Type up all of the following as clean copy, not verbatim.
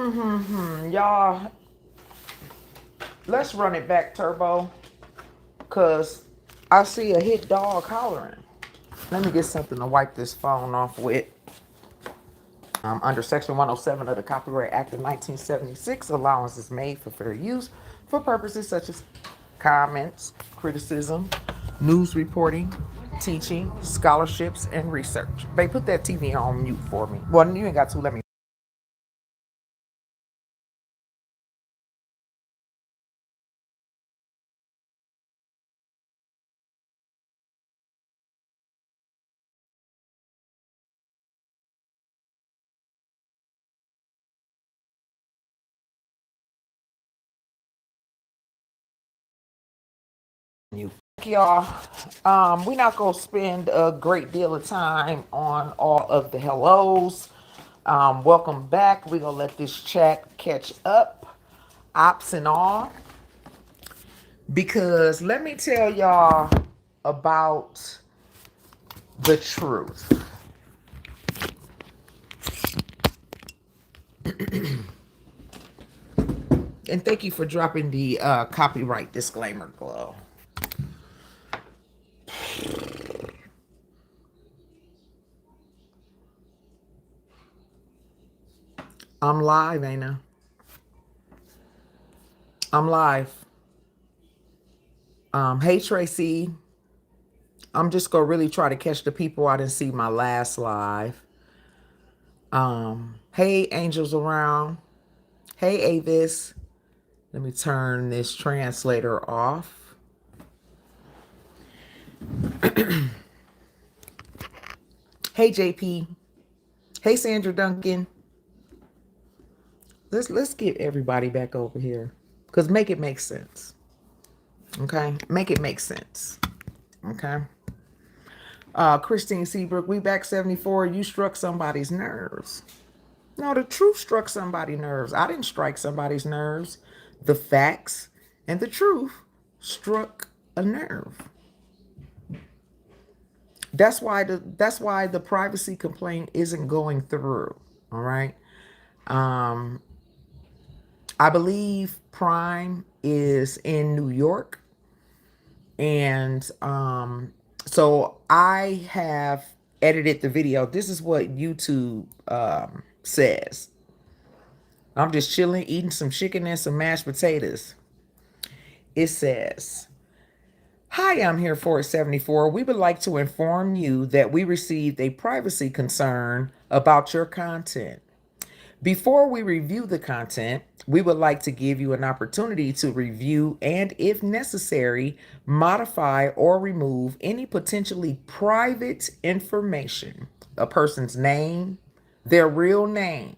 Y'all, let's run it back, Turbo, because I see a hit dog hollering. Let me get something to wipe this phone off with. Under Section 107 of the Copyright Act of 1976, allowance is made for fair use for purposes such as comments, criticism, news reporting, teaching, scholarships, and research. Babe, put that TV on mute for me. Well, you ain't got to. Let me. You. Thank y'all. We're not gonna spend a great deal of time on all of the hellos. Welcome back. We're gonna let this chat catch up, ops and all, because let me tell y'all about the truth. And thank you for dropping the copyright disclaimer, Glow. I'm live, ain't I? I'm live. Hey Tracy. I'm just gonna really try to catch the people I didn't see my last live. Hey Angels Around. Hey Avis. Let me turn this translator off. Hey JP. Hey Sandra Duncan. Let's get everybody back over here. Cause make it make sense. Okay? Make it make sense. Okay. Christine Seabrook, we back 74. You struck somebody's nerves. No, the truth struck somebody's nerves. I didn't strike somebody's nerves. The facts and the truth struck a nerve. That's why the privacy complaint isn't going through. All right. I believe Prime is in New York. And so I have edited the video. This is what YouTube says. I'm just chilling, eating some chicken and some mashed potatoes. It says, "Hi, I'm here for 74. We would like to inform you that we received a privacy concern about your content. Before we review the content, we would like to give you an opportunity to review and, if necessary, modify or remove any potentially private information, a person's name, their real name,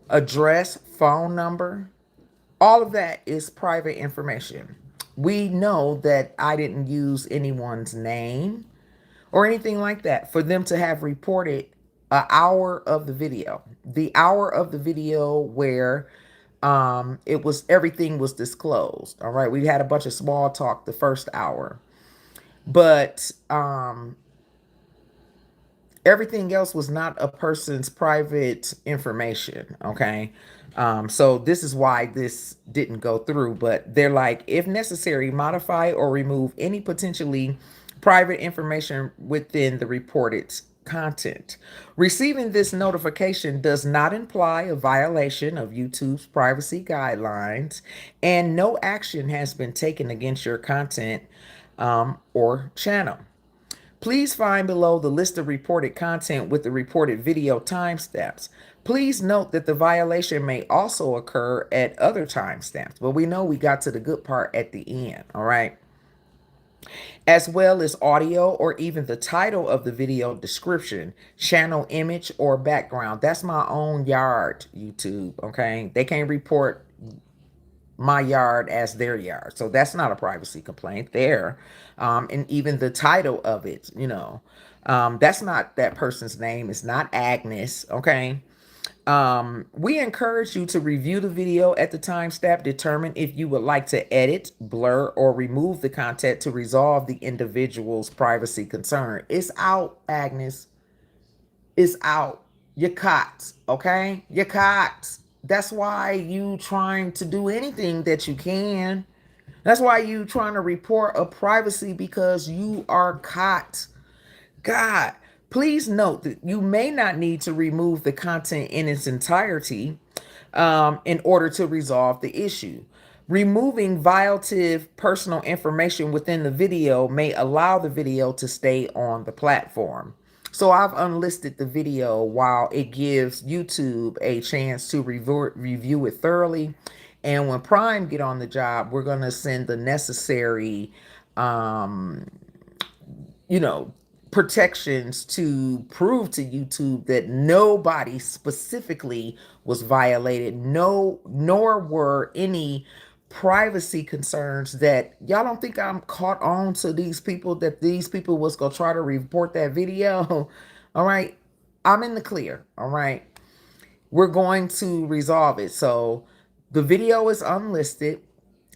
address, phone number. All of that is private information. We know that I didn't use anyone's name or anything like that for them to have reported an hour of the video. The hour of the video where it was everything was disclosed. All right. We had a bunch of small talk the first hour. But everything else was not a person's private information. Okay. So this is why this didn't go through. But they're like, if necessary, modify or remove any potentially private information within the reported content. Receiving this notification does not imply a violation of YouTube's privacy guidelines, and no action has been taken against your content or channel. Please find below the list of reported content with the reported video timestamps. Please note that the violation may also occur at other timestamps, but we know we got to the good part at the end, all right? As well as audio or even the title of the video description, channel image, or background. That's my own yard, YouTube, okay? They can't report my yard as their yard. So that's not a privacy complaint there. And even the title of it, that's not that person's name. It's not Agnes, okay? We encourage you to review the video at the timestamp, determine if you would like to edit, blur, or remove the content to resolve the individual's privacy concern. It's out, Agnes. It's out. You're caught, okay? You're caught. That's why you trying to do anything that you can. That's why you trying to report a privacy, because you are caught. God, please note that you may not need to remove the content in its entirety in order to resolve the issue. Removing violative personal information within the video may allow the video to stay on the platform. So I've unlisted the video while it gives YouTube a chance to review it thoroughly. And when Prime get on the job, we're going to send the necessary um, you know, protections to prove to YouTube that nobody specifically was violated. No, nor were any privacy concerns that y'all don't think I'm caught on to these people, that these people was gonna try to report that video. All right. I'm in the clear. All right. We're going to resolve it. So the video is unlisted.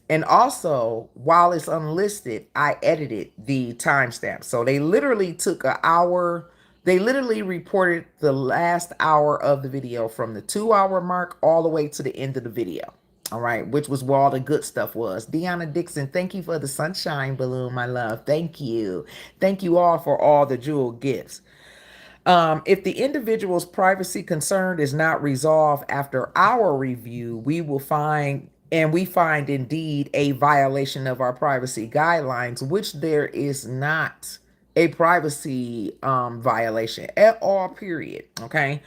And also, while it's unlisted, I edited the timestamp. So they literally took an hour. They literally reported the last hour of the video from the 2 hour mark all the way to the end of the video. All right, which was where all the good stuff was. Deanna Dixon, thank you for the sunshine balloon, my love. Thank you. Thank you all for all the jewel gifts. If the individual's privacy concern is not resolved after our review, we find indeed a violation of our privacy guidelines, which there is not a privacy violation at all, period. Okay.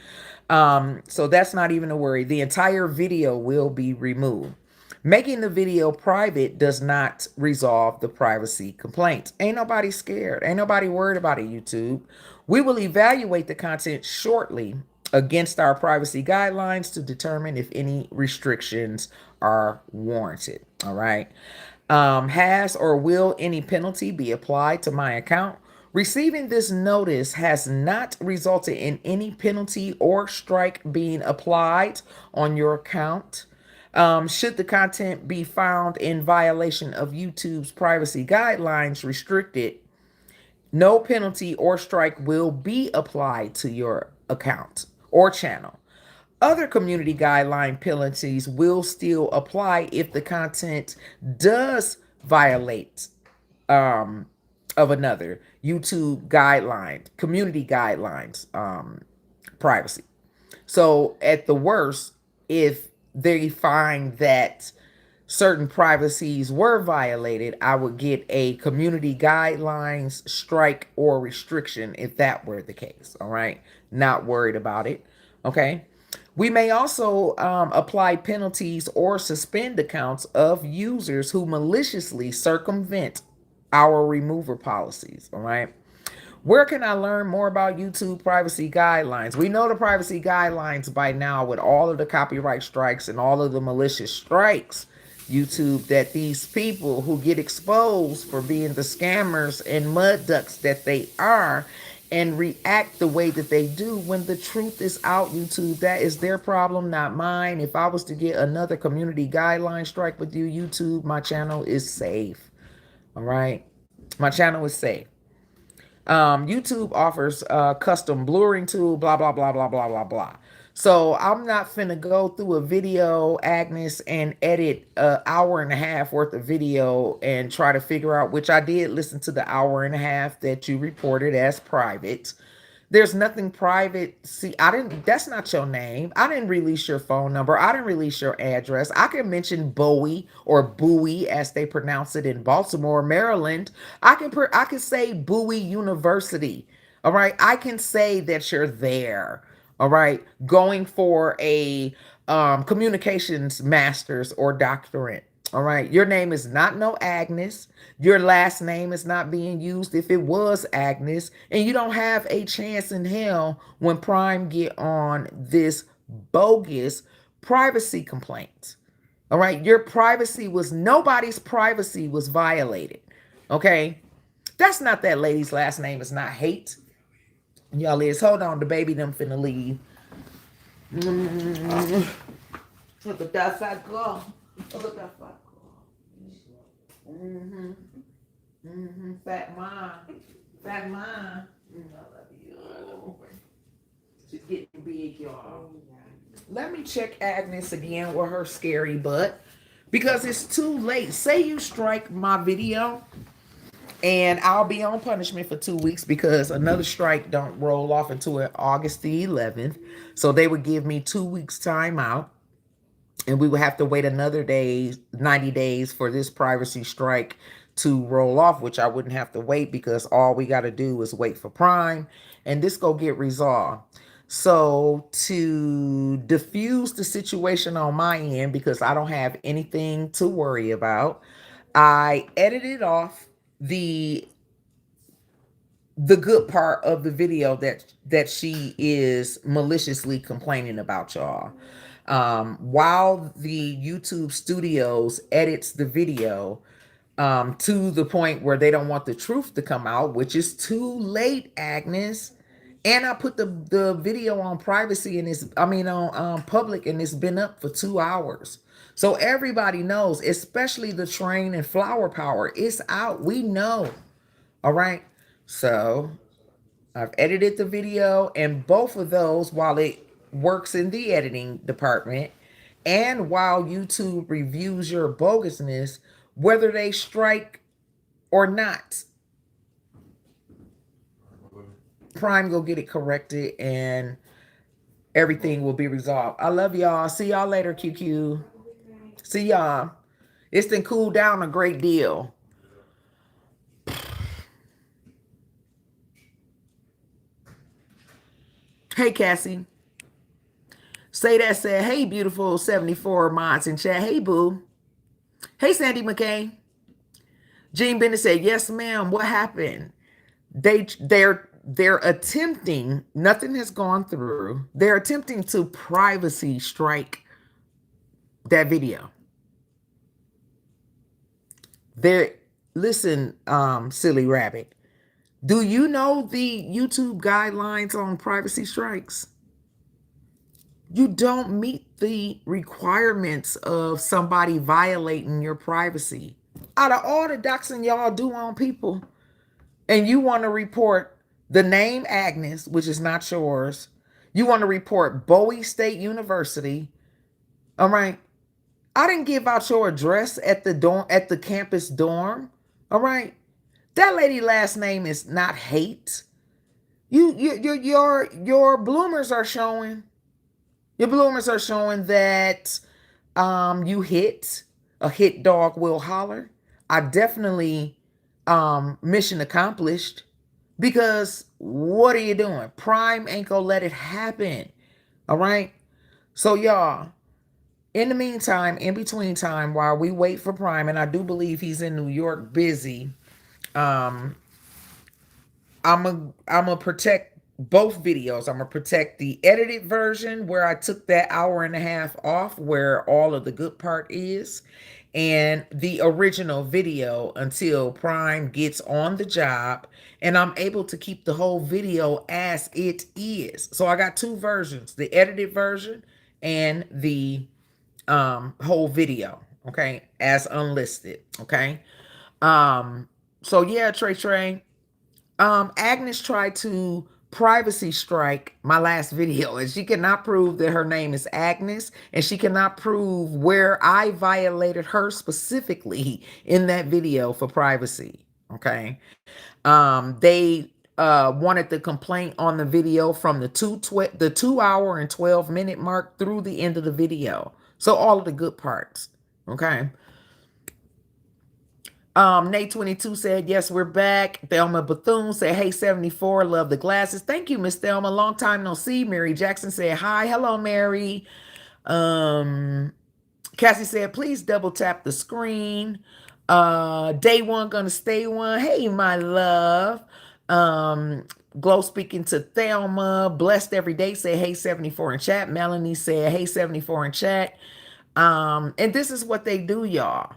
So that's not even a worry. The entire video will be removed. Making the video private does not resolve the privacy complaints. Ain't nobody scared. Ain't nobody worried about it, YouTube. We will evaluate the content shortly against our privacy guidelines to determine if any restrictions are warranted. All right. Has or will any penalty be applied to my account? Receiving this notice has not resulted in any penalty or strike being applied on your account. Should the content be found in violation of YouTube's privacy guidelines restricted, no penalty or strike will be applied to your account or channel. Other community guideline penalties will still apply if the content does violate of another YouTube guideline, community guidelines, privacy. So at the worst, if they find that certain privacies were violated, I would get a community guidelines strike or restriction if that were the case. All right. Not worried about it. Okay. We may also apply penalties or suspend accounts of users who maliciously circumvent our remover policies. All right. Where can I learn more about YouTube privacy guidelines? We know the privacy guidelines by now with all of the copyright strikes and all of the malicious strikes, YouTube, that these people who get exposed for being the scammers and mud ducks that they are and react the way that they do when the truth is out, YouTube, that is their problem, not mine. If I was to get another community guideline strike with you, YouTube, my channel is safe. All right. My channel is safe. YouTube offers a custom blurring tool, blah, blah, blah, blah, blah, blah, blah. So I'm not finna go through a video, Agnes, and edit an hour and a half worth of video and try to figure out, which I did listen to the hour and a half that you reported as private. There's nothing private. See, that's not your name. I didn't release your phone number. I didn't release your address. I can mention Bowie or Bowie as they pronounce it in Baltimore, Maryland. I can say Bowie University. All right. I can say that you're there. All right. Going for a communications master's or doctorate. All right. Your name is not no Agnes. Your last name is not being used if it was Agnes. And you don't have a chance in hell when Prime get on this bogus privacy complaint. All right. Nobody's privacy was violated. Okay. That's not that lady's last name is not Hate. Y'all is, hold on, the baby them finna leave. Look at that fat girl. Look at that fat girl. Fat mom. Fat mom. I love you. She's getting big, y'all. Let me check Agnes again with her scary butt because it's too late. Say you strike my video and I'll be on punishment for 2 weeks because another strike don't roll off until August the 11th. So they would give me 2 weeks time out, and we would have to wait another day, 90 days for this privacy strike to roll off, which I wouldn't have to wait because all we got to do is wait for Prime and this go get resolved. So to diffuse the situation on my end, because I don't have anything to worry about, I edited off the good part of the video that she is maliciously complaining about, y'all. While the YouTube Studios edits the video to the point where they don't want the truth to come out, which is too late, Agnes. And I put the video on privacy and it's, I mean, on public, and it's been up for 2 hours. So everybody knows, especially the train and flower power. It's out. We know. All right. So I've edited the video, and both of those, while it works in the editing department and while YouTube reviews your bogusness, whether they strike or not, Prime go get it corrected and everything will be resolved. I love y'all. See y'all later, QQ. See y'all. It's been cooled down a great deal. Hey, Cassie. Say that said, hey, beautiful 74 mods in chat. Hey, boo. Hey, Sandy McKay. Jean Bennett said, yes, ma'am. What happened? They're attempting, nothing has gone through. They're attempting to privacy strike that video. Listen, silly rabbit. Do you know the YouTube guidelines on privacy strikes? You don't meet the requirements of somebody violating your privacy. Out of all the doxing y'all do on people, and you want to report the name Agnes, which is not yours. You want to report Bowie State University. All right. I didn't give out your address at the dorm, at the campus dorm. All right. That lady last name is not Hate. Your bloomers are showing. Your bloomers are showing that you hit a hit dog will holler. I definitely mission accomplished, because what are you doing? Prime ain't gonna let it happen. All right. So y'all, in the meantime, in between time, while we wait for Prime, and I do believe he's in New York busy, I'm a protect both videos. I'm gonna protect the edited version where I took that hour and a half off, where all of the good part is, and the original video until Prime gets on the job and I'm able to keep the whole video as it is. So I got two versions, the edited version and the whole video, okay, as unlisted. Okay. So yeah, Trey, Agnes tried to privacy strike my last video, and she cannot prove that her name is Agnes, and she cannot prove where I violated her specifically in that video for privacy. Okay. They wanted the complaint on the video from the 2 hour and 12-minute mark through the end of the video. So all of the good parts. Okay. Nate 22 said, yes, we're back. Thelma Bethune said, hey, 74, love the glasses. Thank you, Miss Thelma. Long time no see. Mary Jackson said, hi. Hello, Mary. Cassie said, please double tap the screen. Day one, gonna stay one. Hey, my love. Glow speaking to Thelma. Blessed every day. Say, hey, 74 in chat. Melanie said, hey, 74 in chat. And this is what they do, y'all.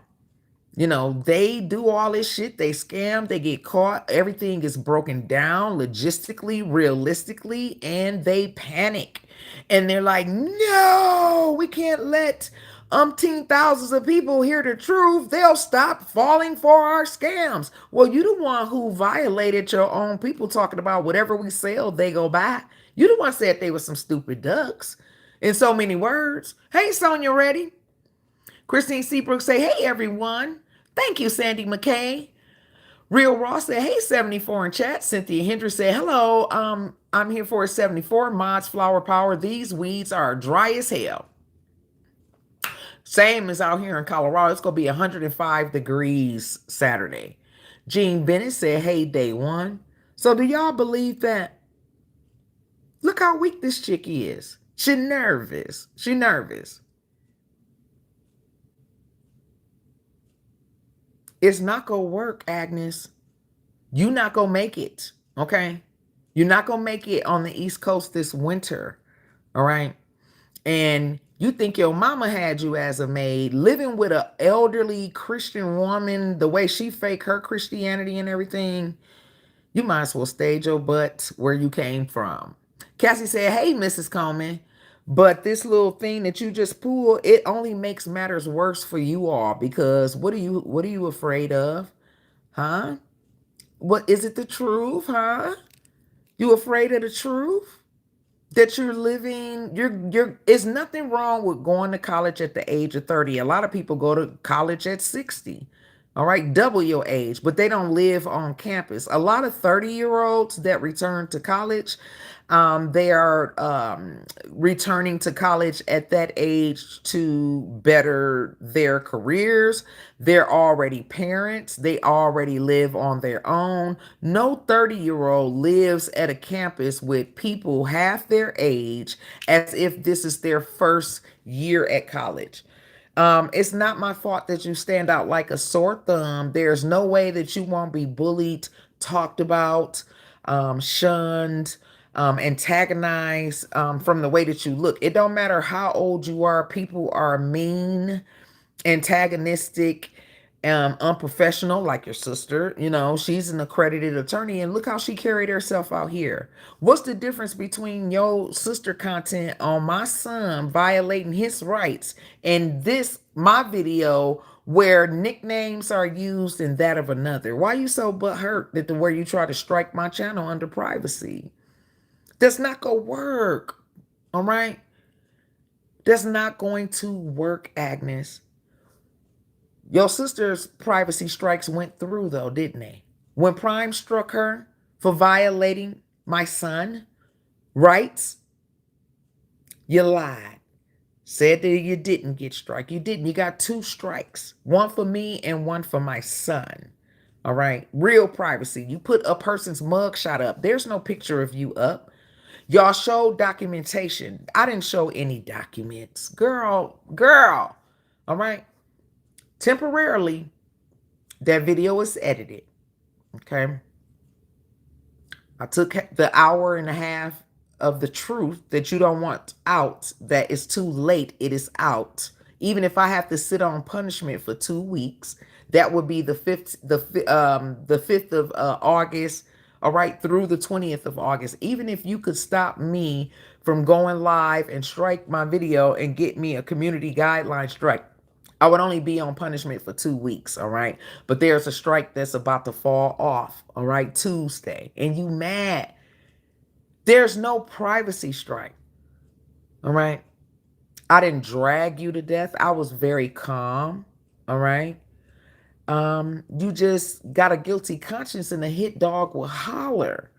You know, they do all this shit. They scam. They get caught. Everything is broken down logistically, realistically, and they panic. And they're like, no, we can't let umpteen thousands of people hear the truth. They'll stop falling for our scams. Well, you the one who violated your own people, talking about whatever we sell, they go buy. You the one said they were some stupid ducks. in so many words. Hey, Sonia Reddy. Christine Seabrook say, hey, everyone. Thank you, Sandy McKay. Real Ross said, hey, 74 in chat. Cynthia Hendricks said, hello. I'm here for a 74. Mods Flower Power. These weeds are dry as hell. Same as out here in Colorado. It's going to be 105 degrees Saturday. Jean Bennett said, hey, day one. So do y'all believe that? Look how weak this chick is. She nervous. She nervous. It's not going to work, Agnes. You're not going to make it, okay? You're not going to make it on the East Coast this winter, all right? And you think your mama had you as a maid, living with an elderly Christian woman, the way she fake her Christianity and everything, you might as well stay your butt where you came from. Cassie said, hey, Mrs. Coleman, but this little thing that you just pulled, it only makes matters worse for you all, because what are you afraid of? Huh? What is it, the truth, huh? You afraid of the truth? That you're living, it's nothing wrong with going to college at the age of 30. A lot of people go to college at 60. All right, double your age, but they don't live on campus. A lot of 30-year-olds that return to college, they are returning to college at that age to better their careers. They're already parents. They already live on their own. No 30-year-old lives at a campus with people half their age as if this is their first year at college. It's not my fault that you stand out like a sore thumb. There's no way that you won't be bullied, talked about, shunned, antagonized from the way that you look. It don't matter how old you are. People are mean, antagonistic, unprofessional, like your sister. You know, she's an accredited attorney, and look how she carried herself out here. What's the difference between your sister content on my son violating his rights and this, my video, where nicknames are used in that of another? Why you so butthurt that the way you try to strike my channel under privacy? That's not gonna work. All right? That's not going to work, Agnes. Your sister's privacy strikes went through, though, didn't they? When Prime struck her for violating my son rights, you lied. Said that you didn't get struck. You didn't. You got 2 strikes. One for me and one for my son. All right? Real privacy. You put a person's mugshot up. There's no picture of you up. Y'all showed documentation. I didn't show any documents. Girl. All right? Temporarily, that video was edited. Okay. I took the hour and a half of the truth that you don't want out, that is too late. It is out. Even if I have to sit on punishment for 2 weeks, that would be the 5th of August, all right, through the 20th of August. Even if you could stop me from going live and strike my video and get me a community guideline strike, I would only be on punishment for 2 weeks, all right? But there's a strike that's about to fall off, all right, Tuesday, and you mad. There's no privacy strike, all right? I didn't drag you to death. I was very calm, all right? You just got a guilty conscience and a hit dog will holler.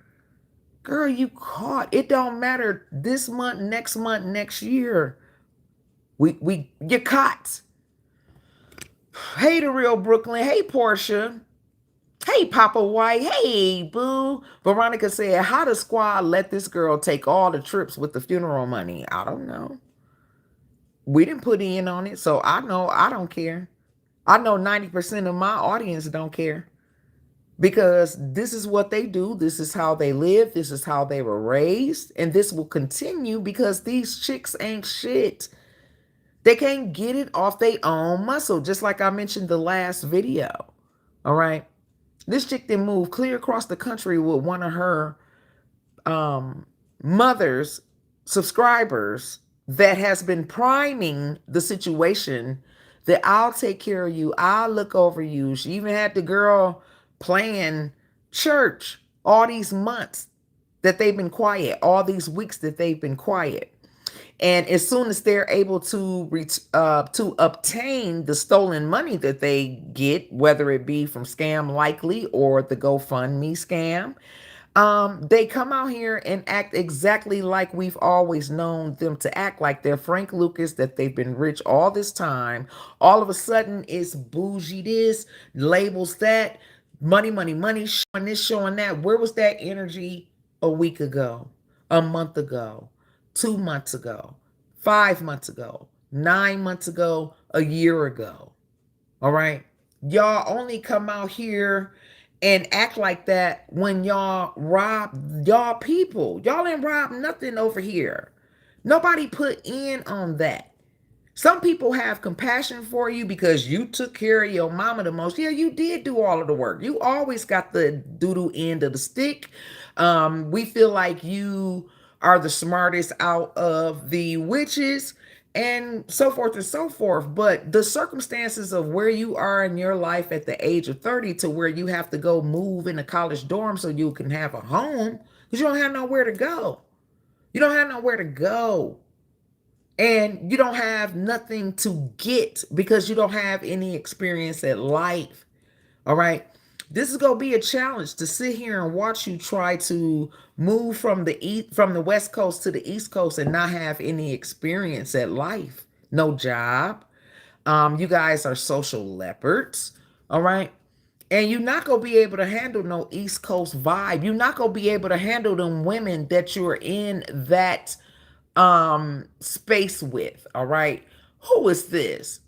Girl, you caught. It don't matter this month, next year. You're caught. Hey, the real Brooklyn. Hey, Portia. Hey, Papa White. Hey, Boo. Veronica said, how does Squad let this girl take all the trips with the funeral money? I don't know. We didn't put in on it, so I know I don't care. I know 90% of my audience don't care, because this is what they do. This is how they live. This is how they were raised. And this will continue because these chicks ain't shit. They can't get it off their own muscle, just like I mentioned the last video. All right. This chick didn't move clear across the country with one of her mother's subscribers that has been priming the situation that I'll take care of you. I'll look over you. She even had the girl playing church all these months that they've been quiet, all these weeks that they've been quiet. And as soon as they're able to obtain the stolen money that they get, whether it be from Scam Likely or the GoFundMe scam, they come out here and act exactly like we've always known them to act, like they're Frank Lucas, that they've been rich all this time. All of a sudden, it's bougie this, labels that, money, money, money, showing this, showing that. Where was that energy a week ago, a month ago, 2 months ago, 5 months ago, 9 months ago, a year ago? All right. Y'all only come out here and act like that when y'all rob y'all people. Y'all ain't rob nothing over here. Nobody put in on that. Some people have compassion for you because you took care of your mama the most. Yeah, you did do all of the work. You always got the doodle end of the stick. We feel like you are the smartest out of the witches and so forth and so forth. But the circumstances of where you are in your life at the age of 30 to where you have to go move in a college dorm so you can have a home because you don't have nowhere to go. You don't have nowhere to go. And you don't have nothing to get because you don't have any experience at life. All right. This is going to be a challenge to sit here and watch you try to move from the West Coast to the East Coast and not have any experience at life. No job. You guys are social leopards. All right. And you're not going to be able to handle no East Coast vibe. You're not going to be able to handle them women that you're in that space with. All right. Who is this?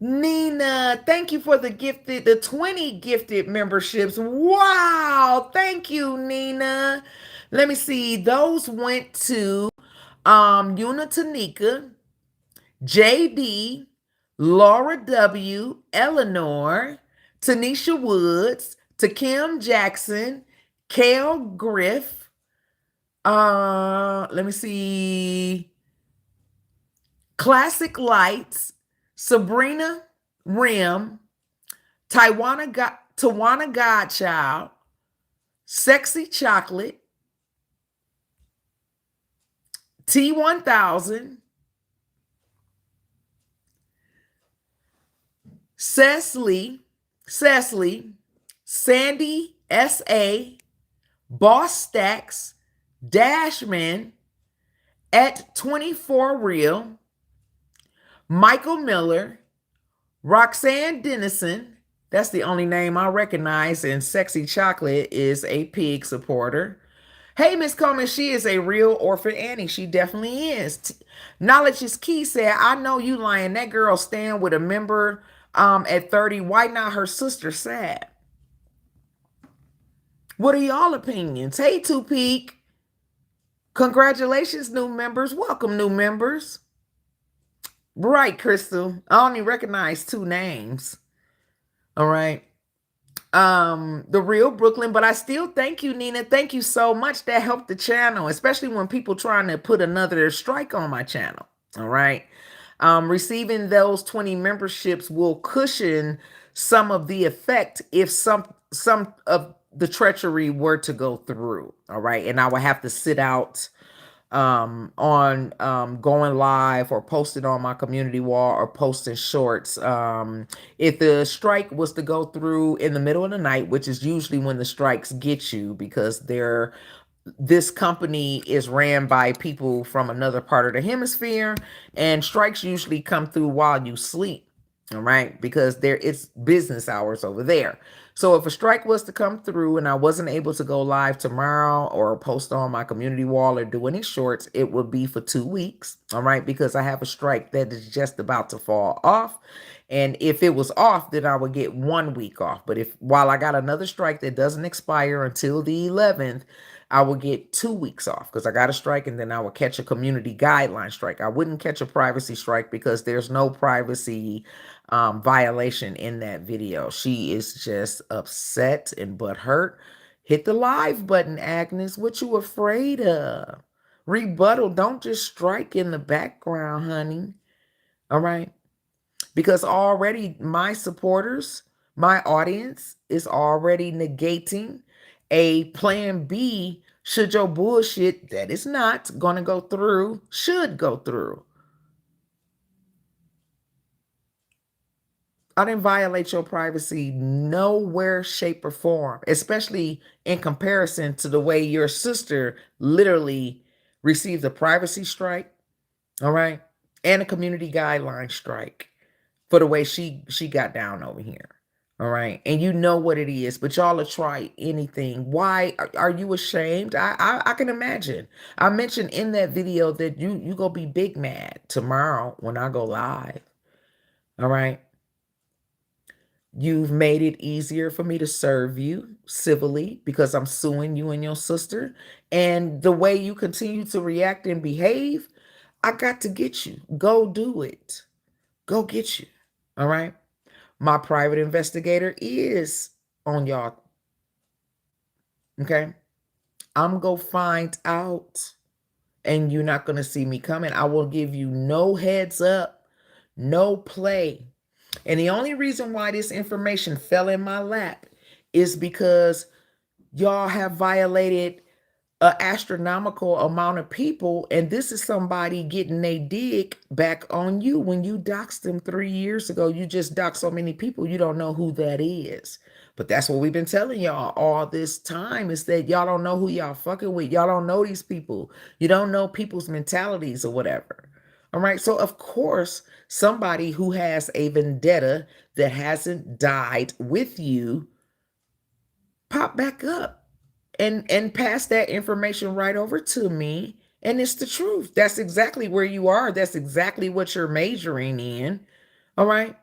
Nina, thank you for the 20 gifted memberships. Wow. Thank you, Nina. Let me see. Those went to Una Tanika, JD, Laura W, Eleanor, Tanisha Woods, to Kim Jackson, Kale Griff. Let me see. Classic Lights, Sabrina Rim, Tawana Godchild, Sexy Chocolate, T1000, Cecily, Sandy S.A., Boss Stacks, Dashman, at 24 Real, Michael Miller, Roxanne Dennison, that's the only name I recognize, and Sexy Chocolate is a pig supporter. Hey, Miss Coleman, she is a real orphan Annie. She definitely is. Knowledge is Key said, I know you lying. That girl stand with a member at 30. Why not her sister sad? What are y'all opinions? Hey, Two Peak. Congratulations, new members. Welcome, new members. Right, Crystal. I only recognize two names. All right. The real Brooklyn, but I still thank you, Nina. Thank you so much. That helped the channel, especially when people trying to put another strike on my channel. All right. Receiving those 20 memberships will cushion some of the effect if some of the treachery were to go through. All right. And I would have to sit out on going live or posted on my community wall or posting shorts. If the strike was to go through in the middle of the night, which is usually when the strikes get you, because this company is ran by people from another part of the hemisphere, and strikes usually come through while you sleep. All right, because it's business hours over there. So if a strike was to come through and I wasn't able to go live tomorrow or post on my community wall or do any shorts, it would be for 2 weeks. All right, because I have a strike that is just about to fall off. And if it was off, then I would get 1 week off. But while I got another strike that doesn't expire until the 11th, I will get 2 weeks off because I got a strike, and then I will catch a community guideline strike. I wouldn't catch a privacy strike because there's no privacy violation in that video. She is just upset and butthurt. Hit the live button, Agnes. What you afraid of? Rebuttal. Don't just strike in the background, honey. All right. Because already my supporters, my audience is already negating a plan B Should your bullshit that is not going to go through, should go through. I didn't violate your privacy nowhere, shape, or form, especially in comparison to the way your sister literally received a privacy strike, all right, and a community guideline strike for the way she got down over here. All right. And you know what it is, but y'all will try anything. Why are you ashamed? I can imagine. I mentioned in that video that you gonna be big mad tomorrow when I go live. All right. You've made it easier for me to serve you civilly because I'm suing you and your sister. And the way you continue to react and behave, I got to get you. Go do it. Go get you. All right. My private investigator is on y'all. Okay. I'm going to find out, and you're not going to see me coming. I will give you no heads up, no play. And the only reason why this information fell in my lap is because y'all have violated an astronomical amount of people, and this is somebody getting a dig back on you when you doxed them 3 years ago. You just doxed so many people, you don't know who that is. But that's what we've been telling y'all all this time, is that y'all don't know who y'all fucking with. Y'all don't know these people. You don't know people's mentalities or whatever. All right. So of course, somebody who has a vendetta that hasn't died with you pop back up and pass that information right over to me, and it's the truth. That's exactly where you are. That's exactly what you're majoring in. All right.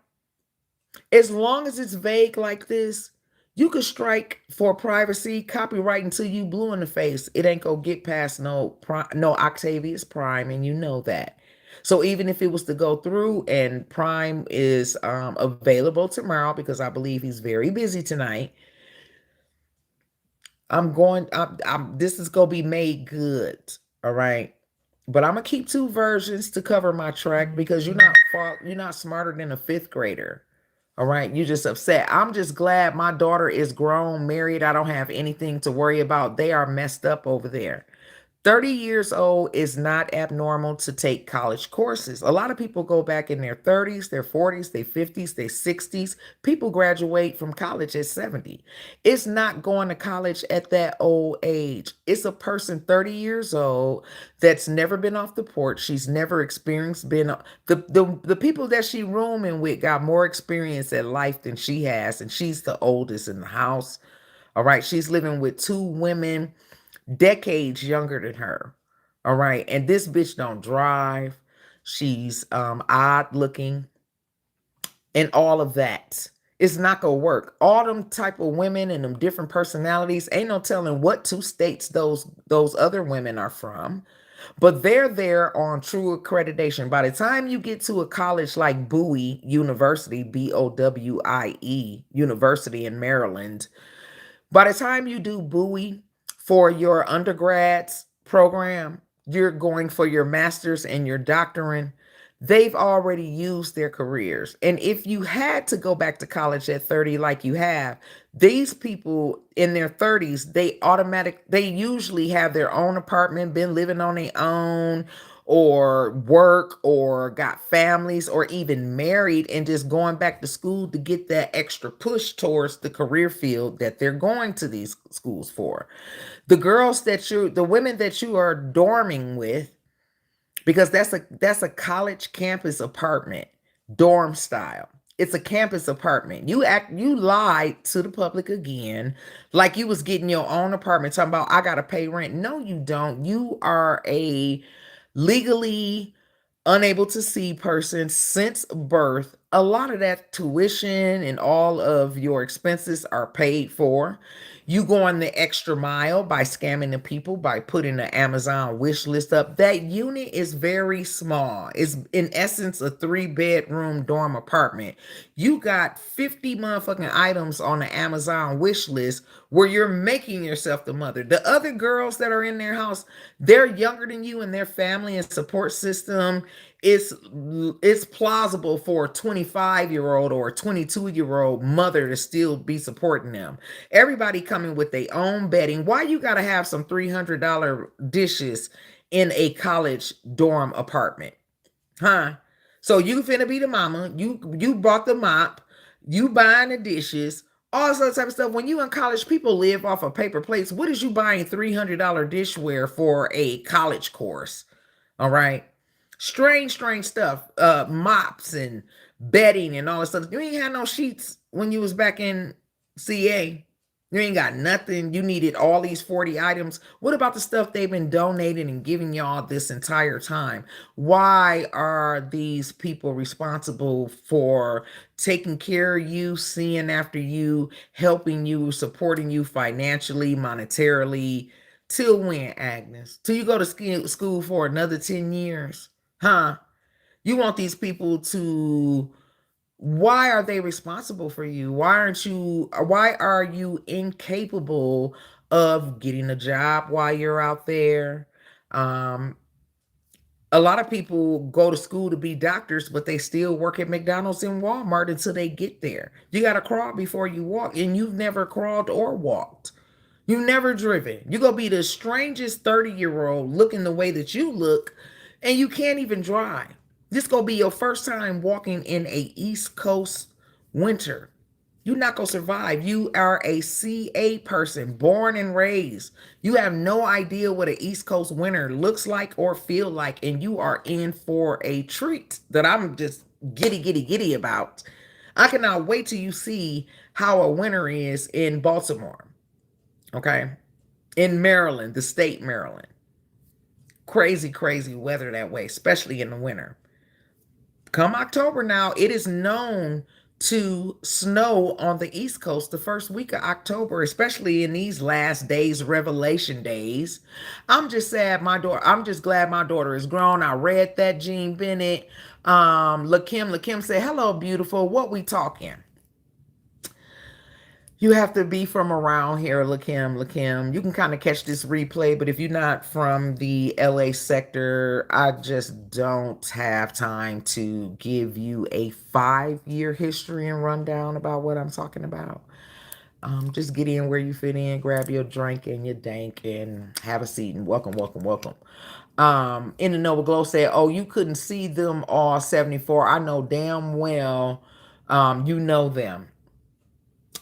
As long as it's vague like this, you could strike for privacy, copyright until you blue in the face. It ain't gonna get past no Octavius Prime, and you know that. So even if it was to go through and Prime is available tomorrow, because I believe he's very busy tonight, this is gonna be made good. All right. But I'm gonna keep two versions to cover my track because you're not smarter than a fifth grader. All right. You just upset. I'm just glad my daughter is grown, married. I don't have anything to worry about. They are messed up over there. 30 years old is not abnormal to take college courses. A lot of people go back in their 30s, their 40s, their 50s, their 60s. People graduate from college at 70. It's not going to college at that old age. It's a person 30 years old that's never been off the porch. She's never experienced been the people that she rooming with got more experience at life than she has, and she's the oldest in the house. All right, she's living with two women decades younger than her. All right. And this bitch don't drive. She's odd looking and all of that. It's not gonna work. All them type of women and them different personalities, ain't no telling what two states those other women are from. But they're there on true accreditation. By the time you get to a college like Bowie University, Bowie University in Maryland, by the time you do Bowie for your undergrads program, you're going for your master's and your doctorate. They've already used their careers. And if you had to go back to college at 30 like you have, these people in their 30s, they usually have their own apartment, been living on their own, or work, or got families, or even married and just going back to school to get that extra push towards the career field that they're going to these schools for. The women that you are dorming with, because that's a college campus apartment, dorm style. It's a campus apartment. You lied to the public again, like you was getting your own apartment, talking about I gotta pay rent. No, you don't. You are a legally unable to see person since birth. A lot of that tuition and all of your expenses are paid for. You going the extra mile by scamming the people, by putting the Amazon wish list up. That unit is very small. It's in essence a 3-bedroom dorm apartment. You got 50 motherfucking items on the Amazon wish list where you're making yourself the mother. The other girls that are in their house, they're younger than you, and their family and support system it's it's plausible for a 25-year-old or a 22-year-old mother to still be supporting them. Everybody coming with their own bedding. Why you gotta have some $300 dishes in a college dorm apartment? Huh? So you finna be the mama. You bought the mop. You buying the dishes. All this other type of stuff. When you in college, people live off of paper plates. What is you buying $300 dishware for a college course? All right. Strange stuff. Mops and bedding and all this stuff. You ain't had no sheets when you was back in CA. You ain't got nothing. You needed all these 40 items. What about the stuff they've been donating and giving y'all this entire time? Why are these people responsible for taking care of you, seeing after you, helping you, supporting you financially, monetarily? Till when, Agnes? Till you go to school for another 10 years? Huh? You want these people to, why are they responsible for you? Why are you incapable of getting a job while you're out there? Um, a lot of people go to school to be doctors, but they still work at McDonald's and Walmart until they get there. You got to crawl before you walk, and you've never crawled or walked. You never driven. You gonna be the strangest 30-year-old looking the way that you look, and you can't even drive. This gonna be your first time walking in a East Coast winter. You're not gonna survive. You are a CA person, born and raised. You have no idea what an East Coast winter looks like or feel like, and you are in for a treat that I'm just giddy about. I cannot wait till you see how a winter is in Baltimore. Okay. In Maryland, the state Maryland. Crazy weather that way, especially in the winter. Come October now, it is known to snow on the East Coast the first week of October, especially in these last days, Revelation days. I'm just glad my daughter is grown. I read that Jean Bennett. Lakim said, "Hello, beautiful. What we talking?" You have to be from around here, Lakim. You can kind of catch this replay, but if you're not from the LA sector, I just don't have time to give you a 5-year history and rundown about what I'm talking about. Just get in where you fit in, grab your drink and your dank, and have a seat. And welcome. In the Nova Glow said, "Oh, you couldn't see them all 74. I know damn well, you know them."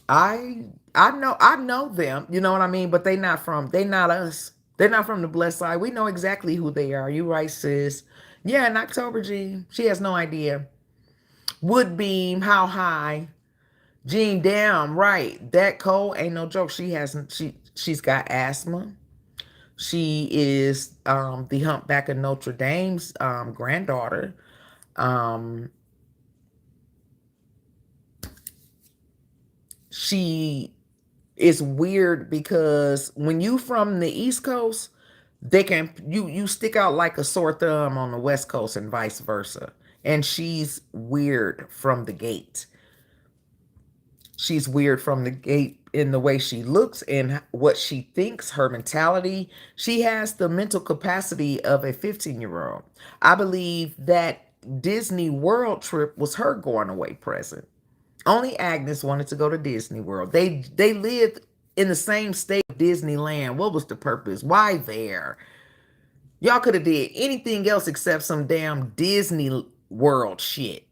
I know them, you know what I mean? But they not us. They're not from the blessed side. We know exactly who they are. You right, sis. Yeah, in October, G. She has no idea. Woodbeam, how high? Jean, damn right. That cold ain't no joke. She's got asthma. She is the Humpback of Notre Dame's granddaughter. Um she is weird because when you from the East Coast, you stick out like a sore thumb on the West Coast and vice versa. And she's weird from the gate. She's weird from the gate in the way she looks and what she thinks, her mentality. She has the mental capacity of a 15-year-old. I believe that Disney World trip was her going away present. Only Agnes wanted to go to Disney World. They lived in the same state of Disneyland. What was the purpose? Why there? Y'all could have did anything else except some damn Disney World shit.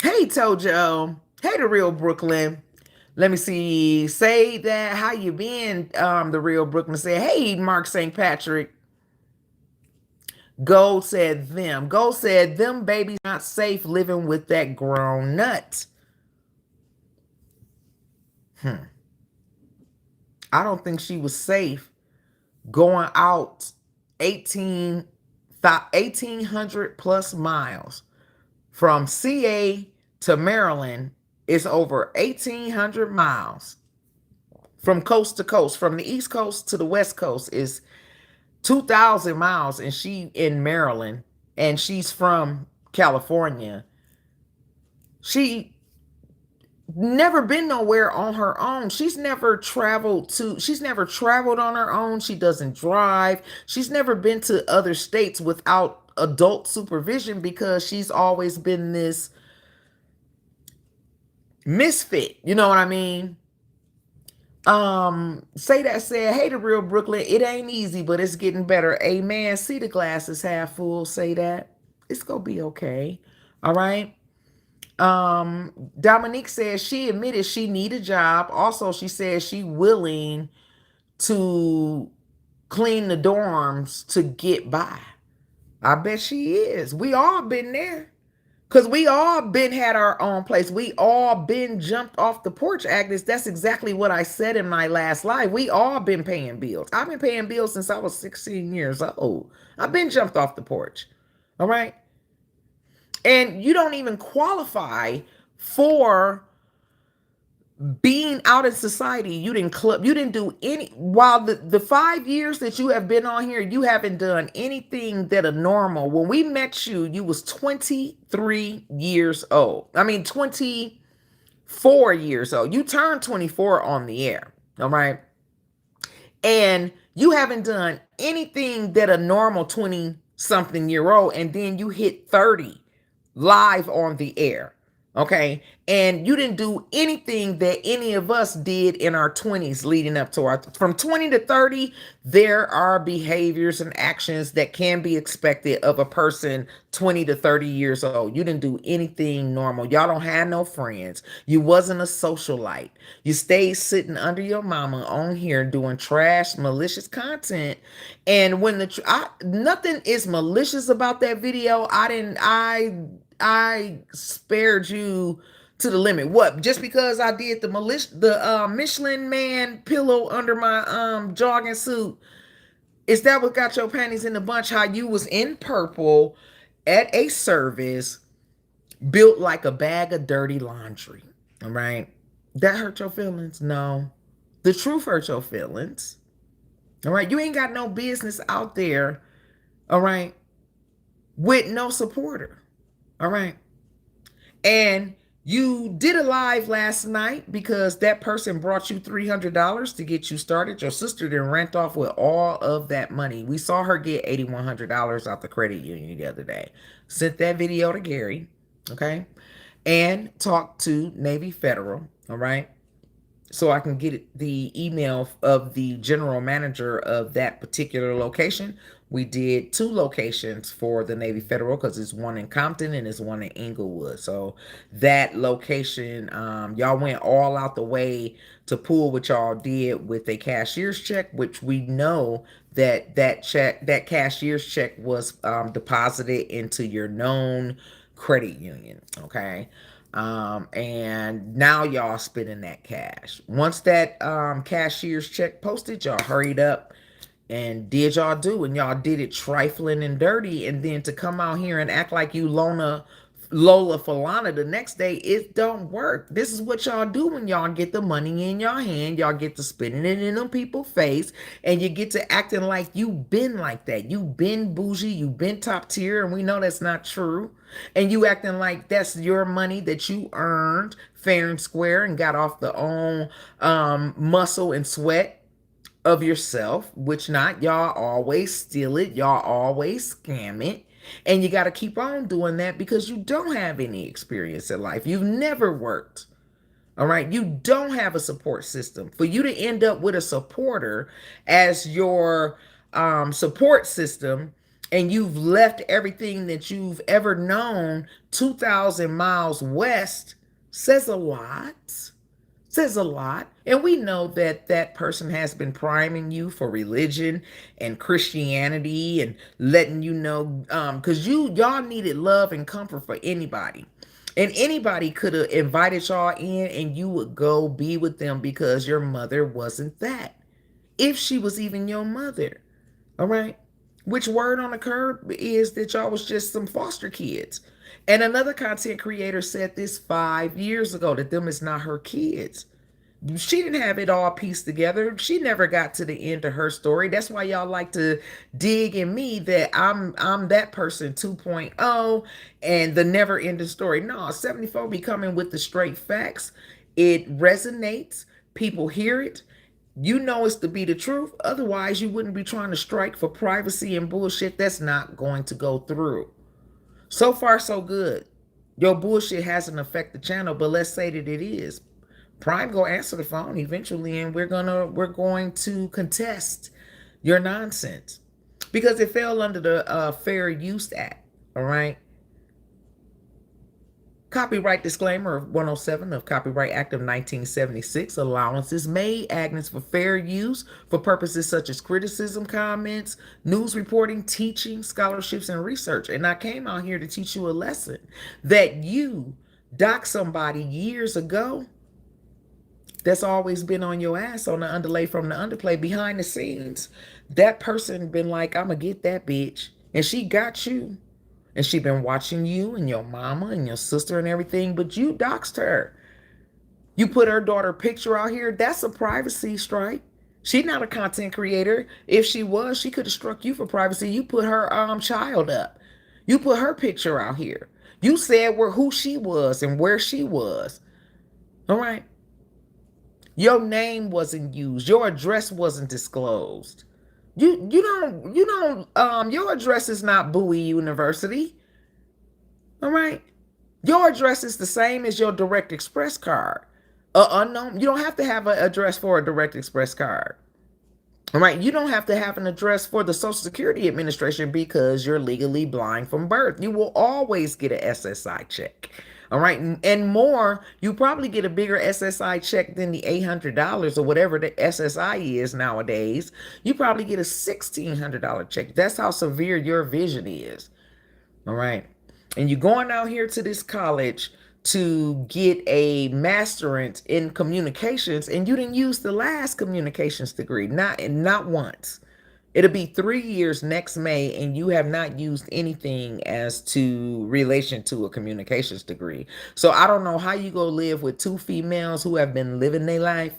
Hey Tojo. Hey the real Brooklyn. Let me see. Say that. How you been? The real Brooklyn said, "Hey, Mark St. Patrick." Gold said them. Gold said them babies not safe living with that grown nut. I don't think she was safe going out 1,800 plus miles from CA to Maryland. Is over 1,800 miles from coast to coast. From the East Coast to the West Coast is 2,000 miles, and she in Maryland, and she's from California. She never been nowhere on her own. She's never traveled on her own. She doesn't drive. She's never been to other states without adult supervision because she's always been this misfit. You know what I mean? Say that said, hey, the real Brooklyn, it ain't easy, but it's getting better. Amen. See the glass is half full. Say that. It's gonna be okay. All right. Dominique says she admitted she need a job. Also, she says she willing to clean the dorms to get by. I bet she is. We all been there. Cause we all been had our own place. We all been jumped off the porch, Agnes. That's exactly what I said in my last live. We all been paying bills. I've been paying bills since I was 16 years old. I've been jumped off the porch. All right. And you don't even qualify for being out in society. You didn't do any, while the 5 years that you have been on here, you haven't done anything that a normal. When we met you, you was 23 years old. I mean 24 years old. You turned 24 on the air. All right. And you haven't done anything that a normal 20 something year old, and then you hit 30 live on the air. Okay. And you didn't do anything that any of us did in our 20s leading up to our, from 20 to 30, there are behaviors and actions that can be expected of a person 20 to 30 years old. You didn't do anything normal. Y'all don't have no friends. You wasn't a socialite. You stayed sitting under your mama on here doing trash, malicious content. And when nothing is malicious about that video. I spared you to the limit. What? Just because I did the Michelin Man pillow under my jogging suit, is that what got your panties in a bunch? How you was in purple at a service built like a bag of dirty laundry. All right. That hurt your feelings? No. The truth hurt your feelings. All right. You ain't got no business out there. All right. With no supporter. All right. And you did a live last night because that person brought you $300 to get you started. Your sister then ran off with all of that money. We saw her get $8,100 out the credit union the other day. Sent that video to Gary, okay? And talked to Navy Federal, all right? So I can get the email of the general manager of that particular location. We did 2 locations for the Navy Federal because it's one in Compton and it's one in Inglewood. So that location, y'all went all out the way to pull what y'all did with a cashier's check, which we know that cashier's check was deposited into your known credit union. Okay. And now y'all spending that cash. Once that cashier's check posted, y'all hurried up and did y'all do, and y'all did it trifling and dirty, and then to come out here and act like you Lola Falana the next day, it don't work. This is what y'all do when y'all get the money in your hand. Y'all get to spending it in them people's face, and you get to acting like you been like that. You been bougie, you been top tier, and we know that's not true. And you acting like that's your money that you earned fair and square and got off the own muscle and sweat of yourself, which not. Y'all always steal it. Y'all always scam it. And you got to keep on doing that because you don't have any experience in life. You've never worked. All right. You don't have a support system. For you to end up with a supporter as your support system, and you've left everything that you've ever known 2,000 miles west, says a lot. Says a lot. And we know that that person has been priming you for religion and Christianity and letting you know, because y'all needed love and comfort for anybody. And anybody could have invited y'all in and you would go be with them because your mother wasn't that. If she was even your mother. All right. Which word on the curb is that y'all was just some foster kids. And another content creator said this 5 years ago, that them is not her kids. She didn't have it all pieced together. She never got to the end of her story. That's why y'all like to dig in me that I'm that person 2.0 and the never ending story. No, 74 be coming with the straight facts. It resonates, people hear it. You know it's to be the truth. Otherwise, you wouldn't be trying to strike for privacy and bullshit that's not going to go through. So far, so good. Your bullshit hasn't affected the channel, but let's say that it is. Prime go answer the phone eventually, and we're going to contest your nonsense because it fell under the Fair Use Act. All right. Copyright disclaimer of 107 of Copyright Act of 1976. Allowances made, Agnes, for fair use for purposes such as criticism, comments, news reporting, teaching, scholarships, and research. And I came out here to teach you a lesson that you docked somebody years ago that's always been on your ass on the underlay from the underplay behind the scenes. That person been like, I'm gonna get that bitch. And she got you. And she been watching you and your mama and your sister and everything, but you doxed her. You put her daughter picture out here. That's a privacy strike. She's not a content creator. If she was, she could have struck you for privacy. You put her child up. You put her picture out here. You said who she was and where she was. All right. Your name wasn't used. Your address wasn't disclosed. Your address is not Bowie University. All right. Your address is the same as your Direct Express card. Unknown. You don't have to have an address for a Direct Express card. All right. You don't have to have an address for the Social Security Administration because you're legally blind from birth. You will always get an SSI check. All right. And more, you probably get a bigger SSI check than the $800 or whatever the SSI is nowadays. You probably get a $1,600 check. That's how severe your vision is. All right. And you're going out here to this college to get a masterate in communications, and you didn't use the last communications degree, not once. It'll be 3 years next May, and you have not used anything as to relation to a communications degree. So I don't know how you go live with two females who have been living their life,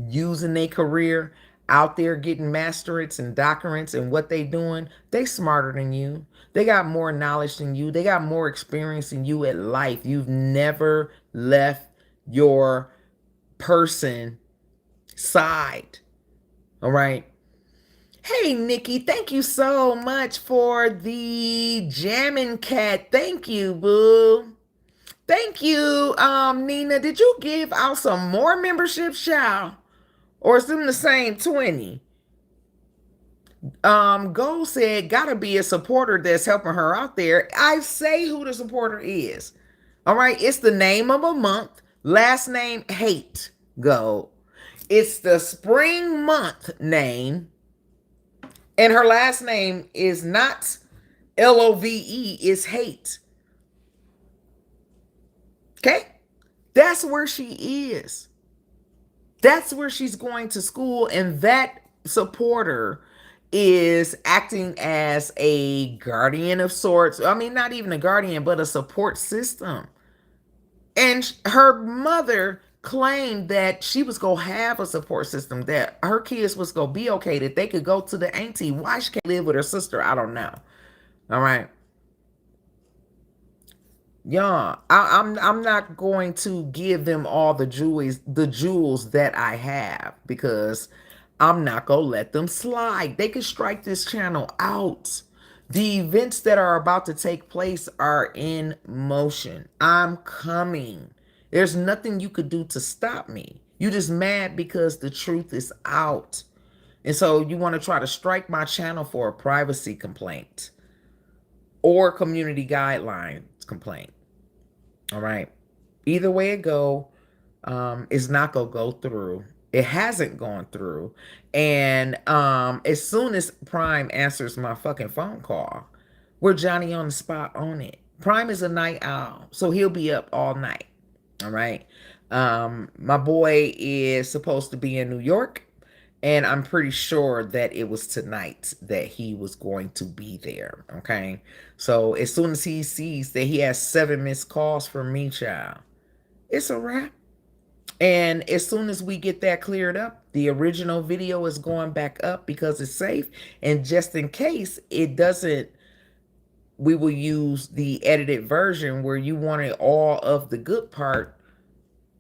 using their career, out there getting masterates and doctorates, and what they doing. They smarter than you. They got more knowledge than you. They got more experience than you at life. You've never left your person side. All right. Hey, Nikki, thank you so much for the jamming cat. Thank you, boo. Thank you, Nina. Did you give out some more memberships, child? Or is them the same 20? Gold said, gotta be a supporter that's helping her out there. I say who the supporter is. All right, it's the name of a month, last name Hate. Gold. It's the spring month name, and her last name is not Love, it's Hate. Okay, that's where she is. That's where she's going to school, and that supporter is acting as a guardian of sorts. I mean, not even a guardian, but a support system. And her mother claimed that she was going to have a support system, that her kids was going to be okay, that they could go to the auntie. Why she can't live with her sister, I don't know. All right. Yeah, I'm not going to give them all the jewels that I have, because I'm not gonna let them slide. They could strike this channel out. The events that are about to take place are in motion. I'm coming. There's nothing you could do to stop me. You just mad because the truth is out. And so you want to try to strike my channel for a privacy complaint or community guidelines complaint. All right. Either way it go, it's not gonna go through. It hasn't gone through. And as soon as Prime answers my fucking phone call, we're Johnny on the spot on it. Prime is a night owl, so he'll be up all night. All right. My boy is supposed to be in New York, and I'm pretty sure that it was tonight that he was going to be there. Okay. So as soon as he sees that he has 7 missed calls from me, child, it's a wrap. And as soon as we get that cleared up, the original video is going back up because it's safe. And just in case it doesn't, we will use the edited version where you wanted all of the good part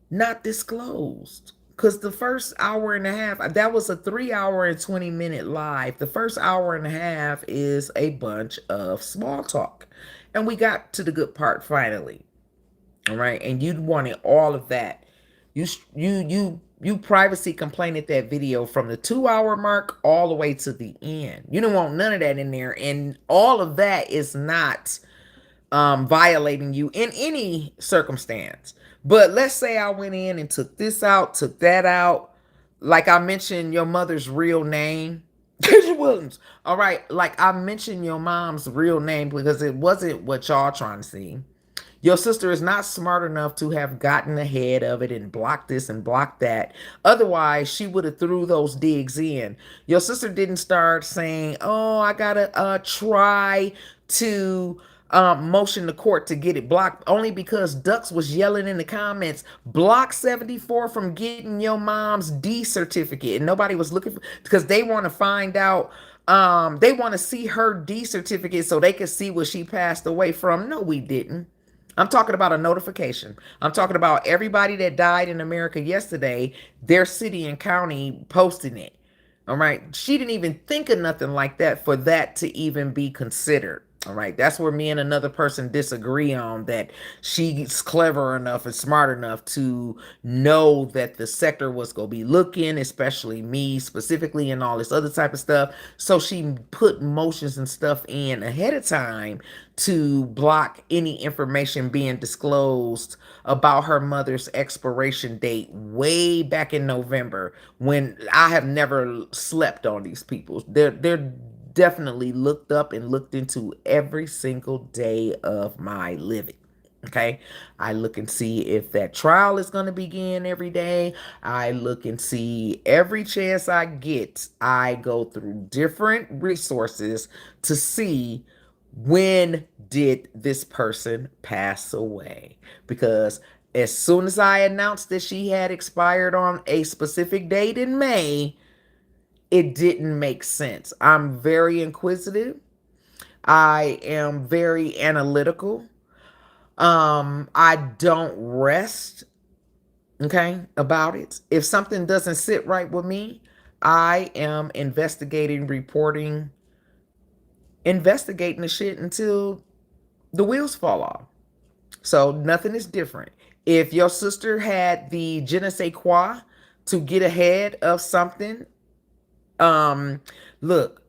not disclosed. Because the first hour and a half, that was a 3 hour and 20-minute live. The first hour and a half is a bunch of small talk. And we got to the good part finally. All right. And you wanted all of that. You privacy complained that video from the 2 hour mark all the way to the end. You don't want none of that in there. And all of that is not violating you in any circumstance. But let's say I went in and took this out, took that out. Like I mentioned your mother's real name. Keisha Williams. All right. Like I mentioned your mom's real name because it wasn't what y'all trying to see. Your sister is not smart enough to have gotten ahead of it and blocked this and blocked that. Otherwise, she would have threw those digs in. Your sister didn't start saying, "Oh, I gotta try to motion the court to get it blocked," only because Dux was yelling in the comments, "Block 74 from getting your mom's D certificate," and nobody was looking for because they want to find out. They want to see her D certificate so they could see what she passed away from. No, we didn't. I'm talking about a notification. I'm talking about everybody that died in America yesterday, their city and county posting it. All right. She didn't even think of nothing like that for that to even be considered. All right. That's where me and another person disagree on that she's clever enough and smart enough to know that the sector was going to be looking, especially me specifically, and all this other type of stuff. So she put motions and stuff in ahead of time to block any information being disclosed about her mother's expiration date way back in November, when I have never slept on these people. They're definitely looked up and looked into every single day of my living. Okay. I look and see if that trial is going to begin every day. I look and see every chance I get. I go through different resources to see when did this person pass away. Because as soon as I announced that she had expired on a specific date in May, it didn't make sense. I'm very inquisitive. I am very analytical. I don't rest, okay, about it. If something doesn't sit right with me, I am investigating the shit until the wheels fall off. So nothing is different. If your sister had the je ne sais quoi to get ahead of something, um, look,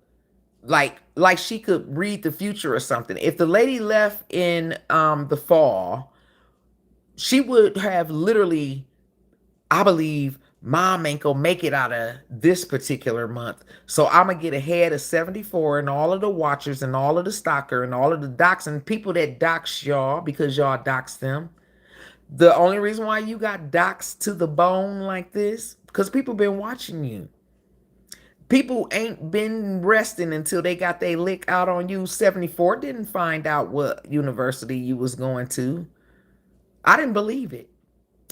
like she could read the future or something. If the lady left in the fall, she would have literally, I believe, mom ain't gonna make it out of this particular month. So I'm gonna get ahead of 74 and all of the watchers and all of the stalker and all of the docs and people that dox y'all because y'all dox them. The only reason why you got doxed to the bone like this, because people been watching you. People ain't been resting until they got their lick out on you. 74 didn't find out what university you was going to. I didn't believe it.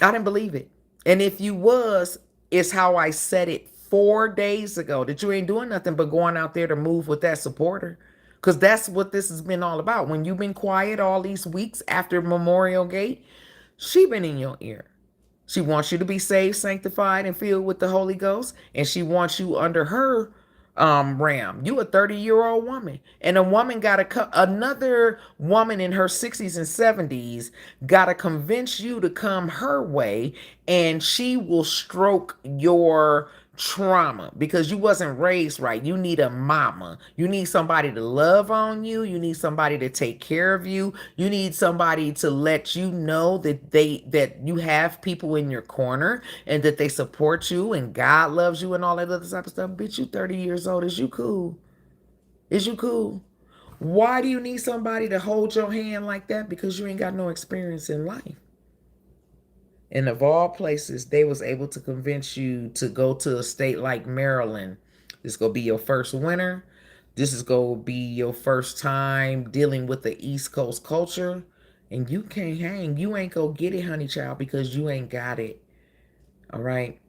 I didn't believe it. And if you was, it's how I said it 4 days ago, that you ain't doing nothing but going out there to move with that supporter. Because that's what this has been all about. When you've been quiet all these weeks after Memorial Gate, she been in your ear. She wants you to be saved, sanctified, and filled with the Holy Ghost. And she wants you under her ram. You a 30-year-old woman. And a woman another woman in her 60s and 70s gotta convince you to come her way, and she will stroke your trauma because you wasn't raised right. You need a mama. You need somebody to love on you. You need somebody to take care of you. You need somebody to let you know that you have people in your corner and that they support you and God loves you and all that other type of stuff. Bitch, you 30 years old. Is you cool? Is you cool? Why do you need somebody to hold your hand like that? Because you ain't got no experience in life. And of all places, they was able to convince you to go to a state like Maryland. This is gonna be your first winter. This is gonna be your first time dealing with the East Coast culture. And you can't hang. You ain't gonna get it, honey child, because you ain't got it. All right.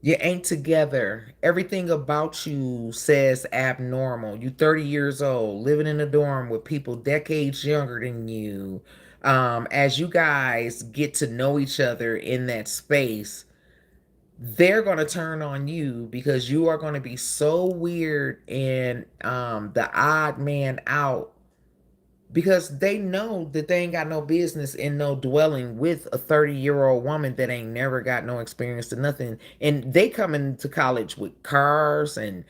You ain't together. Everything about you says abnormal. You 30 years old, living in a dorm with people decades younger than you. as you guys get to know each other in that space, they're going to turn on you because you are going to be so weird and the odd man out, because they know that they ain't got no business in no dwelling with a 30-year-old woman that ain't never got no experience to nothing. And they come into college with cars and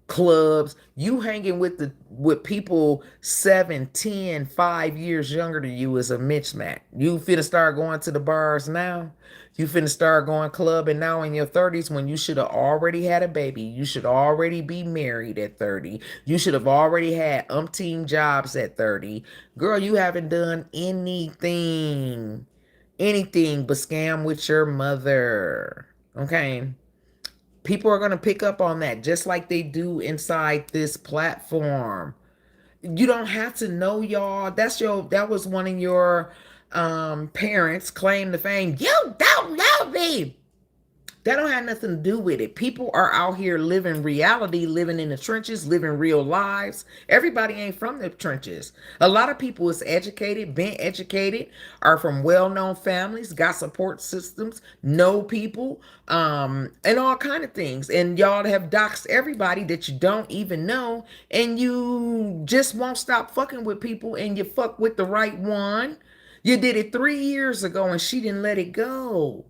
clubs. You hanging with people 7, 10, 5 years younger than you is a mismatch. You finna start going to the bars now. You finna start going clubbing now in your 30s when you should have already had a baby. You should already be married at 30. You should have already had umpteen jobs at 30. Girl, you haven't done anything but scam with your mother. Okay? People are going to pick up on that just like they do inside this platform. You don't have to know, y'all. That was one of your parents claim to fame. You don't know me. That don't have nothing to do with it. People are out here living reality, living in the trenches, living real lives. Everybody ain't from the trenches. A lot of people is educated, been educated, are from well-known families, got support systems, know people, and all kind of things. And y'all have doxed everybody that you don't even know, and you just won't stop fucking with people, and you fuck with the right one. You did it 3 years ago, and she didn't let it go.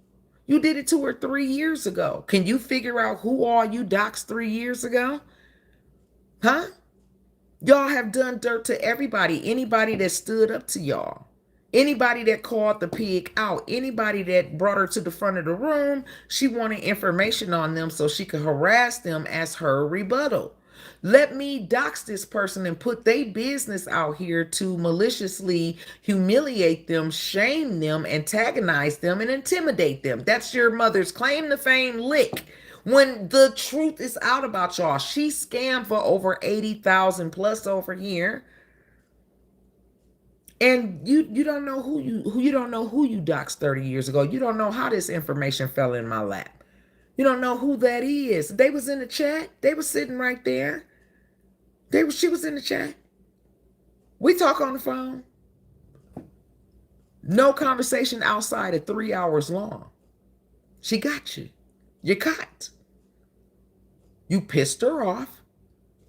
You did it 2 or 3 years ago. Can you figure out who all you doxed 3 years ago? Huh? Y'all have done dirt to everybody. Anybody that stood up to y'all. Anybody that called the pig out. Anybody that brought her to the front of the room. She wanted information on them so she could harass them as her rebuttal. Let me dox this person and put their business out here to maliciously humiliate them, shame them, antagonize them, and intimidate them. That's your mother's claim to fame lick. When the truth is out about y'all, she scammed for over 80,000 plus over here. And you don't know who you don't know who you doxed 30 years ago. You don't know how this information fell in my lap. You don't know who that is. They was in the chat. They was sitting right there. She was in the chat. We talk on the phone. No conversation outside of 3 hours long. She got you. You caught. You pissed her off.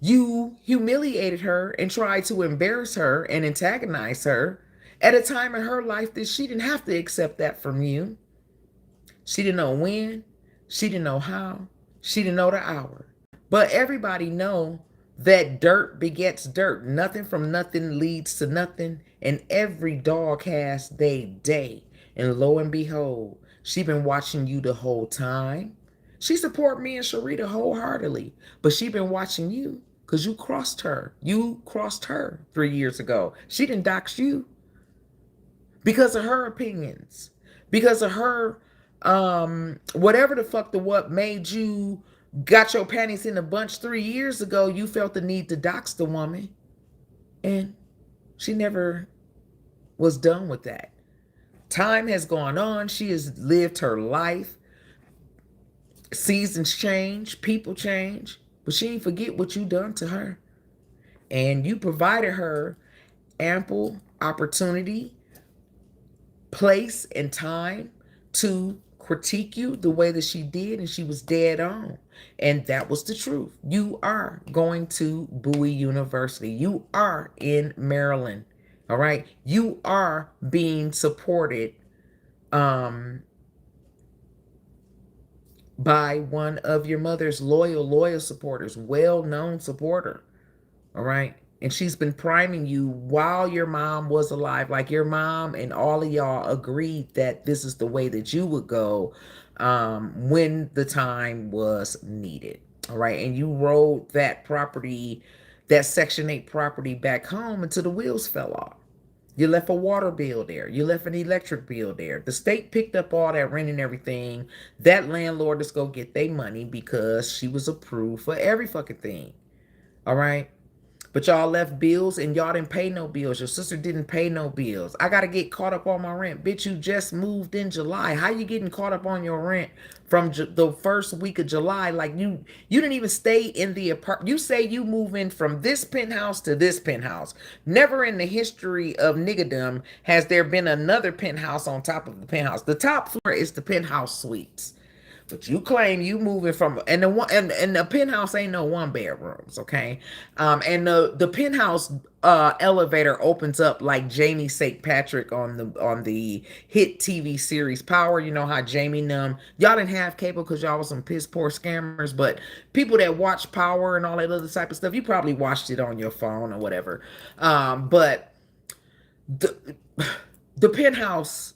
You humiliated her and tried to embarrass her and antagonize her at a time in her life that she didn't have to accept that from you. She didn't know when. She didn't know how. She didn't know the hour. But everybody know that dirt begets dirt. Nothing from nothing leads to nothing. And every dog has their day. And lo and behold, she been watching you the whole time. She support me and Sharita wholeheartedly. But she been watching you because you crossed her. You crossed her 3 years ago. She didn't dox you because of her opinions. Because of her whatever the fuck the what made you got your panties in a bunch 3 years ago. You felt the need to dox the woman, and she never was done with that. Time has gone on. She has lived her life. Seasons change, people change, but she ain't forget what you done to her. And you provided her ample opportunity, place, and time to critique you the way that she did, and she was dead on. And that was the truth. You are going to Bowie University. You are in Maryland. All right. You are being supported by one of your mother's loyal supporters, well-known supporter. All right. And she's been priming you while your mom was alive. Like your mom and all of y'all agreed that this is the way that you would go when the time was needed. All right. And you rode that property, that Section 8 property back home until the wheels fell off. You left a water bill there. You left an electric bill there. The state picked up all that rent and everything. That landlord is going to get their money because she was approved for every fucking thing. All right. But y'all left bills and y'all didn't pay no bills. Your sister didn't pay no bills. I got to get caught up on my rent. Bitch, you just moved in July. How you getting caught up on your rent from the first week of July? Like you didn't even stay in the apartment. You say you move in from this penthouse to this penthouse. Never in the history of niggadom has there been another penthouse on top of the penthouse. The top floor is the penthouse suites. But you claim you moving from and the one and the penthouse ain't no one bedrooms, okay? And the penthouse elevator opens up like Jamie St. Patrick on the hit TV series Power. You know how Jamie Num y'all didn't have cable because y'all was some piss poor scammers, but people that watch Power and all that other type of stuff, you probably watched it on your phone or whatever. But the the penthouse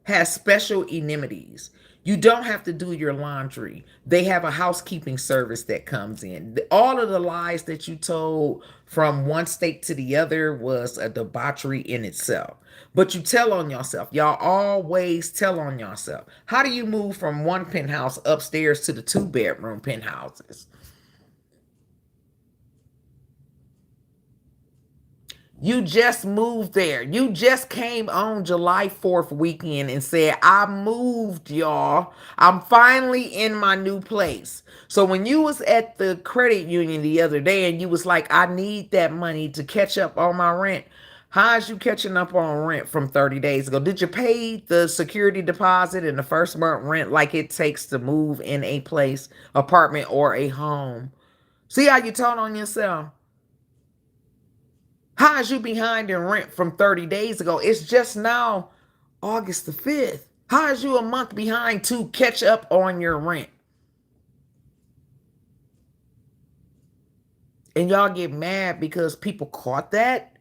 has special amenities. You don't have to do your laundry. They have a housekeeping service that comes in. All of the lies that you told from one state to the other was a debauchery in itself. But you tell on yourself. Y'all always tell on yourself. How do you move from one penthouse upstairs to the two-bedroom penthouses? You just moved there. You just came on July 4th weekend and said, I moved, y'all. I'm finally in my new place. So when you was at the credit union the other day and you was like, I need that money to catch up on my rent. How's you catching up on rent from 30 days ago? Did you pay the security deposit and the first month rent like it takes to move in a place, apartment, or a home? See how you told on yourself? How is you behind in rent from 30 days ago? It's just now August the 5th. How is you a month behind to catch up on your rent? And y'all get mad because people caught that?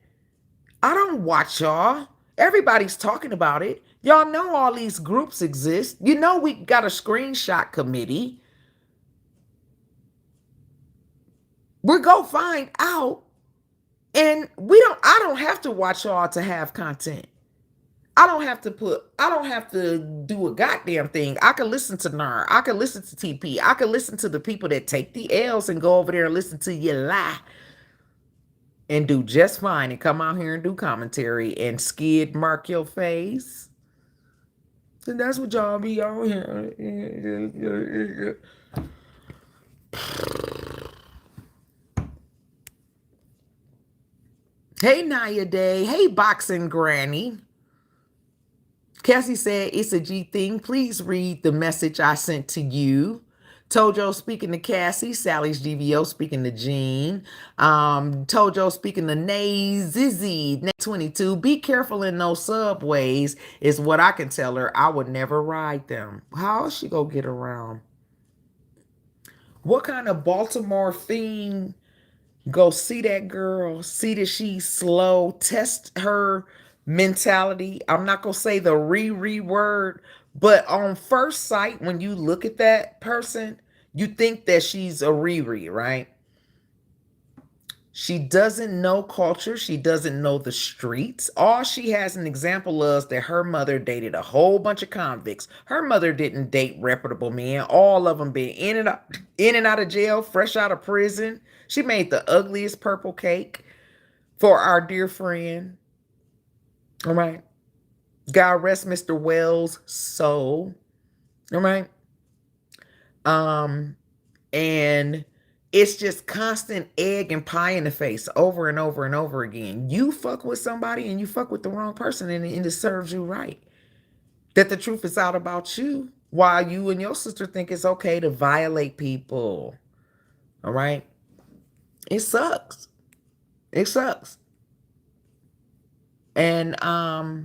I don't watch y'all. Everybody's talking about it. Y'all know all these groups exist. You know we got a screenshot committee. We're going to find out. And I don't have to watch y'all to have content. I don't have to do a goddamn thing. I can listen to NAR. I can listen to TP. I can listen to the people that take the L's and go over there and listen to you lie and do just fine and come out here and do commentary and skid mark your face. And that's what y'all be on here. Hey, Naya Day. Hey, Boxing Granny. Cassie said, it's a G thing. Please read the message I sent to you. Tojo speaking to Cassie. Sally's GVO speaking to Jean. Tojo speaking to Nay Zizzy. Nay 22. Be careful in those subways is what I can tell her. I would never ride them. How is she gonna get around? What kind of Baltimore theme? Go see that girl, see that she's slow, test her mentality. I'm not going to say the re word, but on first sight, when you look at that person, you think that she's a Riri, right? She doesn't know culture. She doesn't know the streets. All she has an example of is that her mother dated a whole bunch of convicts. Her mother didn't date reputable men. All of them been in and out of jail, fresh out of prison. She made the ugliest purple cake for our dear friend. All right. God rest Mr. Wells' soul. All right. And it's just constant egg and pie in the face over and over and over again. You fuck with somebody and you fuck with the wrong person and it serves you right. That the truth is out about you while you and your sister think it's okay to violate people. All right. It sucks. It sucks. And I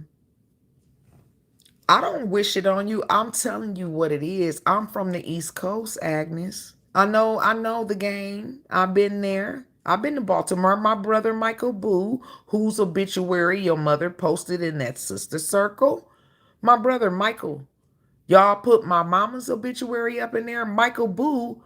don't wish it on you. I'm telling you what it is. I'm from the East Coast, Agnes. I know the game. I've been there. I've been to Baltimore. My brother Michael Boo, whose obituary your mother posted in that sister circle. My brother Michael. Y'all put my mama's obituary up in there. Michael Boo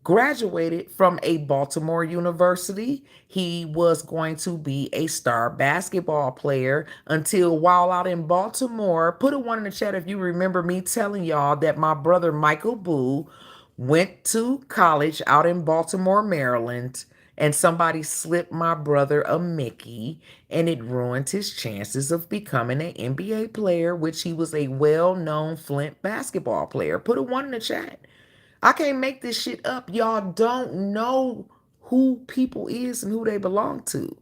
graduated from a Baltimore university. He was going to be a star basketball player until while out in Baltimore, put a one in the chat if you remember me telling y'all that my brother Michael Boo went to college out in Baltimore, Maryland, And somebody slipped my brother a Mickey, and it ruined his chances of becoming an NBA player, which he was a well-known Flint basketball player. Put a one in the chat. I can't make this shit up. Y'all don't know who people is and who they belong to.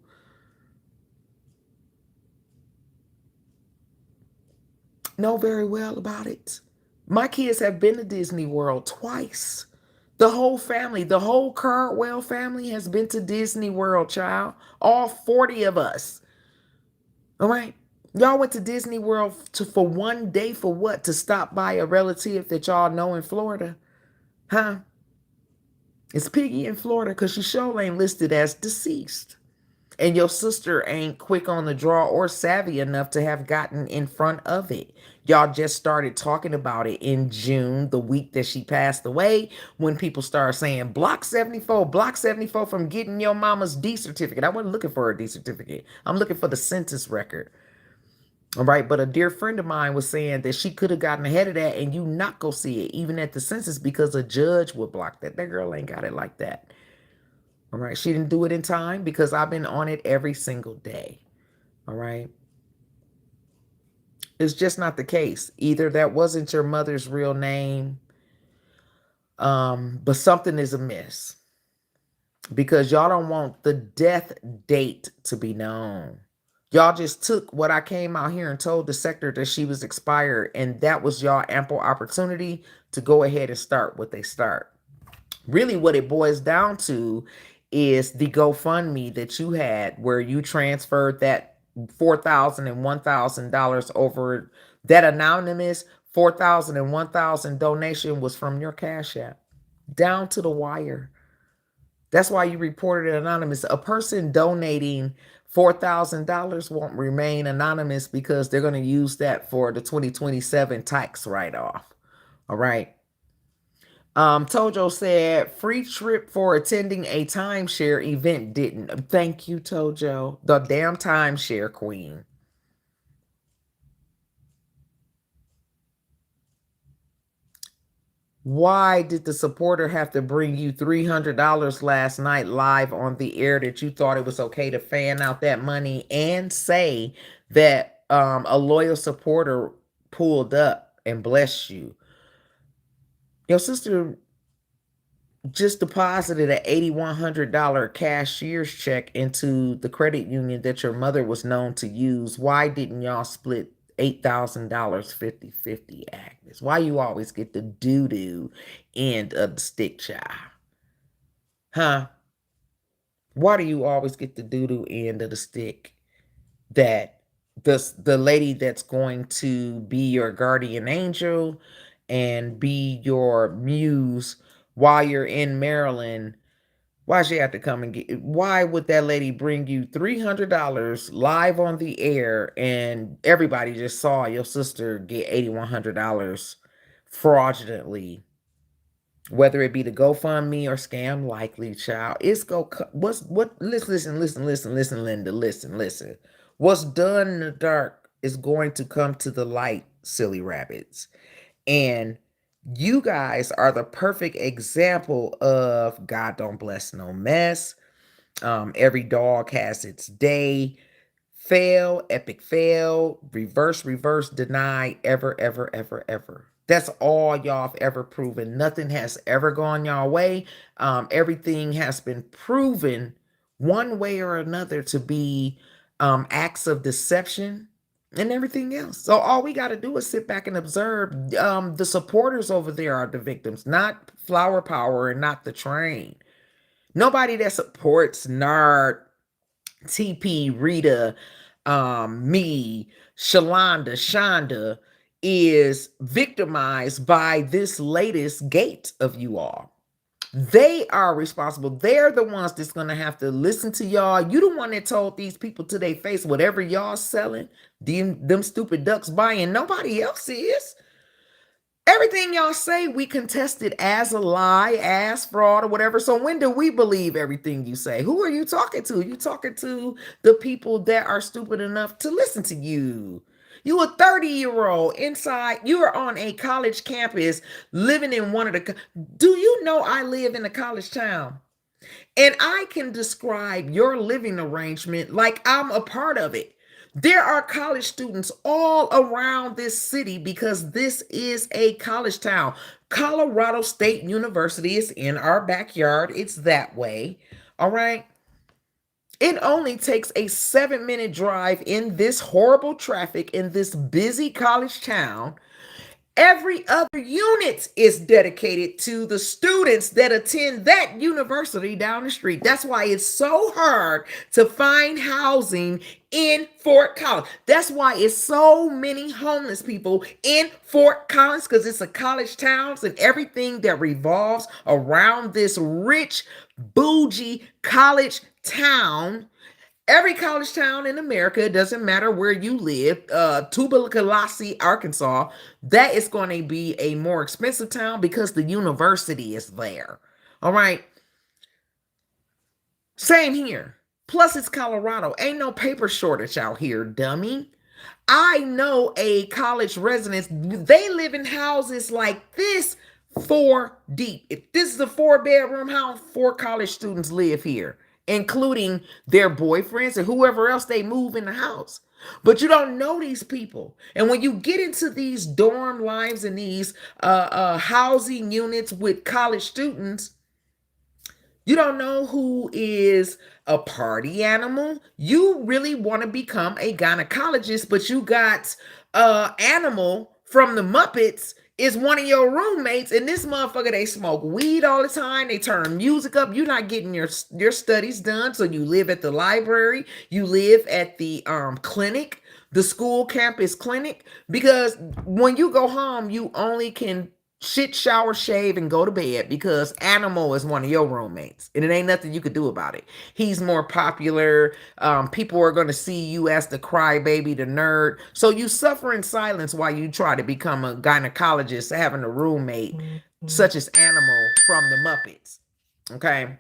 Know very well about it. My kids have been to Disney World twice. The whole family, the whole Cardwell family has been to Disney World, child. All 40 of us. All right. Y'all went to Disney World for one day for what? To stop by a relative that y'all know in Florida? Huh? It's Piggy in Florida because she sure ain't listed as deceased. And your sister ain't quick on the draw or savvy enough to have gotten in front of it. Y'all just started talking about it in June, the week that she passed away, when people started saying, block 74 from getting your mama's D certificate. I wasn't looking for a D certificate. I'm looking for the census record. All right. But a dear friend of mine was saying that she could have gotten ahead of that and you not go see it, even at the census, because a judge would block that. That girl ain't got it like that. All right. She didn't do it in time because I've been on it every single day. All right. It's just not the case. Either that wasn't your mother's real name, but something is amiss because y'all don't want the death date to be known. Y'all just took what I came out here and told the sector that she was expired, and that was y'all ample opportunity to go ahead and start what they start. Really, what it boils down to is the GoFundMe that you had where you transferred that $4,000 and $1,000 over. That anonymous 4,000 and 1,000 donation was from your Cash App down to the wire. That's why you reported it anonymous. A person donating $4,000 won't remain anonymous because they're going to use that for the 2027 tax write-off. All right. Tojo said free trip for attending a timeshare event didn't. Thank you, Tojo. The damn timeshare queen. Why did the supporter have to bring you $300 last night live on the air that you thought it was okay to fan out that money and say that a loyal supporter pulled up and blessed you? Your sister just deposited an $8,100 cashier's check into the credit union that your mother was known to use. Why didn't y'all split $8,000 50-50, Agnes? Why you always get the doo-doo end of the stick, child? Huh? Why do you always get the doo-doo end of the stick? That the lady that's going to be your guardian angel and be your muse while you're in Maryland. Why she have to come and get? Why would that lady bring you $300 live on the air and everybody just saw your sister get $8,100 fraudulently? Whether it be the GoFundMe or scam likely, child, it's what? Listen, Linda, listen. What's done in the dark is going to come to the light, silly rabbits. And you guys are the perfect example of God don't bless no mess. Every dog has its day. Fail, epic fail, reverse, deny, ever. That's all y'all have ever proven. Nothing has ever gone y'all way. Everything has been proven one way or another to be acts of deception and everything else. So all we got to do is sit back and observe. The supporters over there are the victims, not Flower Power and not the train. Nobody that supports Nard, TP, Rita, me, Shalonda, Shonda is victimized by this latest gate of you all. They are responsible. They're the ones that's going to have to listen to y'all. You the one that told these people to their face, whatever y'all selling, them stupid ducks buying, nobody else is. Everything y'all say, we contested as a lie, as fraud, or whatever. So when do we believe everything you say? Who are you talking to? You talking to the people that are stupid enough to listen to you. You a 30-year-old inside. You are on a college campus living in one of the. Do you know I live in a college town? And I can describe your living arrangement like I'm a part of it. There are college students all around this city because this is a college town. Colorado State University is in our backyard. It's that way. All right. It only takes a 7-minute drive in this horrible traffic in this busy college town. Every other unit is dedicated to the students that attend that university down the street. That's why it's so hard to find housing in Fort Collins. That's why it's so many homeless people in Fort Collins, because it's a college town and everything that revolves around this rich, bougie college town. Every college town in America, it doesn't matter where you live, Tuberculasi, Arkansas, that is going to be a more expensive town because the university is there. All right. Same here. Plus, it's Colorado. Ain't no paper shortage out here, dummy. I know a college residence, they live in houses like this, four deep. If this is a 4-bedroom house, 4 college students live here, including their boyfriends and whoever else they move in the house. But you don't know these people. And when you get into these dorm lives and these housing units with college students, you don't know who is a party animal. You really want to become a gynecologist, but you got animal from the Muppets is one of your roommates, and this motherfucker, they smoke weed all the time. They turn music up. You're not getting your studies done, so you live at the library. You live at the clinic, the school campus clinic, because when you go home, you only can shit, shower, shave, and go to bed because Animal is one of your roommates, and it ain't nothing you could do about it. He's more popular. People are going to see you as the crybaby, the nerd. So you suffer in silence while you try to become a gynecologist, having a roommate such as Animal from the Muppets. Okay.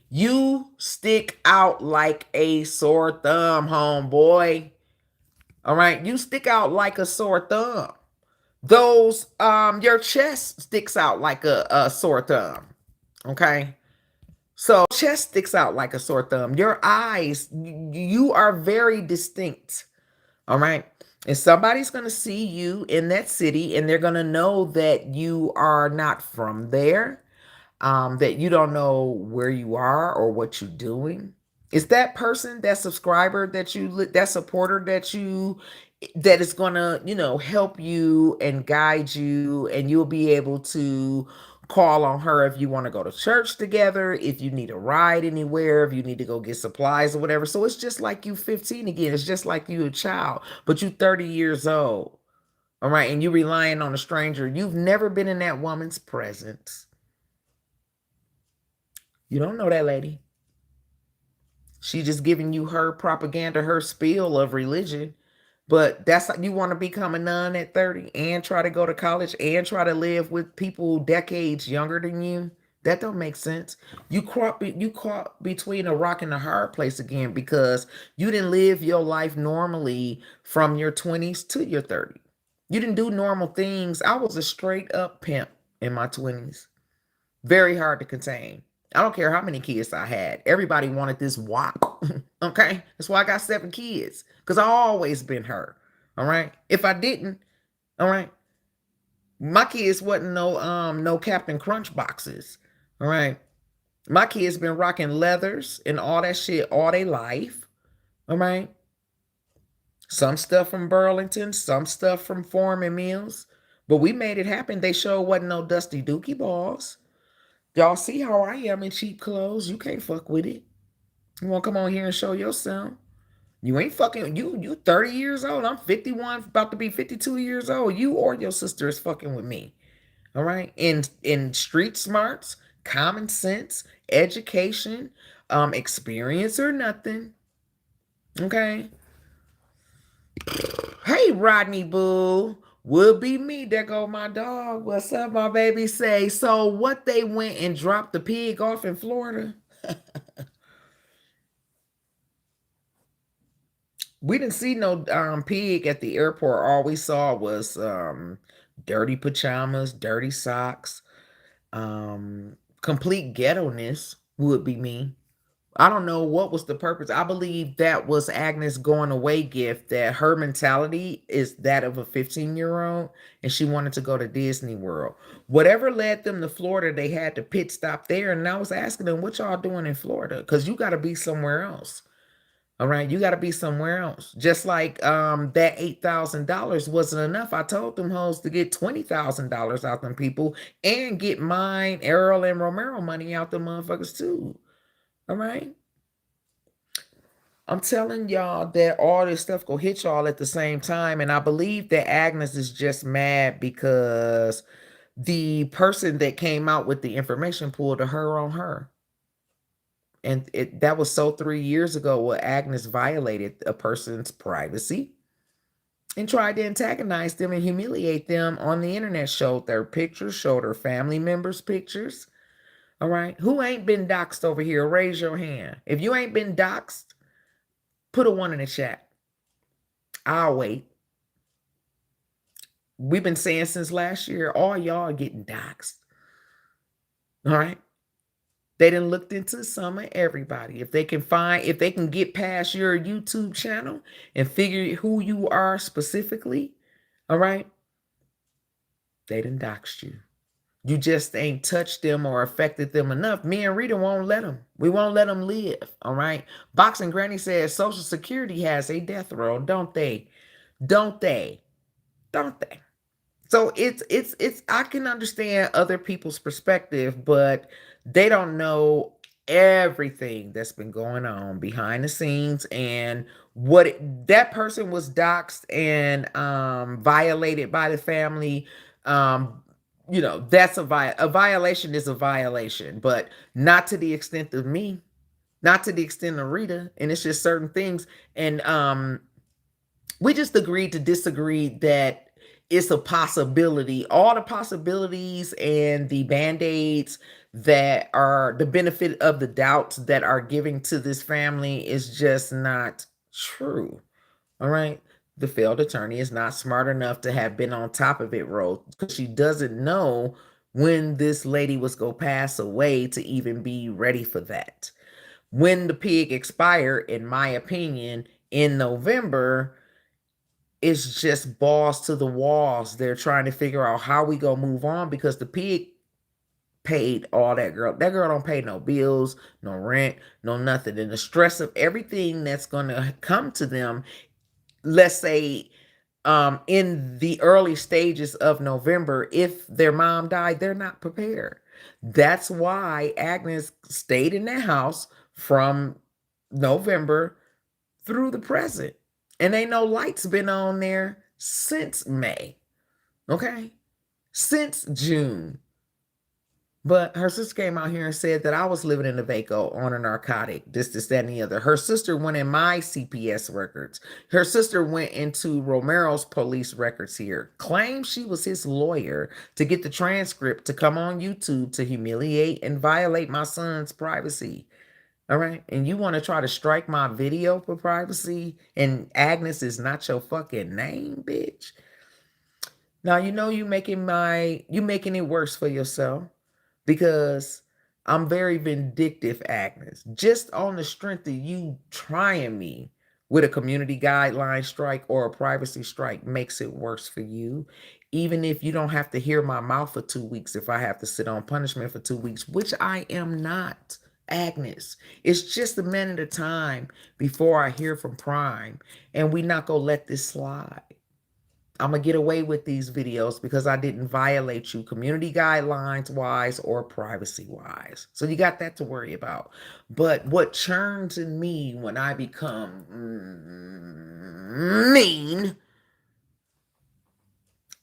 You stick out like a sore thumb, homeboy. All right. You stick out like a sore thumb. Those your chest sticks out like a sore thumb. Okay. So chest sticks out like a sore thumb. Your eyes, you are very distinct. All right. And somebody's going to see you in that city and they're going to know that you are not from there, that you don't know where you are or what you're doing. Is that person, that subscriber that that supporter that is going to, help you and guide you, and you'll be able to call on her if you want to go to church together, if you need a ride anywhere, if you need to go get supplies or whatever. So it's just like you 15 again. It's just like you a child, but you 30 years old. All right. And you relying on a stranger. You've never been in that woman's presence. You don't know that lady. She just giving you her propaganda, her spiel of religion. But that's you want to become a nun at 30 and try to go to college and try to live with people decades younger than you. That don't make sense. You caught between a rock and a hard place again because you didn't live your life normally from your 20s to your 30s. You didn't do normal things. I was a straight up pimp in my 20s. Very hard to contain. I don't care how many kids I had. Everybody wanted this WAP. Okay? That's why I got 7 kids. Because I always been her. All right. If I didn't, all right. My kids wasn't no Captain Crunch boxes. All right. My kids been rocking leathers and all that shit all their life. All right. Some stuff from Burlington, some stuff from Foreman Mills. But we made it happen. They sure wasn't no dusty dookie balls. Y'all see how I am in cheap clothes. You can't fuck with it. You want to come on here and show yourself? You ain't fucking, you 30 years old. I'm 51, about to be 52 years old. You or your sister is fucking with me. All right? In street smarts, common sense, education, experience or nothing. Okay? Hey, Rodney Boo. Would be me. There go my dog. What's up, my baby? Say, so what, they went and dropped the pig off in Florida? We didn't see no pig at the airport. All we saw was dirty pajamas, dirty socks, Complete ghetto-ness would be me. I don't know what was the purpose. I believe that was Agnes' going away gift, that her mentality is that of a 15-year-old and she wanted to go to Disney World. Whatever led them to Florida, they had to pit stop there. And I was asking them, what y'all doing in Florida? Because you got to be somewhere else. All right, you got to be somewhere else. Just like that $8,000 wasn't enough. I told them hoes to get $20,000 out them people and get mine, Errol and Romero money out the motherfuckers too. All right. I'm telling y'all that all this stuff go hit y'all at the same time. And I believe that Agnes is just mad because the person that came out with the information pulled a her on her. And that was so 3 years ago where Agnes violated a person's privacy and tried to antagonize them and humiliate them on the internet, showed their pictures, showed her family members' pictures. All right. Who ain't been doxxed over here? Raise your hand. If you ain't been doxxed, put a 1 in the chat. I'll wait. We've been saying since last year, all y'all are getting doxxed. All right. They done looked into some of everybody. If they can get past your YouTube channel and figure who you are specifically, all right, they done doxed you. You just ain't touched them or affected them enough. Me and Rita won't let them. We won't let them live, all right? Boxing Granny says Social Security has a death row, don't they? Don't they? Don't they? So it's I can understand other people's perspective, but they don't know everything that's been going on behind the scenes and that person was doxxed and violated by the family. That's a violation is a violation, but not to the extent of me, not to the extent of Rita, and it's just certain things. And we just agreed to disagree that it's a possibility. All the possibilities and the band-aids that are the benefit of the doubts that are giving to this family is just not true. All right. The failed attorney is not smart enough to have been on top of it, Rose, because she doesn't know when this lady was going to pass away to even be ready for that. When the pig expired, in my opinion, in November, it's just balls to the walls. They're trying to figure out how we gonna move on because the pig paid all that girl. That girl don't pay no bills, no rent, no nothing. And the stress of everything that's gonna come to them, let's say in the early stages of November, if their mom died, they're not prepared. That's why Agnes stayed in that house from November through the present. And ain't no lights been on there since May. Okay? Since June. But her sister came out here and said that I was living in a VACO on a narcotic, this, that, and the other. Her sister went in my CPS records. Her sister went into Romero's police records here, claimed she was his lawyer to get the transcript to come on YouTube to humiliate and violate my son's privacy. All right. And you want to try to strike my video for privacy, and Agnes is not your fucking name, bitch. Now you know you making it worse for yourself because I'm very vindictive, Agnes. Just on the strength of you trying me with a community guideline strike or a privacy strike makes it worse for you. Even if you don't have to hear my mouth for 2 weeks, if I have to sit on punishment for 2 weeks, which I am not. Agnes, it's just a minute of time before I hear from Prime, and we not gonna let this slide. I'm gonna get away with these videos because I didn't violate you community guidelines wise or privacy wise. So you got that to worry about. But what churns in me when I become mean,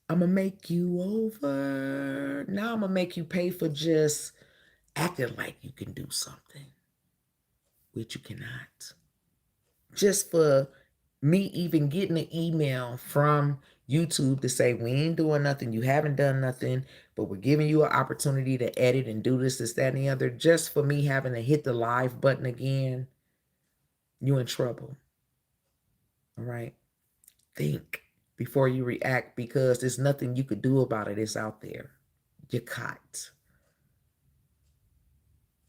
I'm gonna make you over. Now I'm gonna make you pay for just acting like you can do something, which you cannot. Just for me even getting an email from YouTube to say, we ain't doing nothing, you haven't done nothing, but we're giving you an opportunity to edit and do this, that, and the other, just for me having to hit the live button again, you in trouble. All right? Think before you react because there's nothing you could do about it. It's out there. You're caught.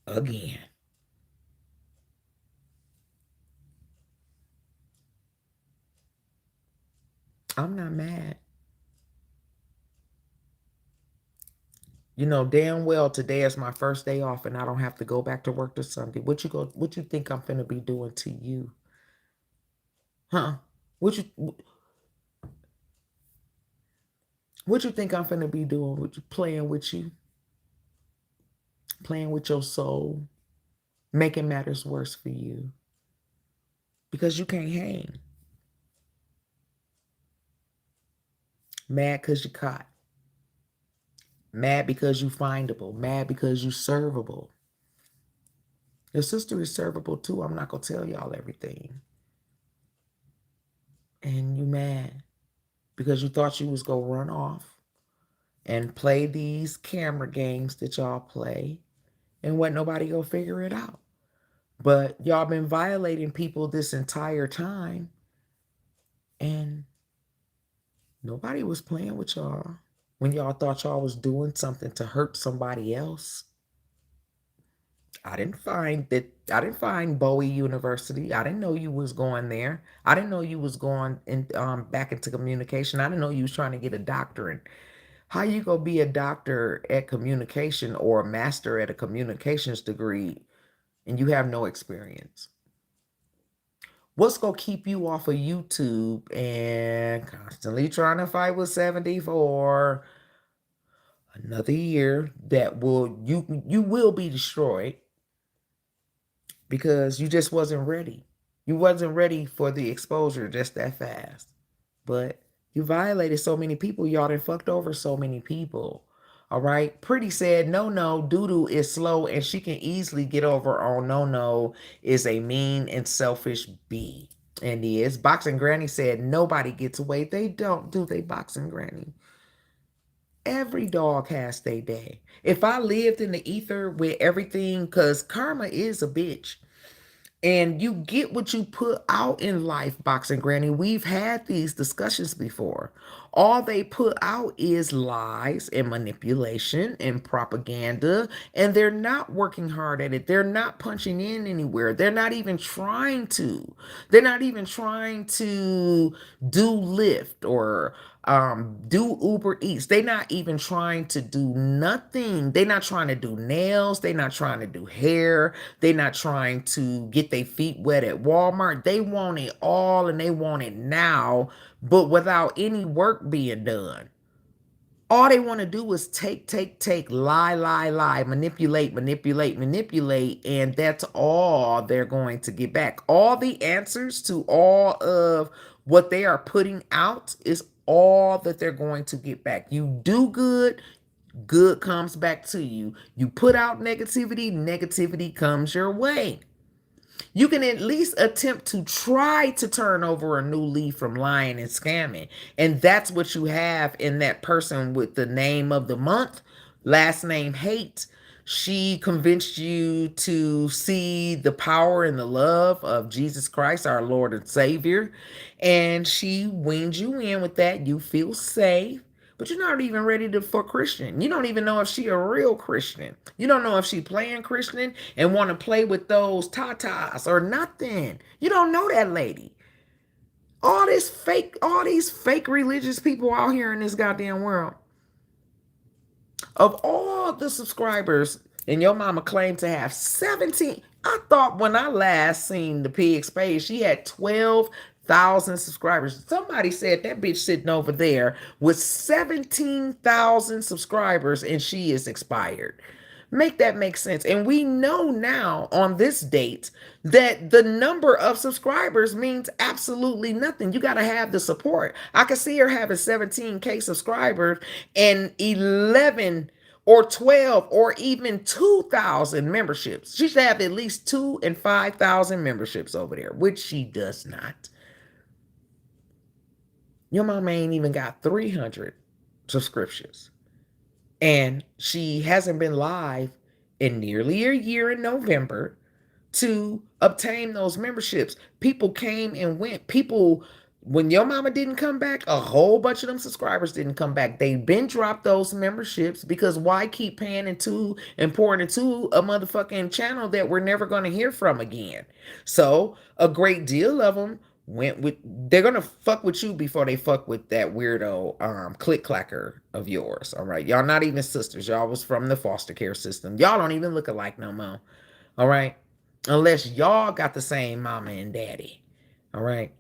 again. I'm not mad. You know damn well today is my first day off and I don't have to go back to work till Sunday. What you think I'm finna be doing to you? Huh? What you what you think I'm finna be doing with you? Playing with your soul, making matters worse for you because you can't hang. Mad because you caught. Mad because you findable. Mad because you servable. Your sister is servable too. I'm not gonna tell y'all everything. And you mad because you thought you was gonna run off and play these camera games that y'all play and what nobody gonna figure it out. But y'all been violating people this entire time and nobody was playing with y'all when y'all thought y'all was doing something to hurt somebody else. I didn't find Bowie University. I didn't know you was going there. I didn't know you was going in back into communication. I didn't know you was trying to get a doctorate. How you gonna be a doctor at communication or a master at a communications degree and you have no experience? What's gonna keep you off of YouTube and constantly trying to fight with 74 another year that you will be destroyed because you just wasn't ready. You wasn't ready for the exposure just that fast. But you violated so many people, y'all done fucked over so many people. All right. Pretty said, no, no, Doodoo is slow and she can easily get over on no, no is a mean and selfish bee. And is. Boxing Granny said, nobody gets away. They don't, do they, Boxing Granny? Every dog has their day. If I lived in the ether with everything, because karma is a bitch. And you get what you put out in life, Boxing Granny. We've had these discussions before. All they put out is lies and manipulation and propaganda, and they're not working hard at it. They're not punching in anywhere. They're not even trying to. They're not even trying to do Lyft or do Uber Eats. They're not even trying to do nothing. They're not trying to do nails. They're not trying to do hair. They're not trying to get their feet wet at Walmart. They want it all and they want it now, but without any work being done. All they want to do is take, lie, lie, lie, manipulate, manipulate, manipulate, and that's all they're going to get back. All the answers to all of what they are putting out is all that they're going to get back. You do good, good comes back to you. You put out negativity, negativity comes your way. You can at least attempt to try to turn over a new leaf from lying and scamming. And that's what you have in that person with the name of the month, last name Hate. She convinced you to see the power and the love of Jesus Christ, our Lord and Savior. And she weaned you in with that. You feel safe. But you're not even ready for Christian. You don't even know if she a real Christian. You don't know if she playing Christian and want to play with those tatas or nothing. You don't know that lady. All these fake religious people out here in this goddamn world. Of all the subscribers, and your mama claimed to have 17. I thought when I last seen the pig's page, she had 12,000 subscribers. Somebody said that bitch sitting over there with 17,000 subscribers and she is expired. Make that make sense. And we know now on this date that the number of subscribers means absolutely nothing. You got to have the support. I can see her having 17K subscribers and 11 or 12 or even 2,000 memberships. She should have at least 2 and 5,000 memberships over there, which she does not. Your mama ain't even got 300 subscriptions. And she hasn't been live in nearly a year in November to obtain those memberships. People came and went. People When your mama didn't come back, a whole bunch of them subscribers didn't come back. They've been dropped those memberships because why keep paying into and pouring into a motherfucking channel that we're never going to hear from again? So a great deal of them went with, they're gonna fuck with you before they fuck with that weirdo click clacker of yours. All right. Y'all not even sisters. Y'all was from the foster care system. Y'all don't even look alike no more. All right. Unless y'all got the same mama and daddy. All right.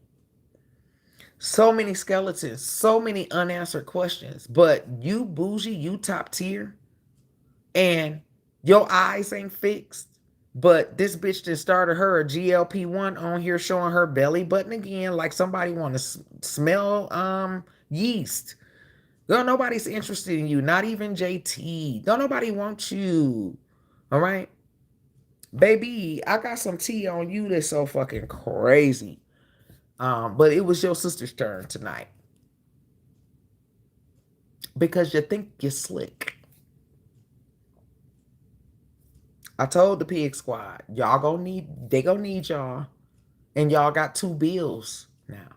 So many skeletons, so many unanswered questions. But you bougie, you top tier, and your eyes ain't fixed. But this bitch just started her a GLP-1 on here showing her belly button again, like somebody want to smell yeast. Girl, nobody's interested in you, not even JT. Don't nobody want you. All right. Baby, I got some tea on you that's so fucking crazy. But it was your sister's turn tonight because you think you're slick. I told the pig squad, y'all they gonna need y'all. And y'all got two bills now.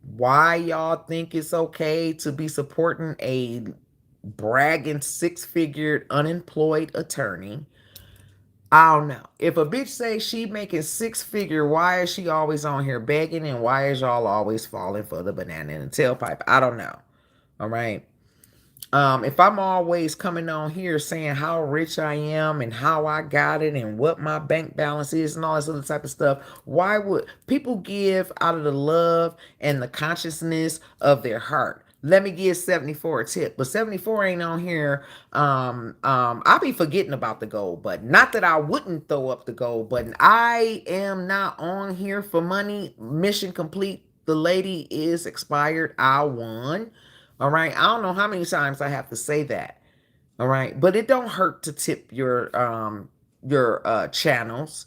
Why y'all think it's okay to be supporting a bragging six-figured unemployed attorney? I don't know. If a bitch say she making six-figure, why is she always on here begging, and why is y'all always falling for the banana in the tailpipe? I don't know. All right. If I'm always coming on here saying how rich I am and how I got it and what my bank balance is and all this other type of stuff, why would people give out of the love and the consciousness of their heart? Let me give 74 a tip, but 74 ain't on here. I'll be forgetting about the gold button. Not that I wouldn't throw up the gold button. I am not on here for money. Mission complete. The lady is expired. I won. All right. I don't know how many times I have to say that. All right. But it don't hurt to tip your channels.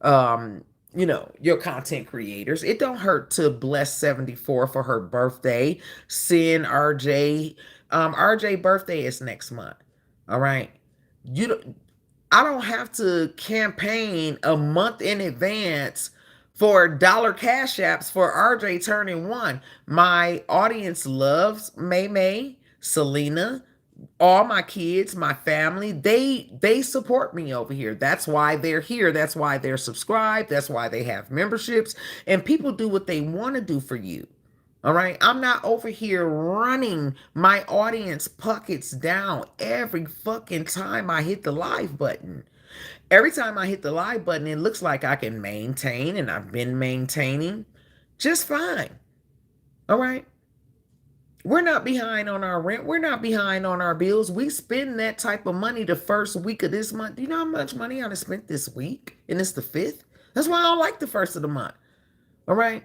Um, your content creators. It don't hurt to bless 74 for her birthday. Send RJ. RJ birthday is next month. All right. You I don't have to campaign a month in advance for dollar cash apps for RJ turning one. My audience loves May May, Selena, all my kids, my family. They support me over here. That's why they're here. That's why they're subscribed. That's why they have memberships. And people do what they want to do for you. All right. I'm not over here running my audience pockets down every fucking time I hit the live button. Every time I hit the live button, it looks like I can maintain, and I've been maintaining just fine. All right. We're not behind on our rent. We're not behind on our bills. We spend that type of money the first week of this month. Do you know how much money I spent this week? And it's the 5th. That's why I don't like the first of the month. All right.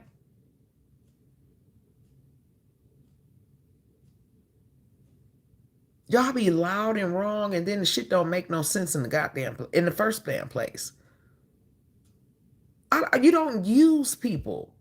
Y'all be loud and wrong, and then the shit don't make no sense in the first damn place. You don't use people.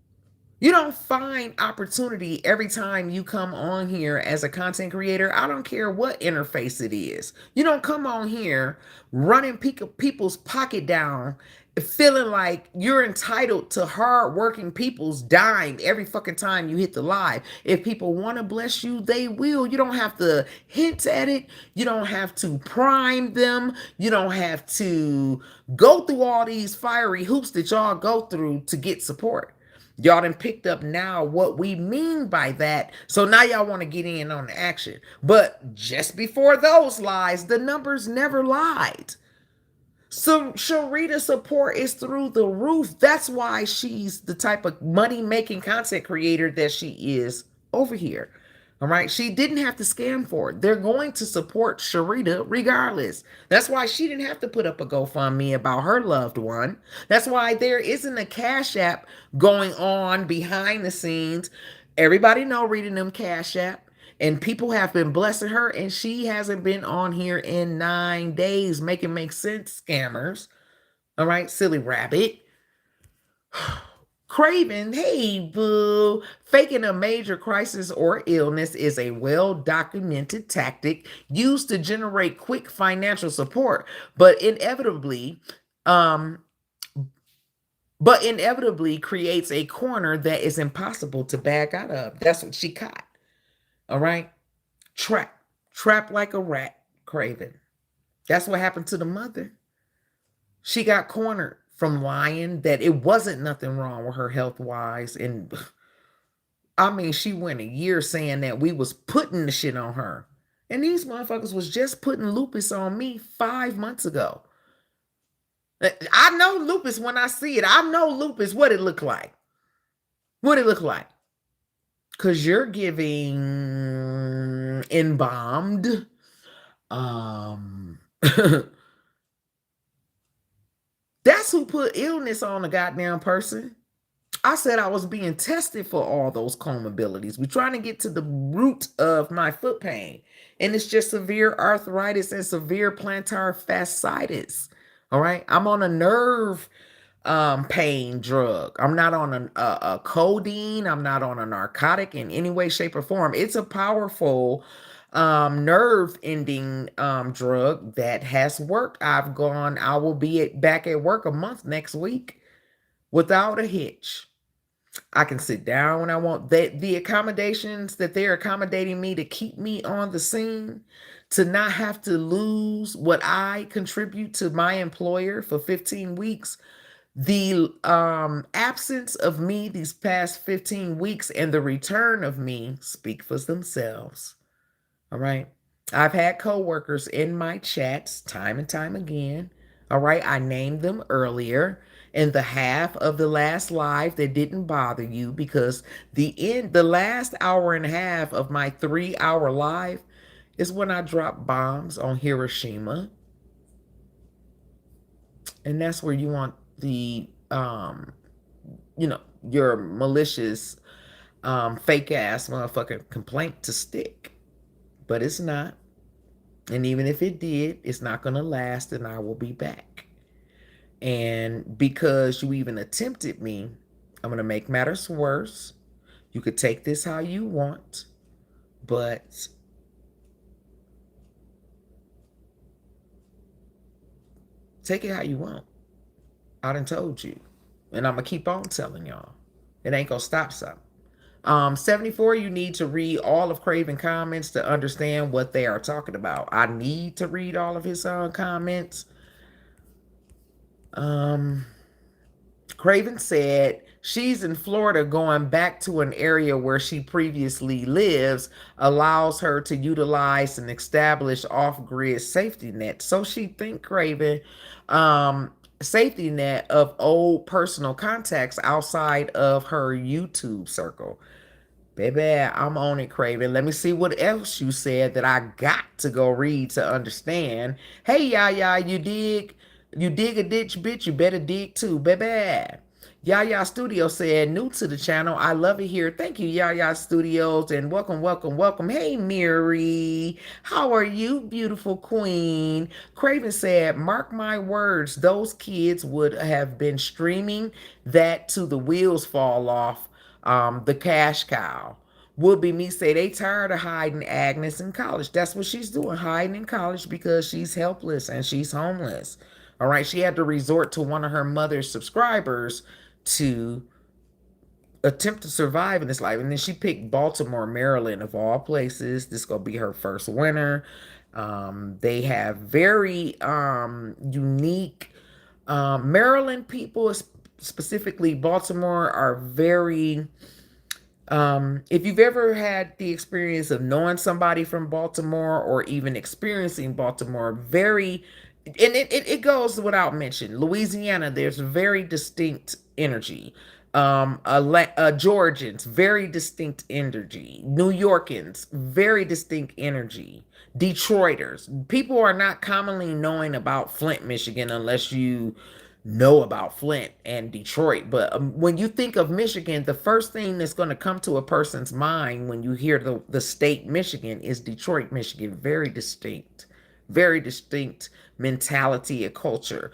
You don't find opportunity every time you come on here as a content creator. I don't care what interface it is. You don't come on here running people's pocket down, feeling like you're entitled to hardworking people's dime every fucking time you hit the live. If people want to bless you, they will. You don't have to hint at it. You don't have to prime them. You don't have to go through all these fiery hoops that y'all go through to get support. Y'all done picked up now what we mean by that. So now y'all want to get in on the action. But just before those lies, the numbers never lied. So Sharita support is through the roof. That's why she's the type of money-making content creator that she is over here. All right. She didn't have to scam for it. They're going to support Sharita regardless. That's why she didn't have to put up a GoFundMe about her loved one. That's why there isn't a Cash App going on behind the scenes. Everybody know reading them Cash App. And people have been blessing her, and she hasn't been on here in 9 days. Make sense, scammers. All right, silly rabbit. Craven, hey boo. Faking a major crisis or illness is a well-documented tactic used to generate quick financial support, but inevitably, um, but inevitably creates a corner that is impossible to back out of. That's what she caught. All right. Trap. Trapped like a rat, Craven. That's what happened to the mother. She got cornered from lying that it wasn't nothing wrong with her health wise. And I mean, she went a year saying that we was putting the shit on her. And these motherfuckers was just putting lupus on me 5 months ago. I know lupus when I see it. I know lupus what it look like. What it look like. Because you're giving embalmed. That's who put illness on a goddamn person. I said I was being tested for all those comorbidities. We're trying to get to the root of my foot pain. And it's just severe arthritis and severe plantar fasciitis. All right. I'm on a nerve pain drug. I'm not on a codeine. I'm not on a narcotic in any way, shape, or form. It's a powerful nerve ending drug that has worked. I will be back at work a month next week without a hitch. I can sit down when I want. The accommodations that they're accommodating me to keep me on the scene, to not have to lose what I contribute to my employer for 15 weeks. The absence of me these past 15 weeks and the return of me speak for themselves. All right. I've had coworkers in my chats time and time again. All right. I named them earlier in the half of the last live that didn't bother you, because the last hour and a half of my 3 hour live is when I dropped bombs on Hiroshima. And that's where you want the your malicious fake ass motherfucking complaint to stick. But it's not. And even if it did, it's not going to last, and I will be back. And because you even attempted me, I'm going to make matters worse. You could take this how you want, but take it how you want. I done told you. And I'm going to keep on telling y'all. It ain't going to stop something. 74, you need to read all of Craven comments to understand what they are talking about. I need to read all of his comments. Craven said she's in Florida. Going back to an area where she previously lives allows her to utilize an established off-grid safety net. So she think, Craven, safety net of old personal contacts outside of her YouTube circle. Baby, I'm on it, Craven. Let me see what else you said that I got to go read to understand. Hey, Yaya, you dig? You dig a ditch, bitch, you better dig too, baby. Yaya Studio said, new to the channel. I love it here. Thank you, Yaya Studios, and welcome, welcome, welcome. Hey, Miri. How are you, beautiful queen? Craven said, mark my words, those kids would have been streaming that to the wheels fall off. The cash cow. Would be me say they tired of hiding Agnes in college. That's what she's doing, hiding in college because she's helpless and she's homeless. All right. She had to resort to one of her mother's subscribers to attempt to survive in this life. And then she picked Baltimore, Maryland, of all places. This is going to be her first winter. They have very unique Maryland people, specifically Baltimore, are very if you've ever had the experience of knowing somebody from Baltimore or even experiencing Baltimore, very, and it goes without mention. Louisiana, there's very distinct energy. Georgians, very distinct energy. New Yorkans, very distinct energy. Detroiters, people are not commonly knowing about Flint, Michigan, unless you know about Flint and Detroit. But when you think of Michigan, the first thing that's going to come to a person's mind when you hear the state Michigan is Detroit, Michigan. Very distinct mentality and culture.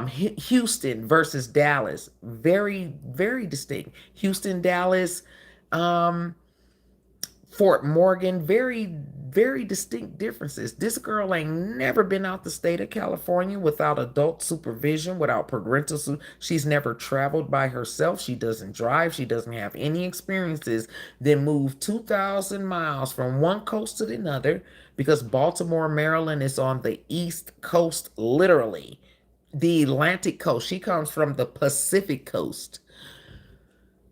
Houston versus Dallas, very, very distinct. Houston, Dallas, Fort Morgan, very distinct differences. This girl ain't never been out the state of California without adult supervision, without parental she's never traveled by herself. She doesn't drive. She doesn't have any experiences. Then moved 2,000 miles from one coast to the other because Baltimore, Maryland is on the East Coast, literally. The Atlantic coast. She comes from the Pacific coast.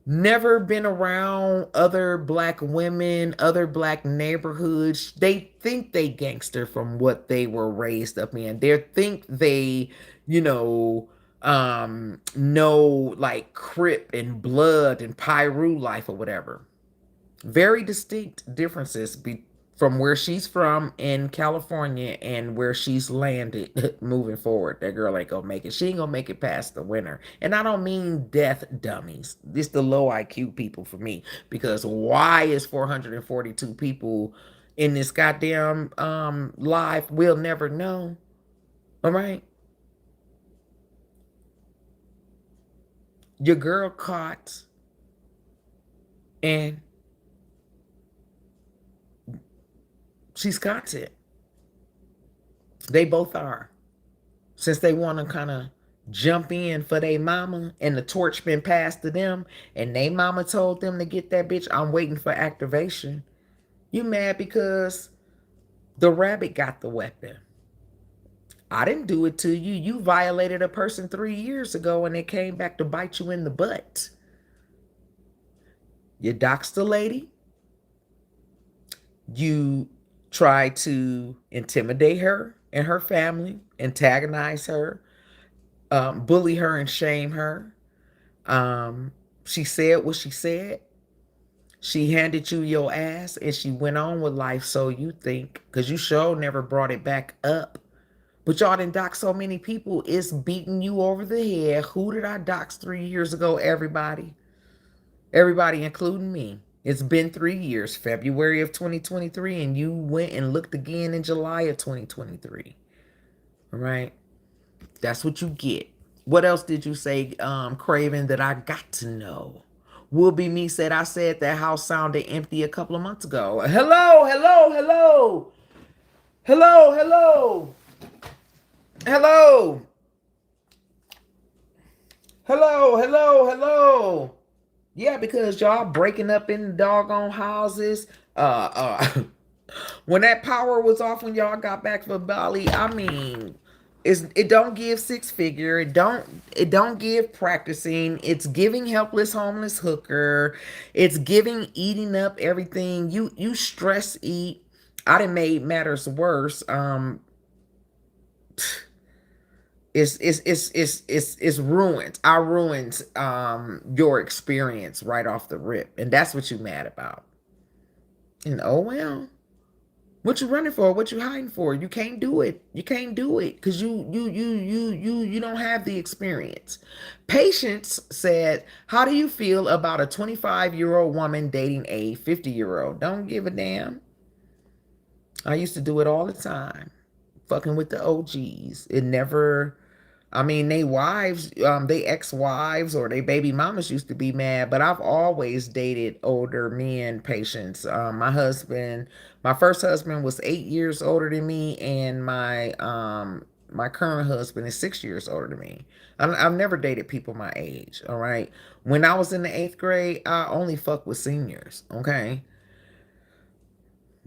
Never been around other black women, other black neighborhoods. They think they gangster from what they were raised up in. They think they, you know like Crip and Blood and Pyru life or whatever. Very distinct differences from where she's from in California and where she's landed moving forward. That girl ain't gonna make it. She ain't gonna make it past the winter. And I don't mean death dummies. This the low IQ people for me. Because why is 442 people in this goddamn live? We'll never know. All right. Your girl caught and she's content. They both are. Since they want to kind of jump in for their mama and the torch been passed to them and they mama told them to get that bitch, I'm waiting for activation. You mad because the rabbit got the weapon. I didn't do it to you. You violated a person 3 years ago and it came back to bite you in the butt. You doxed the lady. You tried to intimidate her and her family, antagonize her, bully her and shame her. She said what she said. She handed you your ass and she went on with life, so you think, because you sure never brought it back up. But y'all done dox so many people, it's beating you over the head. Who did I dox 3 years ago? Everybody. Everybody, including me. It's been 3 years, February of 2023, and you went and looked again in July of 2023. All right? That's what you get. What else did you say, Craven, that I got to know? Will Be Me said, I said that house sounded empty a couple of months ago. Hello, hello, hello. Hello, hello. Hello. Hello, hello, hello. Yeah, because y'all breaking up in the doggone houses. When that power was off when y'all got back from Bali, I mean, it don't give six figure. It don't give practicing. It's giving helpless homeless hooker. It's giving eating up everything. You stress eat. I done made matters worse. It's ruined. I ruined your experience right off the rip. And that's what you mad about. And oh well. What you running for? What you hiding for? You can't do it. You can't do it because you don't have the experience. Patience said, "How do you feel about a 25-year-old woman dating a 50-year-old? Don't give a damn. I used to do it all the time, fucking with the OGs. It never. I mean, they wives, they ex-wives or they baby mamas used to be mad, but I've always dated older men, patients. My first husband was 8 years older than me, and my current husband is 6 years older than me. I've never dated people my age. All right. When I was in the eighth grade, I only fucked with seniors. Okay.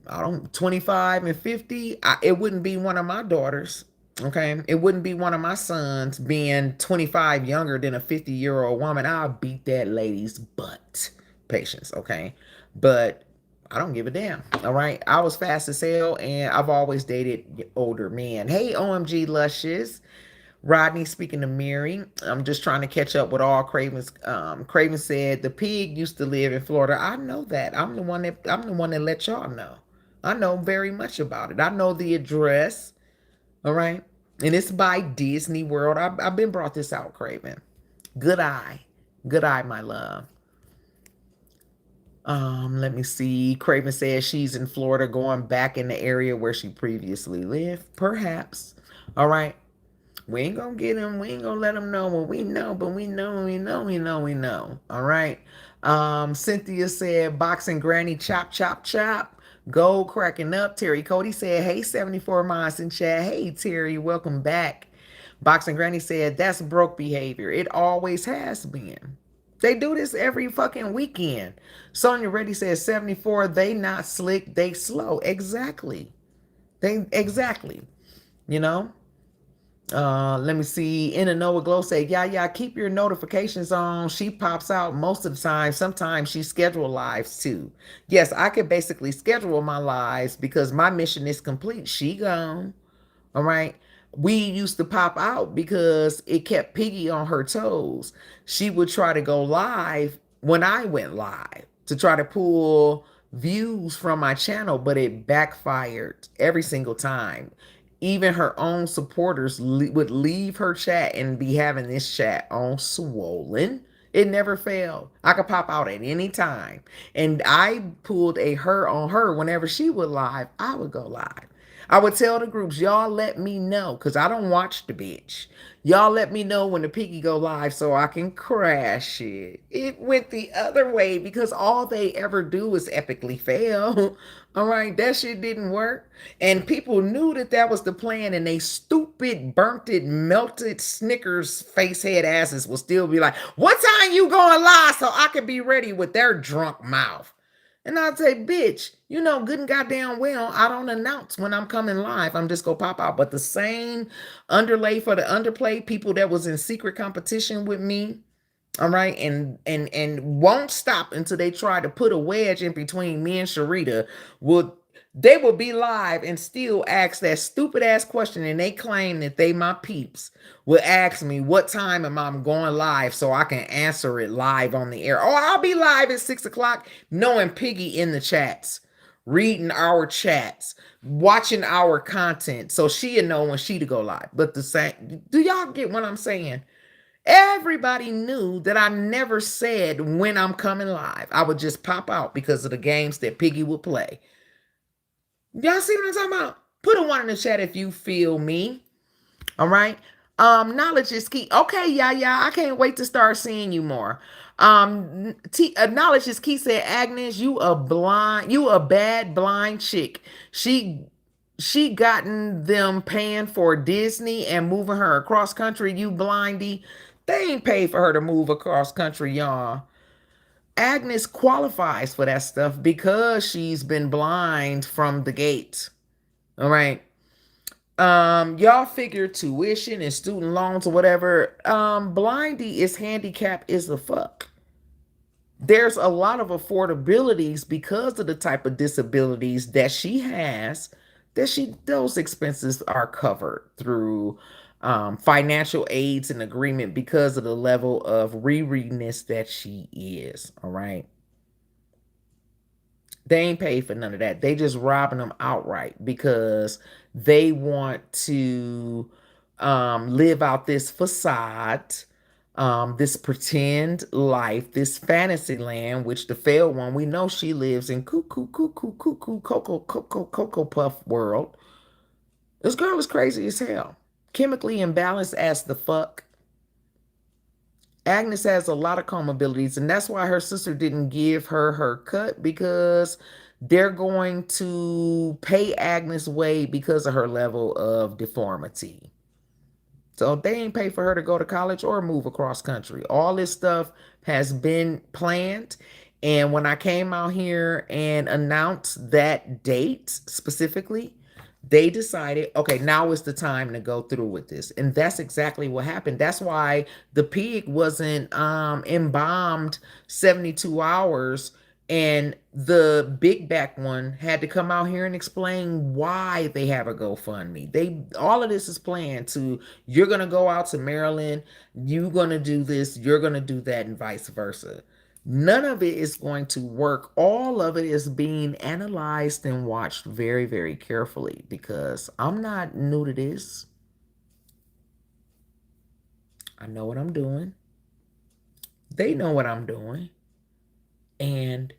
I don't 25 and 50. It wouldn't be one of my daughters. Okay. It wouldn't be one of my sons being 25 younger than a 50-year-old woman. I'll beat that lady's butt. Patience. Okay. But I don't give a damn. All right. I was fast as hell and I've always dated older men. Hey, OMG Luscious. Rodney speaking to Mary. I'm just trying to catch up with all Craven's. Craven said the pig used to live in Florida. I know that. I'm the one that let y'all know. I know very much about it. I know the address. All right. And it's by Disney World. I've been brought this out, Craven. Good eye. Good eye, my love. Let me see. Craven says she's in Florida going back in the area where she previously lived. Perhaps. All right. We ain't gonna get him. We ain't gonna let him know what we know, but we know, we know, we know, we know. All right. Cynthia said, boxing granny, chop, chop, chop. Gold cracking up. Terry Cody said, hey, 74 miles in chat. Hey, Terry, welcome back. Boxing granny said, that's broke behavior. It always has been. They do this every fucking weekend. Sonia Reddy says 74, they not slick, they slow. Exactly. Exactly. You know? Let me see. In a Noah Glow say, yeah, keep your notifications on. She pops out most of the time. Sometimes she schedule lives too. Yes, I could basically schedule my lives because my mission is complete. She gone. All right. We used to pop out because it kept Piggy on her toes. She would try to go live when I went live to try to pull views from my channel, but it backfired every single time. Even her own supporters would leave her chat and be having this chat on swollen. It never failed. I could pop out at any time. And I pulled a her on her whenever she would live, I would go live. I would tell the groups, y'all let me know, because I don't watch the bitch. Y'all let me know when the piggy go live so I can crash it. It went the other way because all they ever do is epically fail. All right, that shit didn't work. And people knew that that was the plan, and they stupid, burnt it, melted Snickers face head asses will still be like, what time you going live so I can be ready with their drunk mouth? And I'd say, bitch, you know good and goddamn well I don't announce when I'm coming live. I'm just gonna pop out. But the same underlay for the underplay, people that was in secret competition with me, all right, and won't stop until they try to put a wedge in between me and Sharita, would they will be live and still ask that stupid ass question, and they claim that they my peeps will ask me what time am I going live so I can answer it live on the air. Oh, I'll be live at 6 o'clock, knowing Piggy in the chats, reading our chats, watching our content, so she'll know when she to go live. But the same, do y'all get what I'm saying? Everybody knew that I never said when I'm coming live. I would just pop out because of the games that Piggy would play. Y'all see what I'm talking about? Put a one in the chat if you feel me. All right. Knowledge is key. Okay, yeah. I can't wait to start seeing you more. Knowledge is key said, Agnes, you a bad blind chick. She gotten them paying for Disney and moving her across country. You blindy. They ain't paid for her to move across country, y'all. Agnes qualifies for that stuff because she's been blind from the gate. All right. Y'all figure tuition and student loans or whatever. Blindy is handicapped as the fuck. There's a lot of affordabilities because of the type of disabilities that she has, that those expenses are covered through financial aids and agreement because of the level of rereadness that she is. All right. They ain't paid for none of that. They just robbing them outright because they want to live out this facade, this pretend life, this fantasy land, which the failed one, we know she lives in Cocoa Puff world. This girl is crazy as hell. Chemically imbalanced as the fuck. Agnes has a lot of comorbidities, and that's why her sister didn't give her her cut, because they're going to pay Agnes way because of her level of deformity. So they ain't pay for her to go to college or move across country. All this stuff has been planned. And when I came out here and announced that date specifically, they decided, okay, now is the time to go through with this. And that's exactly what happened. That's why the pig wasn't embalmed 72 hours, and the big back one had to come out here and explain why they have a GoFundMe. All of this is planned to, you're gonna go out to Maryland, you're gonna do this, you're gonna do that, and vice versa. None of it is going to work. All of it is being analyzed and watched very, very carefully, because I'm not new to this. I know what I'm doing. They know what I'm doing. And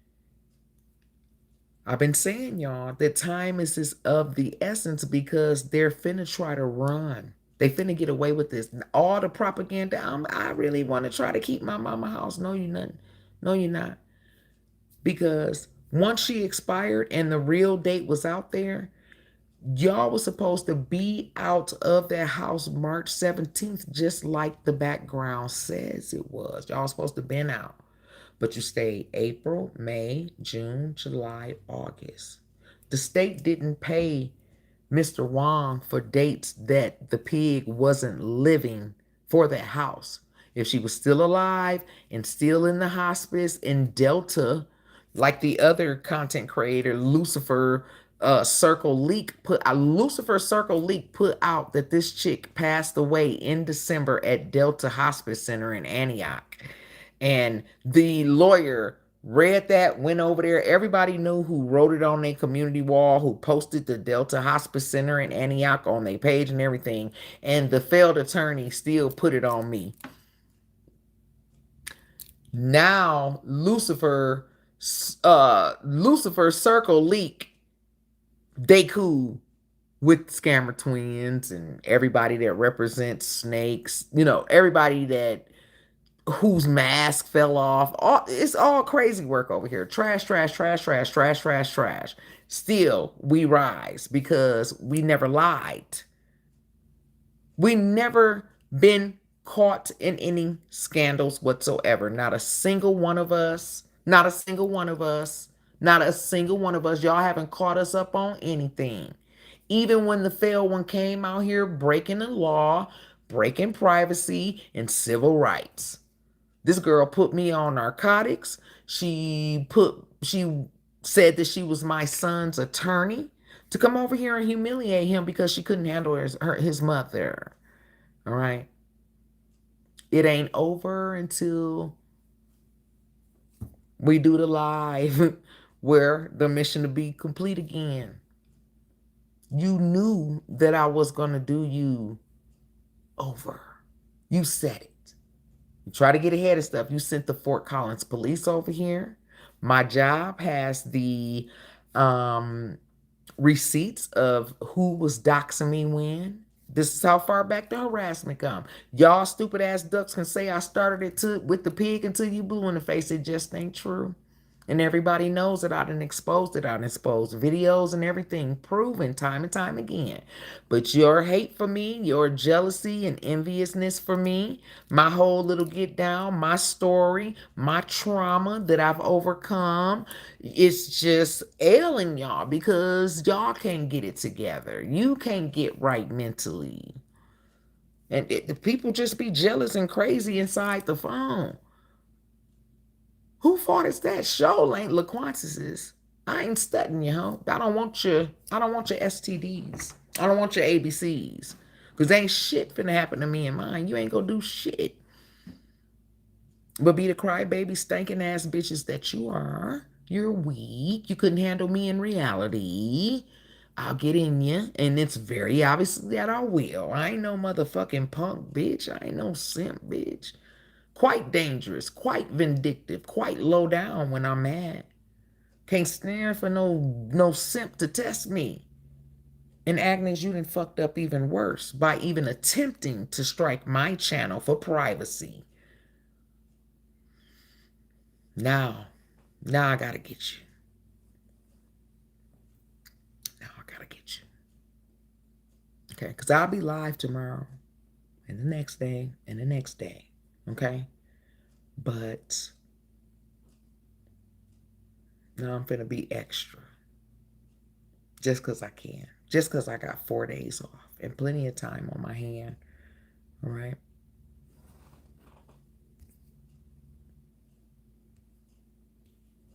I've been saying, y'all, that time is of the essence, because they're finna try to run. They finna get away with this. All the propaganda. I really want to try to keep my mama house. No, you not. No, you're not. Because once she expired and the real date was out there, y'all was supposed to be out of that house March 17th, just like the background says it was. Y'all supposed to been out. But you stayed April, May, June, July, August. The state didn't pay Mr. Wong for dates that the pig wasn't living for that house. If she was still alive and still in the hospice in Delta, like the other content creator, Lucifer Circle Leak put out that this chick passed away in December at Delta Hospice Center in Antioch. And the lawyer read that, went over there. Everybody knew who wrote it on their community wall, who posted the Delta Hospice Center in Antioch on their page and everything. And the failed attorney still put it on me. Now Lucifer Circle Leak, they cool with Scammer Twins and everybody that represents snakes, everybody that whose mask fell off. It's all crazy work over here. Trash, trash, trash, trash, trash, trash, trash. Still, we rise because we never lied. We never been caught in any scandals whatsoever. Not a single one of us. Not a single one of us. Not a single one of us. Y'all haven't caught us up on anything. Even when the failed one came out here breaking the law, breaking privacy and civil rights. This girl put me on narcotics. She said that she was my son's attorney to come over here and humiliate him because she couldn't handle his mother. All right. It ain't over until we do the live where the mission to be complete again. You knew that I was going to do you over. You said it. You try to get ahead of stuff. You sent the Fort Collins police over here. My job has the receipts of who was doxing me when. This is how far back the harassment come. Y'all stupid ass ducks can say I started it with the pig until you blue in the face. It just ain't true. And everybody knows that I done exposed it. I done exposed videos and everything, proven time and time again. But your hate for me, your jealousy and enviousness for me, my whole little get down, my story, my trauma that I've overcome, it's just ailing y'all because y'all can't get it together. You can't get right mentally. And the people just be jealous and crazy inside the phone. Who fault is that? Show ain't LaQuantis's. I ain't studying you, huh? I don't want your STDs. I don't want your ABCs. Cause ain't shit finna happen to me and mine. You ain't gonna do shit. But be the crybaby stinking ass bitches that you are. You're weak. You couldn't handle me in reality. I'll get in you. And it's very obvious that I will. I ain't no motherfucking punk bitch. I ain't no simp bitch. Quite dangerous, quite vindictive, quite low down when I'm mad. Can't stand for no simp to test me. And Agnes, you done fucked up even worse by even attempting to strike my channel for privacy. Now I gotta get you. Now I gotta get you. Okay, because I'll be live tomorrow and the next day and the next day. Okay? But now I'm finna be extra. Just because I can. Just because I got 4 days off and plenty of time on my hand. All right?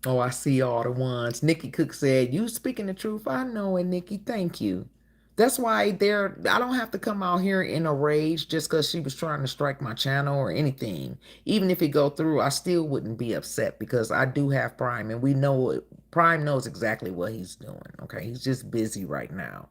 Oh, I see all the ones. Nikki Cook said, you speaking the truth. I know it, Nikki. Thank you. That's why I don't have to come out here in a rage just because she was trying to strike my channel or anything. Even if it go through, I still wouldn't be upset because I do have Prime and we know Prime knows exactly what he's doing. Okay, he's just busy right now.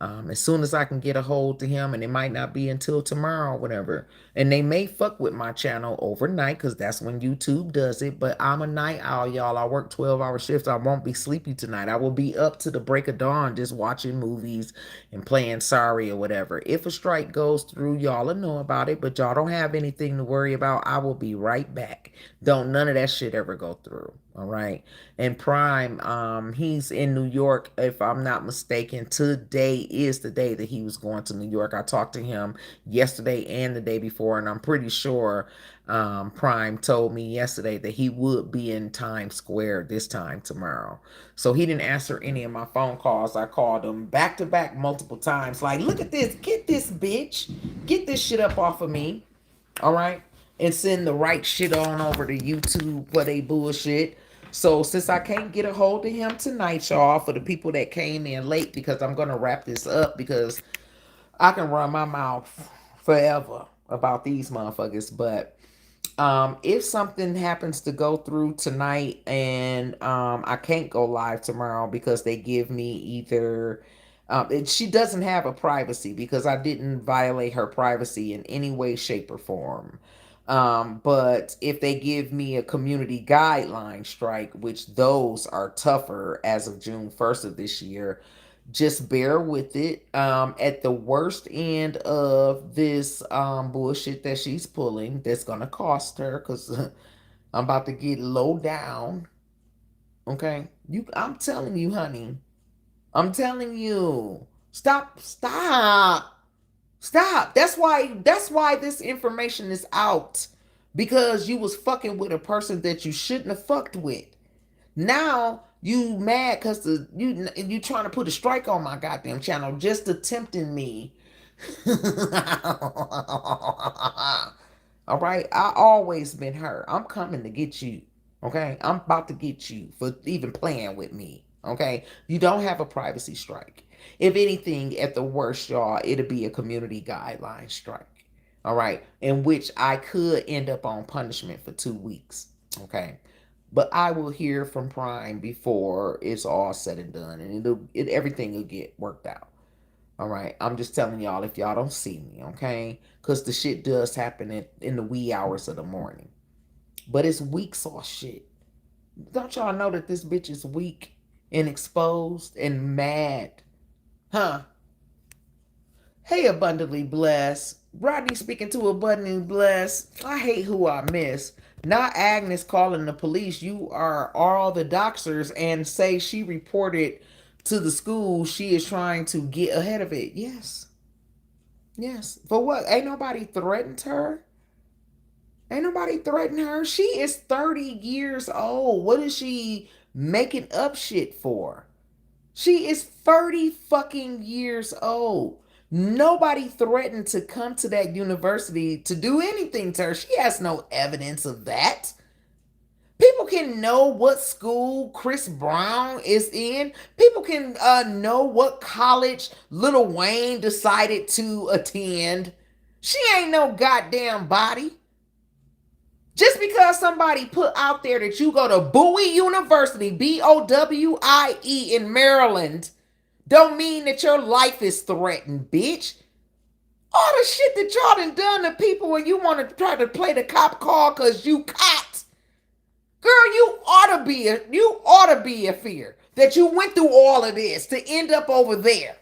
As soon as I can get a hold to him, and it might not be until tomorrow or whatever. And they may fuck with my channel overnight because that's when YouTube does it. But I'm a night owl, y'all. I work 12-hour shifts. I won't be sleepy tonight. I will be up to the break of dawn just watching movies and playing Sorry or whatever. If a strike goes through, y'all will know about it, but y'all don't have anything to worry about. I will be right back. Don't none of that shit ever go through. All right. And Prime, he's in New York, if I'm not mistaken. Today is the day that he was going to New York. I talked to him yesterday and the day before, and I'm pretty sure Prime told me yesterday that he would be in Times Square this time tomorrow. So he didn't answer any of my phone calls. I called him back to back multiple times. Like, look at this, get this bitch, get this shit up off of me. All right. And send the right shit on over to YouTube for they bullshit. So since I can't get a hold of him tonight, y'all, for the people that came in late, because I'm gonna wrap this up because I can run my mouth forever about these motherfuckers. But if something happens to go through tonight and I can't go live tomorrow because they give me either she doesn't have a privacy because I didn't violate her privacy in any way, shape, or form. But if they give me a community guideline strike, which those are tougher as of June 1st of this year, just bear with it. At the worst end of this bullshit that she's pulling, that's gonna cost her because I'm about to get low down. Okay, I'm telling you, honey. I'm telling you. Stop. That's why this information is out. Because you was fucking with a person that you shouldn't have fucked with. Now you mad because you trying to put a strike on my goddamn channel, just attempting me. All right, I always been her. I'm coming to get you. Okay, I'm about to get you for even playing with me. Okay, you don't have a privacy strike. If anything, at the worst, y'all, it'll be a community guideline strike. All right, in which I could end up on punishment for 2 weeks. Okay, but I will hear from Prime before it's all said and done, and everything will get worked out. All right, I'm just telling y'all if y'all don't see me, okay? Because the shit does happen in the wee hours of the morning, but it's weak sauce shit. Don't y'all know that this bitch is weak and exposed and mad, huh? Hey, abundantly blessed. Rodney speaking to abundantly blessed. I hate who I miss. Not Agnes calling the police. You are all the doctors and say she reported to the school. She is trying to get ahead of it. Yes. Yes. For what? Ain't nobody threatened her. Ain't nobody threatened her. She is 30 years old. What is she making up shit for? She is 30 fucking years old. Nobody threatened to come to that university to do anything to her. She has no evidence of that. People can know what school Chris Brown is in. People can know what college Lil Wayne decided to attend. She ain't no goddamn body. Just because somebody put out there that you go to Bowie University, Bowie in Maryland, don't mean that your life is threatened, bitch. All the shit that y'all done to people when you want to try to play the cop call because you caught. Girl, you ought to be a fear that you went through all of this to end up over there.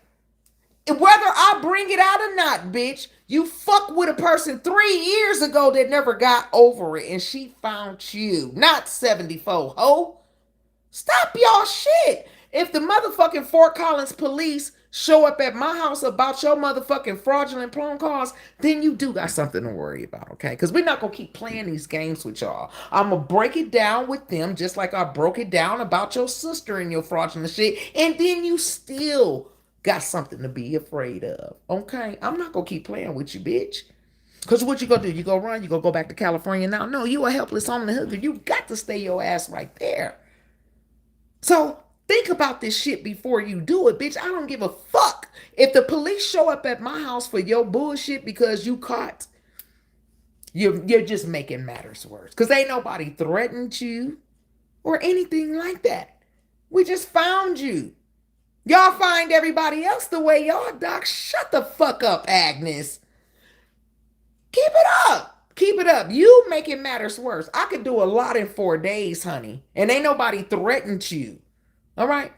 Whether I bring it out or not, bitch, you fucked with a person 3 years ago that never got over it, and she found you, not 74, ho. Stop y'all shit. If the motherfucking Fort Collins police show up at my house about your motherfucking fraudulent phone calls, then you do got something to worry about, okay? Because we're not going to keep playing these games with y'all. I'm going to break it down with them just like I broke it down about your sister and your fraudulent shit, and then you still got something to be afraid of, okay? I'm not going to keep playing with you, bitch. Because what you going to do? You going to run? You going to go back to California now? No, you a helpless on the hooker. You got to stay your ass right there. So think about this shit before you do it, bitch. I don't give a fuck. If the police show up at my house for your bullshit because you caught, you're just making matters worse. Because ain't nobody threatened you or anything like that. We just found you. Y'all find everybody else the way y'all doc. Shut the fuck up, Agnes. Keep it up. Keep it up. You making matters worse. I could do a lot in 4 days, honey. And ain't nobody threatened you. All right?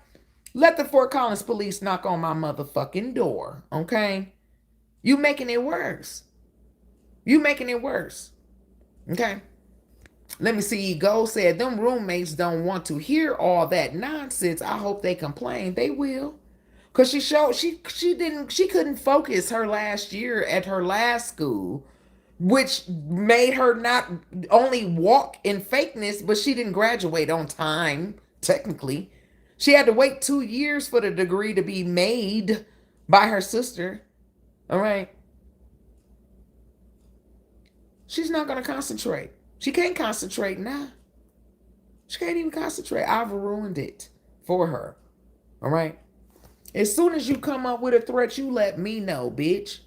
Let the Fort Collins police knock on my motherfucking door. Okay? You making it worse. You making it worse. Okay? Let me see. Gold said, them roommates don't want to hear all that nonsense. I hope they complain. They will. Cause she couldn't focus her last year at her last school, which made her not only walk in fakeness, but she didn't graduate on time, technically. She had to wait 2 years for the degree to be made by her sister. All right. She's not gonna concentrate. She can't concentrate now. She can't even concentrate. I've ruined it for her. All right. As soon as you come up with a threat, you let me know, bitch.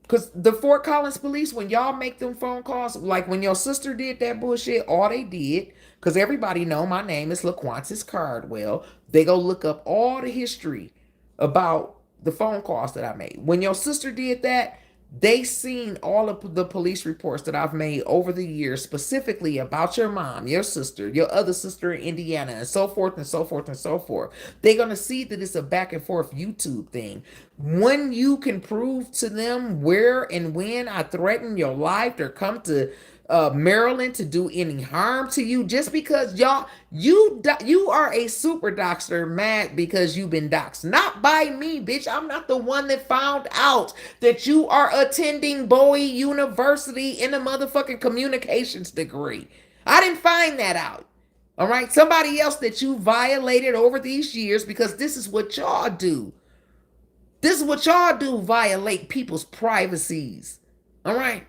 Because the Fort Collins police, when y'all make them phone calls, like when your sister did that bullshit, all they did, because everybody know my name is LaQuantis Cardwell, they go look up all the history about the phone calls that I made. When your sister did that, they seen all of the police reports that I've made over the years, specifically about your mom, your sister, your other sister in Indiana, and so forth and so forth and so forth. They're going to see that it's a back and forth YouTube thing. When you can prove to them where and when I threaten your life or come to Maryland to do any harm to you, just because you are a super doxer mad because you've been doxed, not by me, bitch. I'm not the one that found out that you are attending Bowie University in a motherfucking communications degree. I didn't find that out. All right, somebody else that you violated over these years, because this is what y'all do. This is what y'all do, violate people's privacies. All right.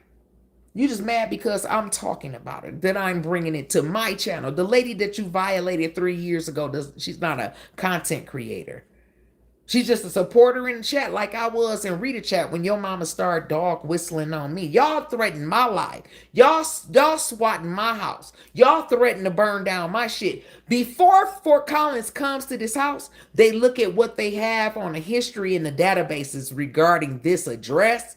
You just mad because I'm talking about it, that I'm bringing it to my channel. The lady that you violated 3 years ago, she's not a content creator. She's just a supporter in the chat like I was in Rita chat when your mama started dog whistling on me. Y'all threatened my life. Y'all swatting my house. Y'all threatened to burn down my shit. Before Fort Collins comes to this house, they look at what they have on the history in the databases regarding this address.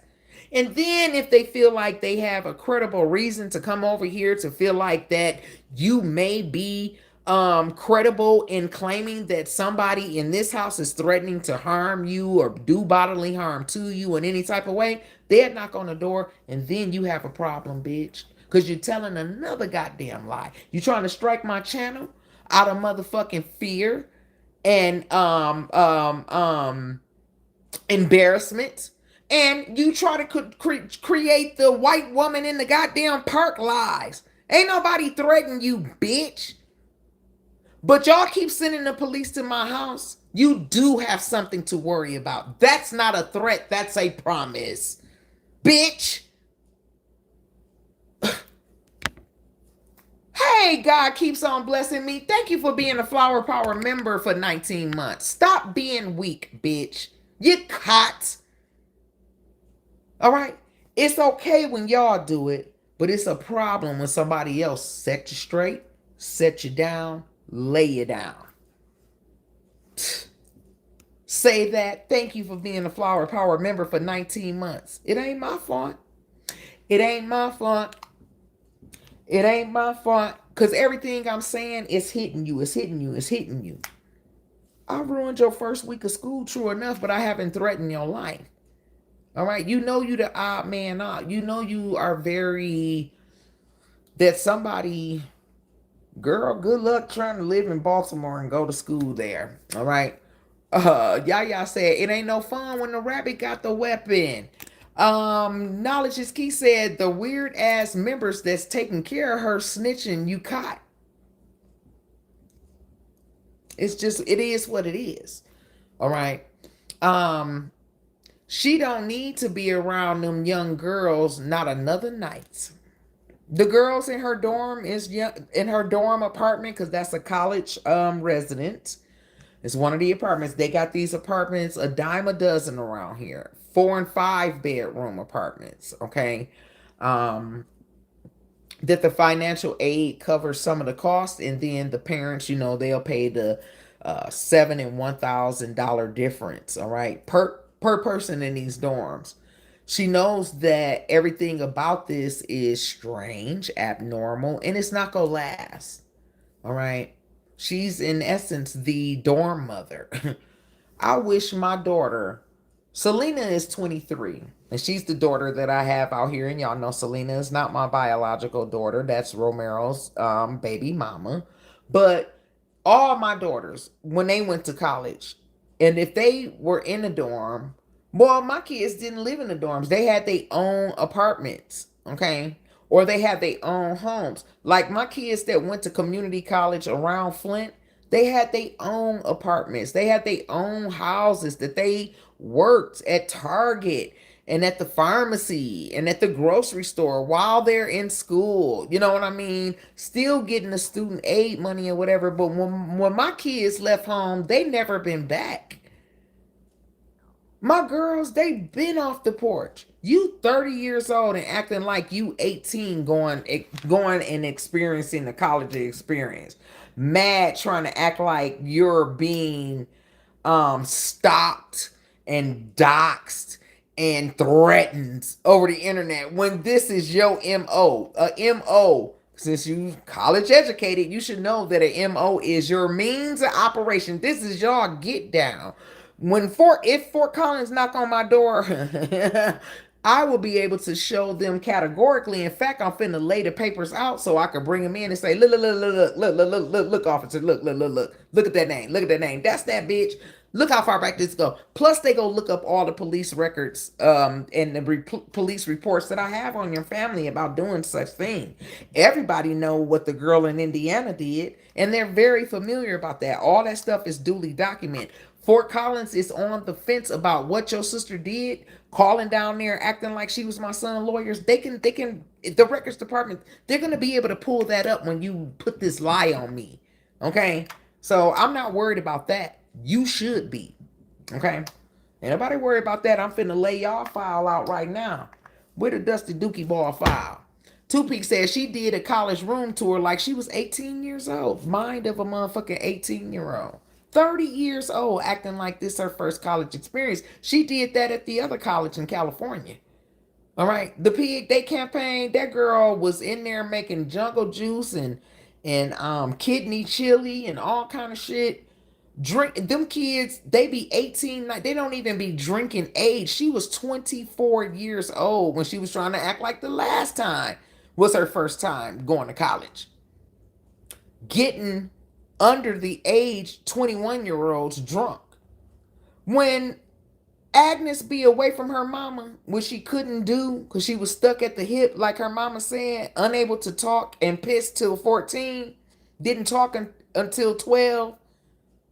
And then if they feel like they have a credible reason to come over here to feel like that you may be credible in claiming that somebody in this house is threatening to harm you or do bodily harm to you in any type of way, they'll knock on the door and then you have a problem, bitch. Because you're telling another goddamn lie. You trying to strike my channel out of motherfucking fear and embarrassment. And you try to create the white woman in the goddamn park lies. Ain't nobody threatening you, bitch. But y'all keep sending the police to my house. You do have something to worry about. That's not a threat. That's a promise. Bitch. Hey, God keeps on blessing me. Thank you for being a Flower Power member for 19 months. Stop being weak, bitch. You caught. All right? It's okay when y'all do it, but it's a problem when somebody else set you straight, set you down, lay you down. Say that. Thank you for being a Flower Power member for 19 months. It ain't my fault. It ain't my fault. It ain't my fault. Because everything I'm saying is hitting you. It's hitting you. It's hitting you. I ruined your first week of school, true enough, but I haven't threatened your life. All right. You know you the odd man out. You know you are very, that somebody, girl, good luck trying to live in Baltimore and go to school there. All right. Yaya said it ain't no fun when the rabbit got the weapon. Knowledge is key said the weird ass members that's taking care of her snitching you caught. It's just, it is what it is. All right. She don't need to be around them young girls not another night. The girls in her dorm is young, in her dorm apartment, because that's a college resident. It's one of the apartments. They got these apartments a dime a dozen around here. 4 and 5 bedroom apartments. Okay. That the financial aid covers some of the costs, and then the parents, they'll pay the $7 and $1,000 difference. All right, per person in these dorms. She knows that everything about this is strange, abnormal, and it's not gonna last. All right. She's in essence the dorm mother. I wish my daughter, Selena is 23, and she's the daughter that I have out here. And y'all know Selena is not my biological daughter. That's Romero's baby mama. But all my daughters, when they went to college, and if they were in a dorm, well, my kids didn't live in the dorms. They had their own apartments, okay? Or they had their own homes. Like my kids that went to community college around Flint, they had their own apartments. They had their own houses that they worked at Target and at the pharmacy and at the grocery store while they're in school. You know what I mean? Still getting the student aid money or whatever. But when my kids left home, they never been back. My girls, they been off the porch. You 30 years old and acting like you 18 going and experiencing the college experience. Mad trying to act like you're being stalked and doxxed and threatened over the internet when this is your MO. A MO, since you college educated, you should know that a MO is your means of operation. This is y'all get down. If Fort Collins knock on my door, I will be able to show them categorically. In fact, I'm finna lay the papers out so I can bring them in and say, look, officer, look at that name, look at that name. That's that bitch. Look how far back this go. Plus, they go look up all the police records, and the police reports that I have on your family about doing such thing. Everybody know what the girl in Indiana did, and they're very familiar about that. All that stuff is duly documented. Fort Collins is on the fence about what your sister did, calling down there, acting like she was my son. Lawyers, the records department, they're gonna be able to pull that up when you put this lie on me. Okay, so I'm not worried about that. You should be. Okay, ain't nobody worry about that. I'm finna lay y'all file out right now. With a Dusty Dookie Ball file. Two Peak says she did a college room tour like she was 18 years old. Mind of a motherfucking 18-year-old. 30 years old, acting like this her first college experience. She did that at the other college in California. All right. The Pig Day campaign, that girl was in there making jungle juice and kidney chili and all kind of shit. Drink them kids, they be 18, they don't even be drinking age. She was 24 years old when she was trying to act like the last time was her first time going to college. Getting under the age 21-year-olds drunk. When Agnes be away from her mama, which she couldn't do because she was stuck at the hip, like her mama said, unable to talk and piss till 14, didn't talk until 12,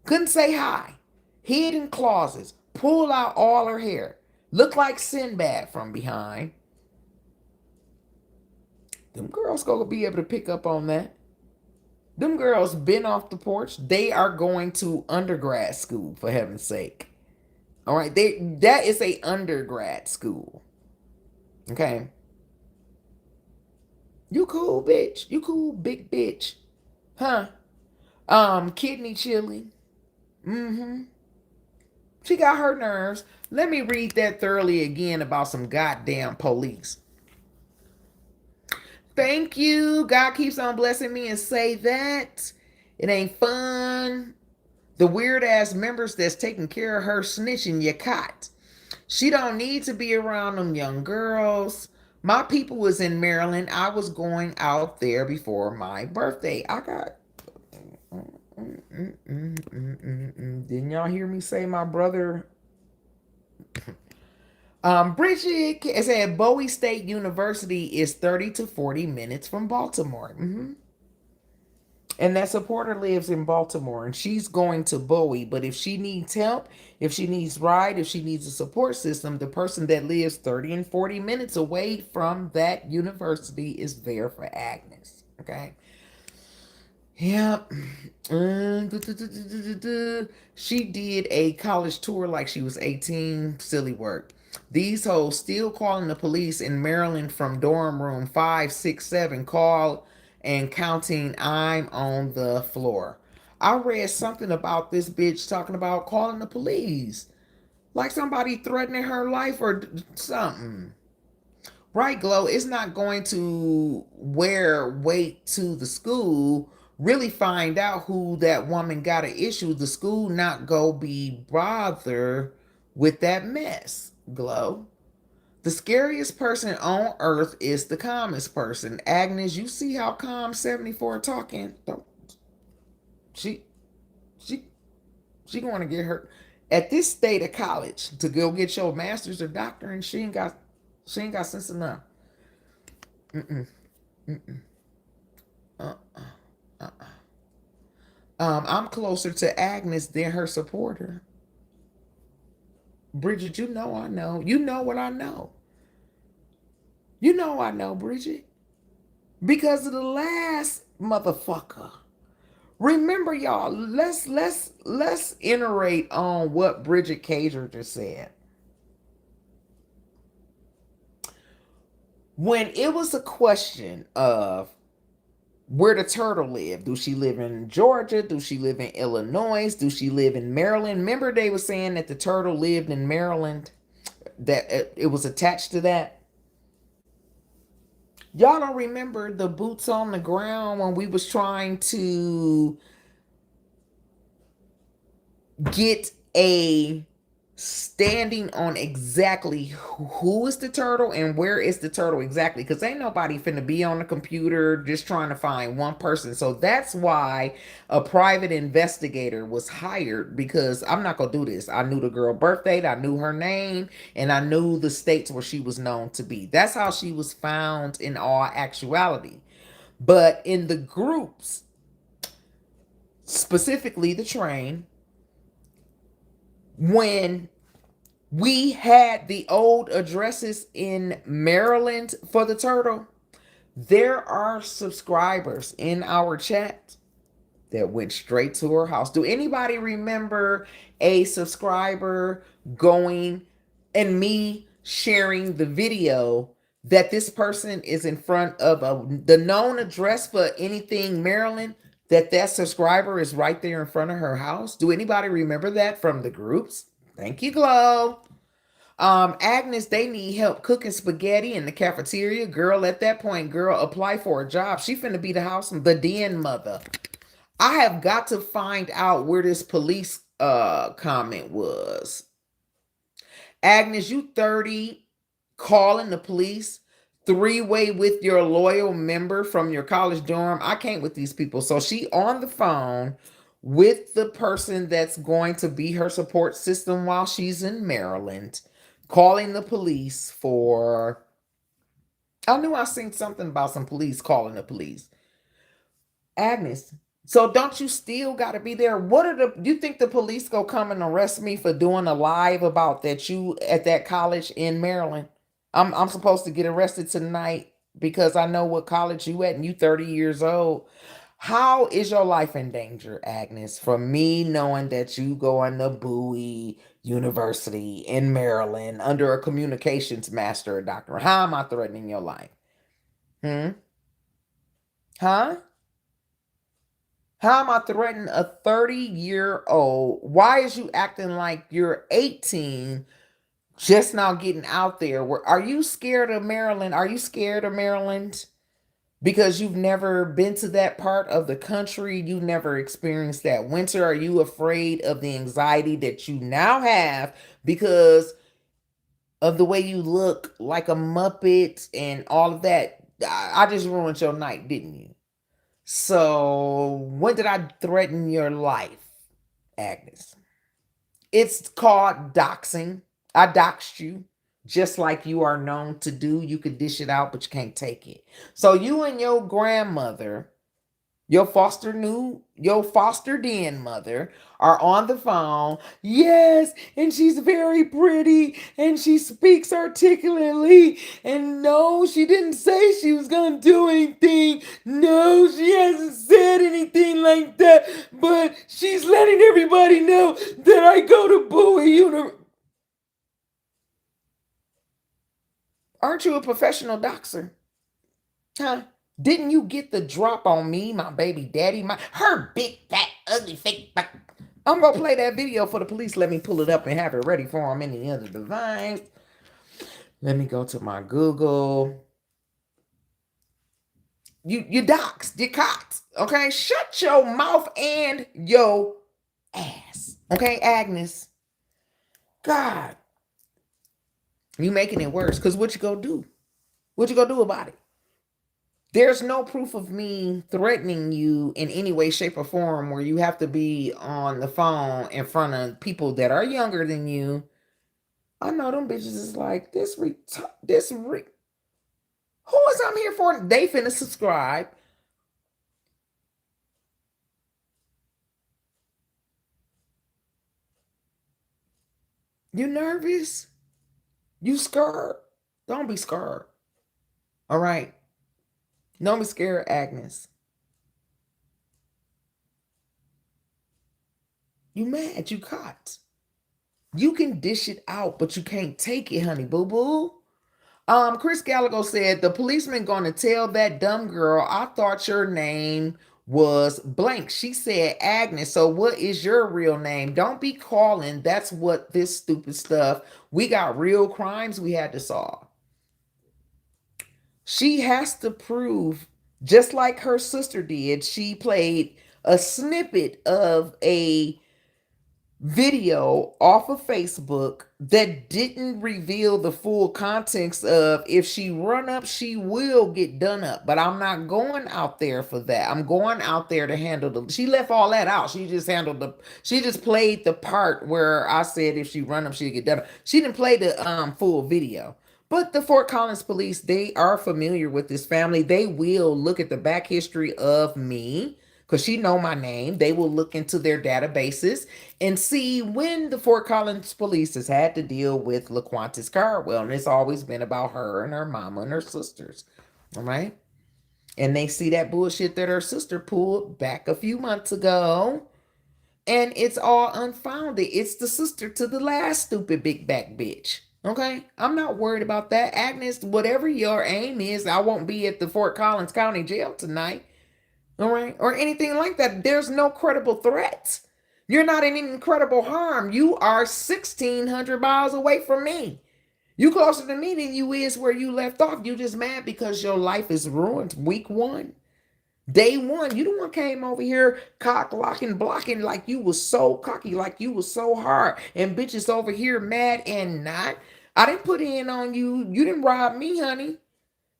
couldn't say hi, hid in closets, pull out all her hair, looked like Sinbad from behind. Them girls gonna be able to pick up on that. Them girls been off the porch. They are going to undergrad school, for heaven's sake. All right, that is a undergrad school. Okay. You cool, bitch. You cool, big bitch. Huh? Kidney chili. Mm-hmm. She got her nerves. Let me read that thoroughly again about some goddamn police. Thank you. God keeps on blessing me and say that. It ain't fun. The weird ass members that's taking care of her snitching your cot. She don't need to be around them young girls. My people was in Maryland. I was going out there before my birthday. I got. Didn't y'all hear me say my brother? Bridget said Bowie State University is 30 to 40 minutes from Baltimore. And that supporter lives in Baltimore and she's going to Bowie. But if she needs help, if she needs ride, if she needs a support system, the person that lives 30 and 40 minutes away from that university is there for Agnes. Okay. Yep. She did a college tour like she was 18. Silly work. These hoes still calling the police in Maryland from dorm room 5, 6, 7. Call and counting. I'm on the floor. I read something about this bitch talking about calling the police. Like somebody threatening her life or something. Right, Glow, it's not going to wear weight to the school. Really find out who that woman got an issue. The school not go be bothered with that mess, Glow. The scariest person on earth is the calmest person. Agnes, you see how calm 74 talking? Don't she she she going to get her at this state of college to go get your master's or doctor, and she ain't got sense enough. Mm-mm, mm-mm, uh-uh, uh-uh. I'm closer to Agnes than her supporter. Bridget, you know I know. You know what I know. You know I know, Bridget. Because of the last motherfucker. Remember, y'all, let's iterate on what Bridget Cager just said. When it was a question of where the turtle live, do she live in Georgia? Do she live in Illinois? Do she live in Maryland? Remember they were saying that the turtle lived in Maryland, that it was attached to that. Y'all don't remember the boots on the ground when we was trying to get a standing on exactly who is the turtle and where is the turtle exactly, because ain't nobody finna be on the computer just trying to find one person. So that's why a private investigator was hired, because I'm not gonna do this. I knew the girl birth date, I knew her name, and I knew the states where she was known to be. That's how she was found in all actuality. But in the groups, specifically the train, when we had the old addresses in Maryland for the turtle, there are subscribers in our chat that went straight to her house. Do anybody remember a subscriber going and me sharing the video that this person is in front of the known address for anything Maryland, that subscriber is right there in front of her house? Do anybody remember that from the groups? Thank you, Glow. Agnes, they need help cooking spaghetti in the cafeteria. Girl, at that point, girl, apply for a job. She finna be the den mother. I have got to find out where this police comment was. Agnes, you 30, calling the police, three-way with your loyal member from your college dorm. I can't with these people. So she on the phone with the person that's going to be her support system while she's in Maryland, calling the police for, I knew I seen something about some police calling the police. Agnes, so don't you still got to be there? What are you think the police go come and arrest me for doing a live about that you at that college in Maryland? I'm supposed to get arrested tonight because I know what college you at and you 30 years old. How is your life in danger, Agnes, from me knowing that you going to Bowie University in Maryland under a communications master or doctor? How am I threatening your life? Hmm? Huh? How am I threatening a 30-year-old? Why is you acting like you're 18, just now getting out there? Are you scared of Maryland? Are you scared of Maryland because you've never been to that part of the country? You've never experienced that winter? Are you afraid of the anxiety that you now have because of the way you look like a Muppet and all of that? I just ruined your night, didn't you? So, when did I threaten your life, Agnes? It's called doxing. I doxed you, just like you are known to do. You could dish it out, but you can't take it. So, you and your grandmother, your foster den mother, are on the phone. Yes, and she's very pretty and she speaks articulately. And no, she didn't say she was gonna do anything. No, she hasn't said anything like that. But she's letting everybody know that I go to Bowie University. Aren't you a professional doxer? Huh? Didn't you get the drop on me, my baby daddy, her big fat ugly fake butt? I'm gonna play that video for the police. Let me pull it up and have it ready for them. Any other device? Let me go to my Google. You doxed, you caught. Okay, shut your mouth and your ass. Okay, Agnes. God, you making it worse. Cause what you gonna do? What you gonna do about it? There's no proof of me threatening you in any way, shape, or form where you have to be on the phone in front of people that are younger than you. I know them bitches is like who is I'm here for? They finna subscribe. You nervous? You scared? Don't be scared. All right. Don't be scared, Agnes. You mad? You caught. You can dish it out, but you can't take it, honey boo boo. Chris Gallagher said the policeman gonna tell that dumb girl, I thought your name was blank. She said Agnes. So what is your real name? Don't be calling. That's what this stupid stuff. We got real crimes we had to solve. She has to prove, just like her sister did, she played a snippet of a video off of Facebook that didn't reveal the full context of if she run up, she will get done up. But I'm not going out there for that. I'm going out there to handle she left all that out. She just she just played the part where I said if she run up, she'll get done up. She didn't play the full video. But the Fort Collins police, they are familiar with this family. They will look at the back history of me because she know my name. They will look into their databases and see when the Fort Collins police has had to deal with LaQuantis Cardwell. And it's always been about her and her mama and her sisters. All right. And they see that bullshit that her sister pulled back a few months ago. And it's all unfounded. It's the sister to the last stupid big back bitch. Okay? I'm not worried about that. Agnes, whatever your aim is, I won't be at the Fort Collins County Jail tonight. All right? Or anything like that. There's no credible threats. You're not in incredible harm. You are 1,600 miles away from me. You closer to me than you is where you left off. You just mad because your life is ruined. Week 1. Day 1, you the one came over here cock locking, blocking like you was so cocky, like you was so hard. And bitches over here mad and not. I didn't put in on you. You didn't rob me, honey.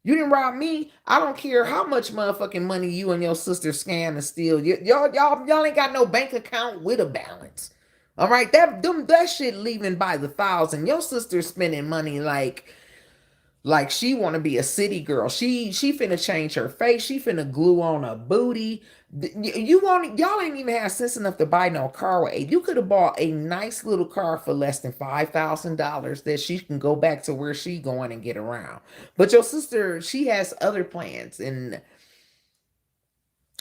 You didn't rob me. I don't care how much motherfucking money you and your sister scam and steal. Y'all ain't got no bank account with a balance. All right, that shit leaving by the thousand. Your sister spending money like she want to be a city girl. She finna change her face. She finna glue on a booty. Y'all ain't even have sense enough to buy no car with you could have bought a nice little car for less than $5,000 that she can go back to where she going and get around. But your sister, she has other plans, and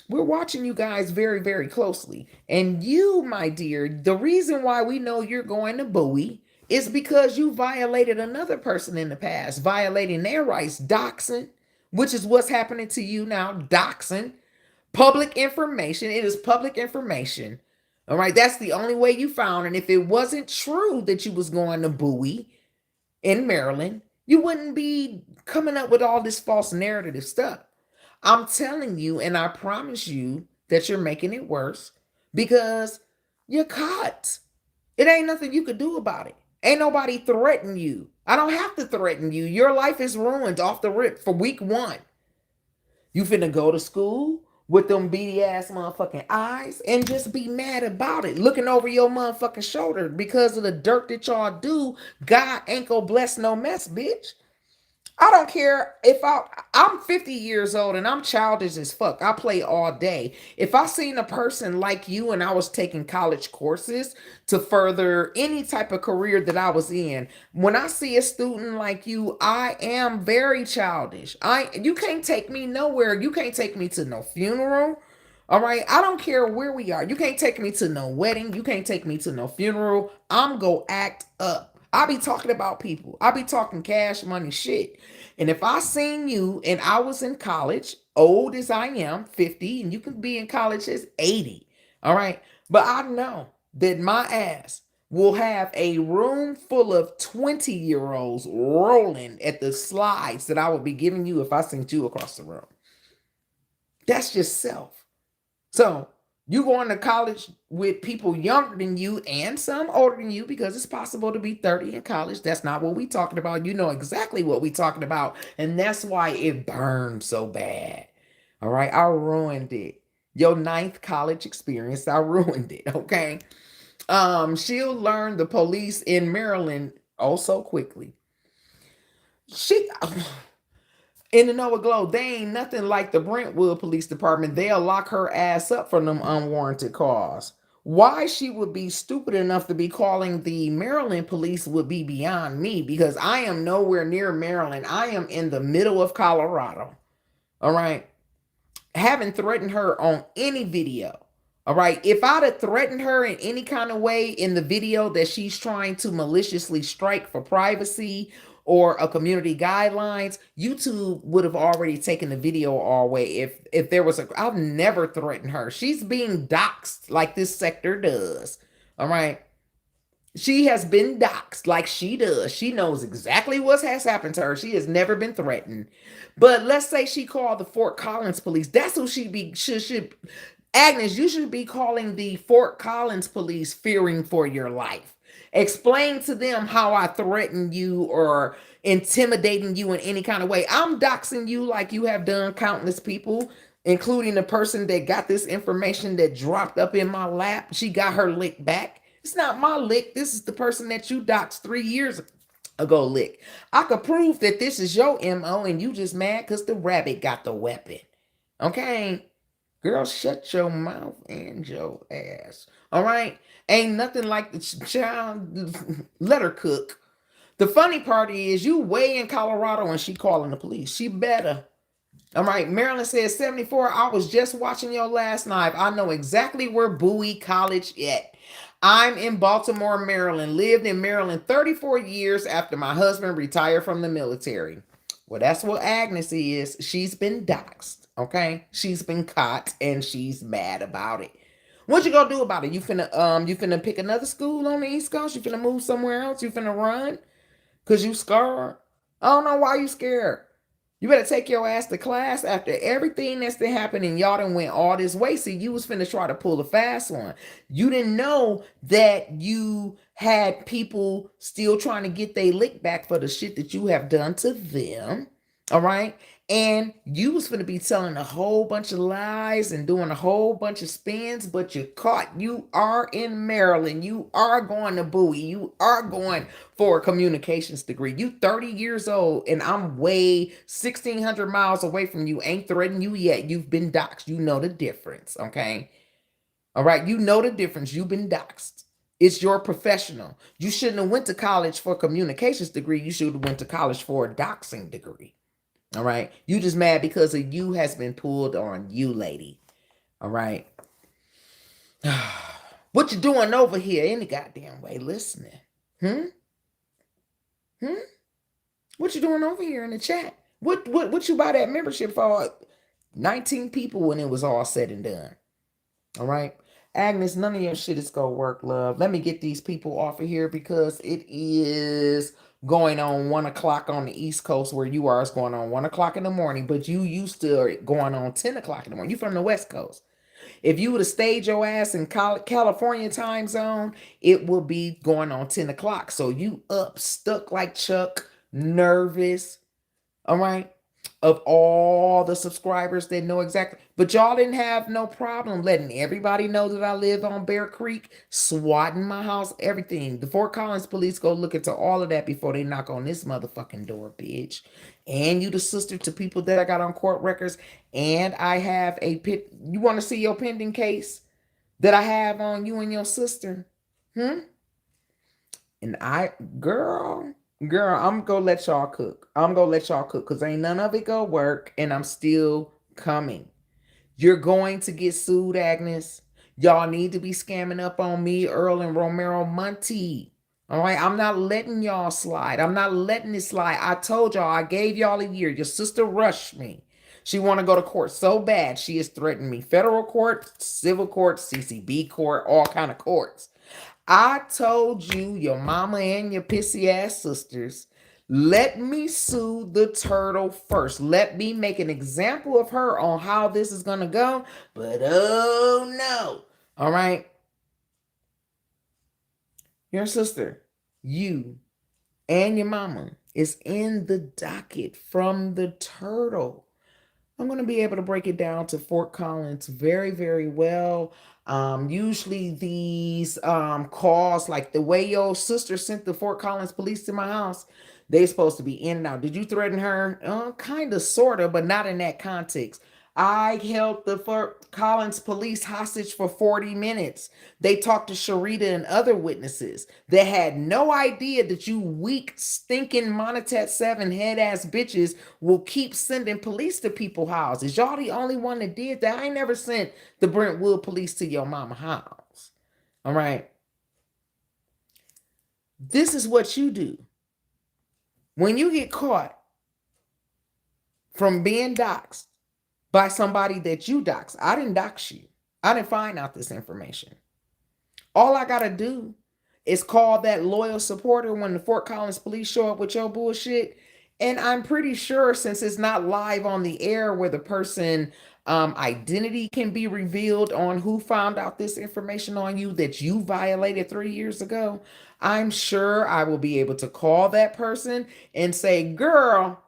we're watching you guys very, very closely. And you, my dear, the reason why we know you're going to Bowie is because you violated another person in the past, violating their rights, doxing, which is what's happening to you now, doxing. Public information. It is public information. All right. That's the only way you found. And if it wasn't true that you was going to Bowie in Maryland, you wouldn't be coming up with all this false narrative stuff. I'm telling you, and I promise you that you're making it worse because you're caught. It ain't nothing you could do about it. Ain't nobody threaten you. I don't have to threaten you. Your life is ruined off the rip for week 1. You finna go to school with them beady ass motherfucking eyes and just be mad about it, looking over your motherfucking shoulder because of the dirt that y'all do. God ain't gonna bless no mess, bitch. I don't care if I'm 50 years old and I'm childish as fuck. I play all day. If I seen a person like you and I was taking college courses to further any type of career that I was in, when I see a student like you, I am very childish. You can't take me nowhere. You can't take me to no funeral. All right, I don't care where we are. You can't take me to no wedding. You can't take me to no funeral. I'm go act up. I be talking about people. I be talking cash money shit. And if I seen you and I was in college old as I am, 50, and you can be in college as 80. All right. But I know that my ass will have a room full of 20-year-olds rolling at the slides that I would be giving you if I sent you across the room. That's just self. So you going to college with people younger than you and some older than you, because it's possible to be 30 in college. That's not what we talking about. You know exactly what we talking about. And that's why it burned so bad. All right. I ruined it. Your ninth college experience, I ruined it. Okay. She'll learn the police in Maryland oh so quickly. She in the Noah Glow, they ain't nothing like the Brentwood Police Department. They'll lock her ass up for them unwarranted calls. Why she would be stupid enough to be calling the Maryland police would be beyond me, because I am nowhere near Maryland. I am in the middle of Colorado. All right. Haven't threatened her on any video. All right. If I'd have threatened her in any kind of way in the video that she's trying to maliciously strike for privacy or a community guidelines, YouTube would have already taken the video all away. If there was a, I've never threatened her. She's being doxxed like this sector does. All right. She has been doxxed like she does. She knows exactly what has happened to her. She has never been threatened. But let's say she called the Fort Collins police. That's who she be should Agnes, you should be calling the Fort Collins police, fearing for your life. Explain to them how I threaten you or intimidating you in any kind of way. I'm doxing you like you have done countless people, including the person that got this information that dropped up in my lap. She got her lick back. It's not my lick. This is the person that you doxed 3 years ago lick. I could prove that this is your MO and you just mad because the rabbit got the weapon. Okay? Girl, shut your mouth and your ass. All right? Ain't nothing like the child. Let her cook. The funny part is you way in Colorado and she calling the police. She better. All right. Maryland says 74. I was just watching your last night. I know exactly where Bowie College at. I'm in Baltimore, Maryland. Lived in Maryland 34 years after my husband retired from the military. Well, that's what Agnes is. She's been doxxed. Okay, she's been caught and she's mad about it. What you gonna do about it? You finna pick another school on the East Coast? You finna move somewhere else? You finna run? Cause you scared? I don't know why you scared. You better take your ass to class after everything that's been happening. Y'all done went all this way. See, you was finna try to pull a fast one. You didn't know that you had people still trying to get their lick back for the shit that you have done to them. All right. And you was going to be telling a whole bunch of lies and doing a whole bunch of spins, but you're caught. You are in Maryland. You are going to Bowie. You are going for a communications degree. You 30 years old and I'm way 1,600 miles away from you. Ain't threatening you yet. You've been doxxed. You know the difference. Okay. All right. You know the difference. You've been doxxed. It's your professional. You shouldn't have went to college for a communications degree. You should have went to college for a doxing degree. All right. You just mad because of you has been pulled on you, lady. All right. What you doing over here any goddamn way listening? Hmm? What you doing over here in the chat? What you buy that membership for? 19 people when it was all said and done. All right. Agnes, none of your shit is gonna work, love. Let me get these people off of here because it is going on 1 o'clock on the East Coast where you are. It's going on 1 o'clock in the morning, but you used to it going on 10 o'clock in the morning. You from the West Coast. If you would have stayed your ass in California time zone, it will be going on 10 o'clock. So you up, stuck like Chuck, nervous. All right. Of all the subscribers that know exactly, but y'all didn't have no problem letting everybody know that I live on Bear Creek, swatting my house, everything. The Fort Collins police go look into all of that before they knock on this motherfucking door, bitch. And you the sister to people that I got on court records, and I have a pit. You want to see your pending case that I have on you and your sister? And girl, I'm gonna let y'all cook. I'm gonna let y'all cook because ain't none of it gonna work, and I'm still coming. You're going to get sued, Agnes. Y'all need to be scamming up on me, Earl and Romero Monte. All right, I'm not letting y'all slide. I'm not letting it slide. I told y'all, I gave y'all a year. Your sister rushed me. She want to go to court so bad. She has threatened me. Federal court, civil court, CCB court, all kind of courts. I told you, your mama and your pissy ass sisters, let me sue the turtle first. Let me make an example of her on how this is going to go. But oh no. All right. Your sister, you, and your mama is in the docket from the turtle. I'm going to be able to break it down to Fort Collins very, very well. Usually these calls, like the way your sister sent the Fort Collins police to my house, they supposed to be in and out. Did you threaten her? Kind of, sort of, but not in that context. I held the Fort Collins police hostage for 40 minutes. They talked to Sharita and other witnesses. They had no idea that you weak, stinking Monotet 7 head ass bitches will keep sending police to people's houses. Y'all the only one that did that. I ain't never sent the Brentwood police to your mama house. All right. This is what you do. When you get caught from being doxxed by somebody that you doxed, I didn't dox you. I didn't find out this information. All I gotta do is call that loyal supporter when the Fort Collins police show up with your bullshit. And I'm pretty sure, since it's not live on the air where the person identity can be revealed on who found out this information on you that you violated 3 years ago, I'm sure I will be able to call that person and say, girl,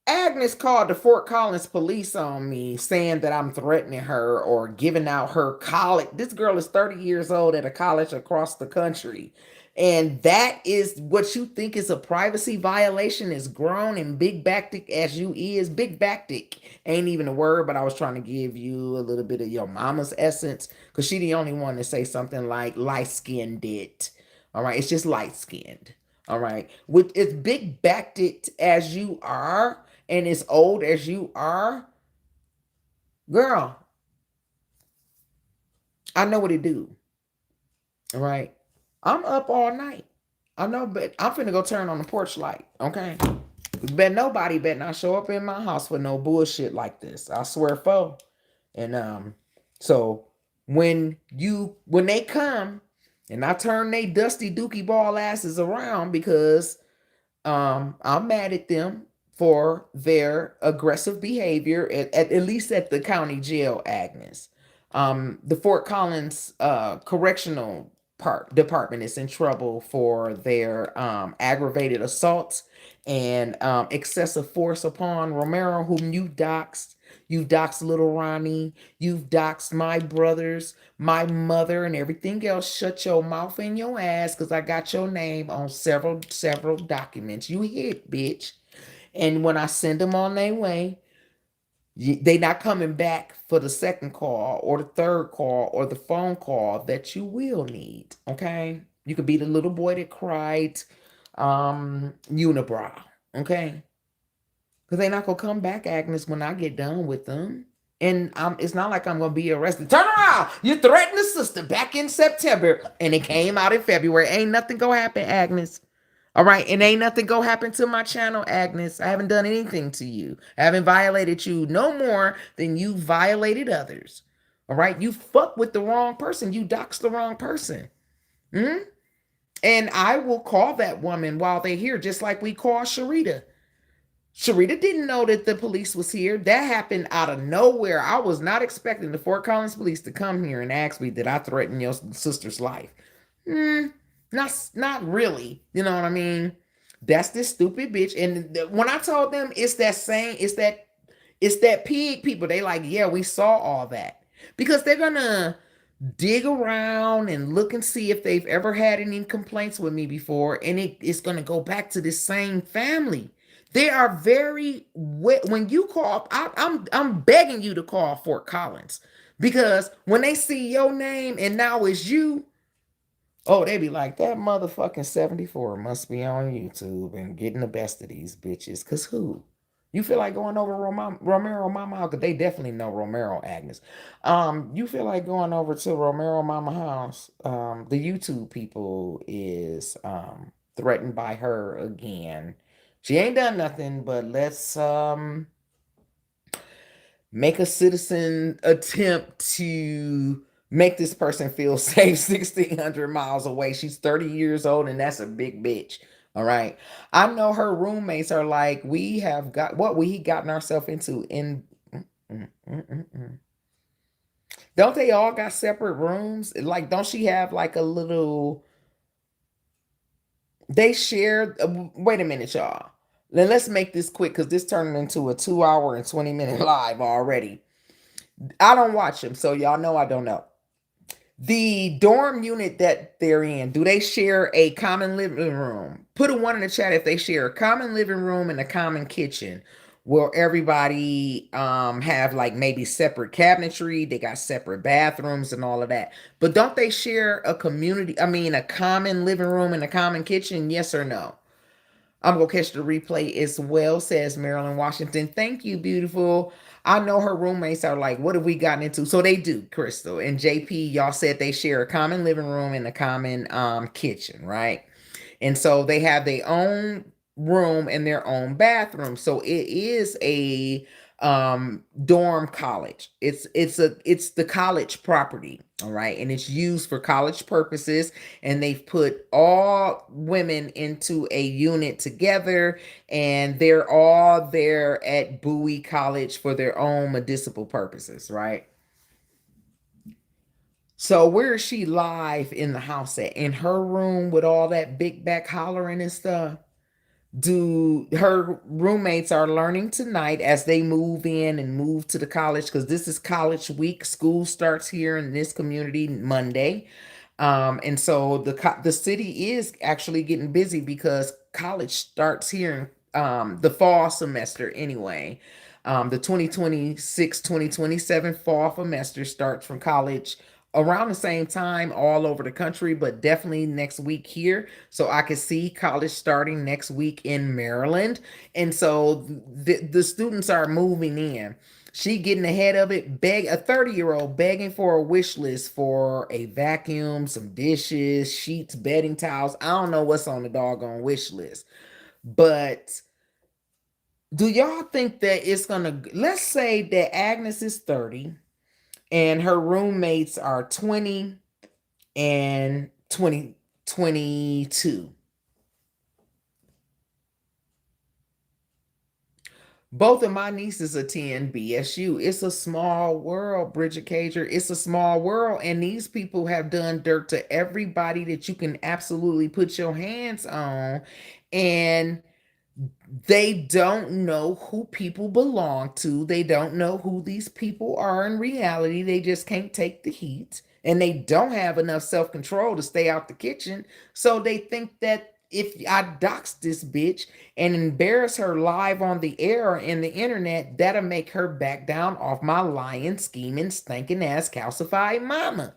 Agnes called the Fort Collins police on me saying that I'm threatening her or giving out her college. This girl is 30 years old at a college across the country. And that is what you think is a privacy violation, is grown and big backed as you is. Big backed ain't even a word, but I was trying to give you a little bit of your mama's essence because she the only one to say something like light skinned it. All right. It's just light skinned. All right. With as big backed as you are, and as old as you are, girl, I know what to do. All right. I'm up all night. I know, but I'm finna go turn on the porch light. Okay. Bet nobody better not show up in my house with no bullshit like this. I swear for. And so when they come and I turn they dusty dookie ball asses around because I'm mad at them for their aggressive behavior at least at the county jail, Agnes. The Fort Collins correctional department is in trouble for their aggravated assaults and excessive force upon Romero, whom you doxed. You've doxed little Ronnie. You've doxed my brothers, my mother, and everything else. Shut your mouth and your ass, because I got your name on several documents. You hit, bitch. And when I send them on their way, they not coming back for the second call or the third call or the phone call that you will need. Okay, you could be the little boy that cried, unibrow. Okay, because they not gonna come back, Agnes, when I get done with them. And it's not like I'm gonna be arrested. Turn around! You threatened the sister back in September, and it came out in February. Ain't nothing gonna happen, Agnes. All right, and ain't nothing gonna happen to my channel, Agnes. I haven't done anything to you. I haven't violated you no more than you violated others. All right, you fuck with the wrong person. You dox the wrong person. Hmm? And I will call that woman while they're here, just like we call Sharita. Sharita didn't know that the police was here. That happened out of nowhere. I was not expecting the Fort Collins police to come here and ask me did I threaten your sister's life. Not really. You know what I mean? That's this stupid bitch. And when I told them it's that pig people, they like, yeah, we saw all that. Because they're gonna dig around and look and see if they've ever had any complaints with me before, and it's gonna go back to this same family. They are very when you call. I'm begging you to call Fort Collins because when they see your name and now it's you, oh, they be like, that motherfucking 74 must be on YouTube and getting the best of these bitches. Cause who? You feel like going over Romero Mama House? Cause they definitely know Romero, Agnes. You feel like going over to Romero Mama House? The YouTube people is threatened by her again. She ain't done nothing, but make a citizen attempt to make this person feel safe 1,600 miles away. She's 30 years old, and that's a big bitch. All right. I know her roommates are like, we have got what we gotten ourselves into in. Mm, mm, mm, mm. Don't they all got separate rooms? Like, don't she have like a little? They share. Wait a minute, y'all. Then let's make this quick because this turned into a 2 hour and 20 minute live already. I don't watch them, so y'all know I don't know. The dorm unit that they're in, do they share a common living room? Put a one in the chat if they share a common living room and a common kitchen. Will everybody have like maybe separate cabinetry? They got separate bathrooms and all of that. But don't they share a community, I mean a common living room and a common kitchen? Yes or no? I'm gonna catch the replay as well, says Marilyn Washington. Thank you, beautiful. I know her roommates are like, what have we gotten into? So they do, Crystal and JP. Y'all said they share a common living room and a common kitchen, right? And so they have their own room and their own bathroom. So it is a dorm college. It's the college property, all right, and it's used for college purposes, and they've put all women into a unit together, and they're all there at Bowie College for their own medicinal purposes, right? So where is she live in the house at? In her room with all that big back hollering and stuff? Do her roommates are learning tonight as they move in and move to the college, because this is college week. School starts here in this community Monday. And so the city is actually getting busy because college starts here the fall semester anyway. The 2026-2027 fall semester starts from college around the same time all over the country, but definitely next week here. So I could see college starting next week in Maryland. And so the students are moving in. She getting ahead of it, beg a 30-year-old begging for a wish list for a vacuum, some dishes, sheets, bedding towels. I don't know what's on the doggone wish list. But do y'all think that it's gonna, let's say that Agnes is 30 and her roommates are 20 and 22. Both of my nieces attend BSU. It's a small world, Bridget Cager. It's a small world, and these people have done dirt to everybody that you can absolutely put your hands on. And they don't know who people belong to. They don't know who these people are in reality. They just can't take the heat. And they don't have enough self control to stay out the kitchen. So they think that if I dox this bitch and embarrass her live on the air or in the internet, that'll make her back down off my lying, scheming, stinking ass calcified mama.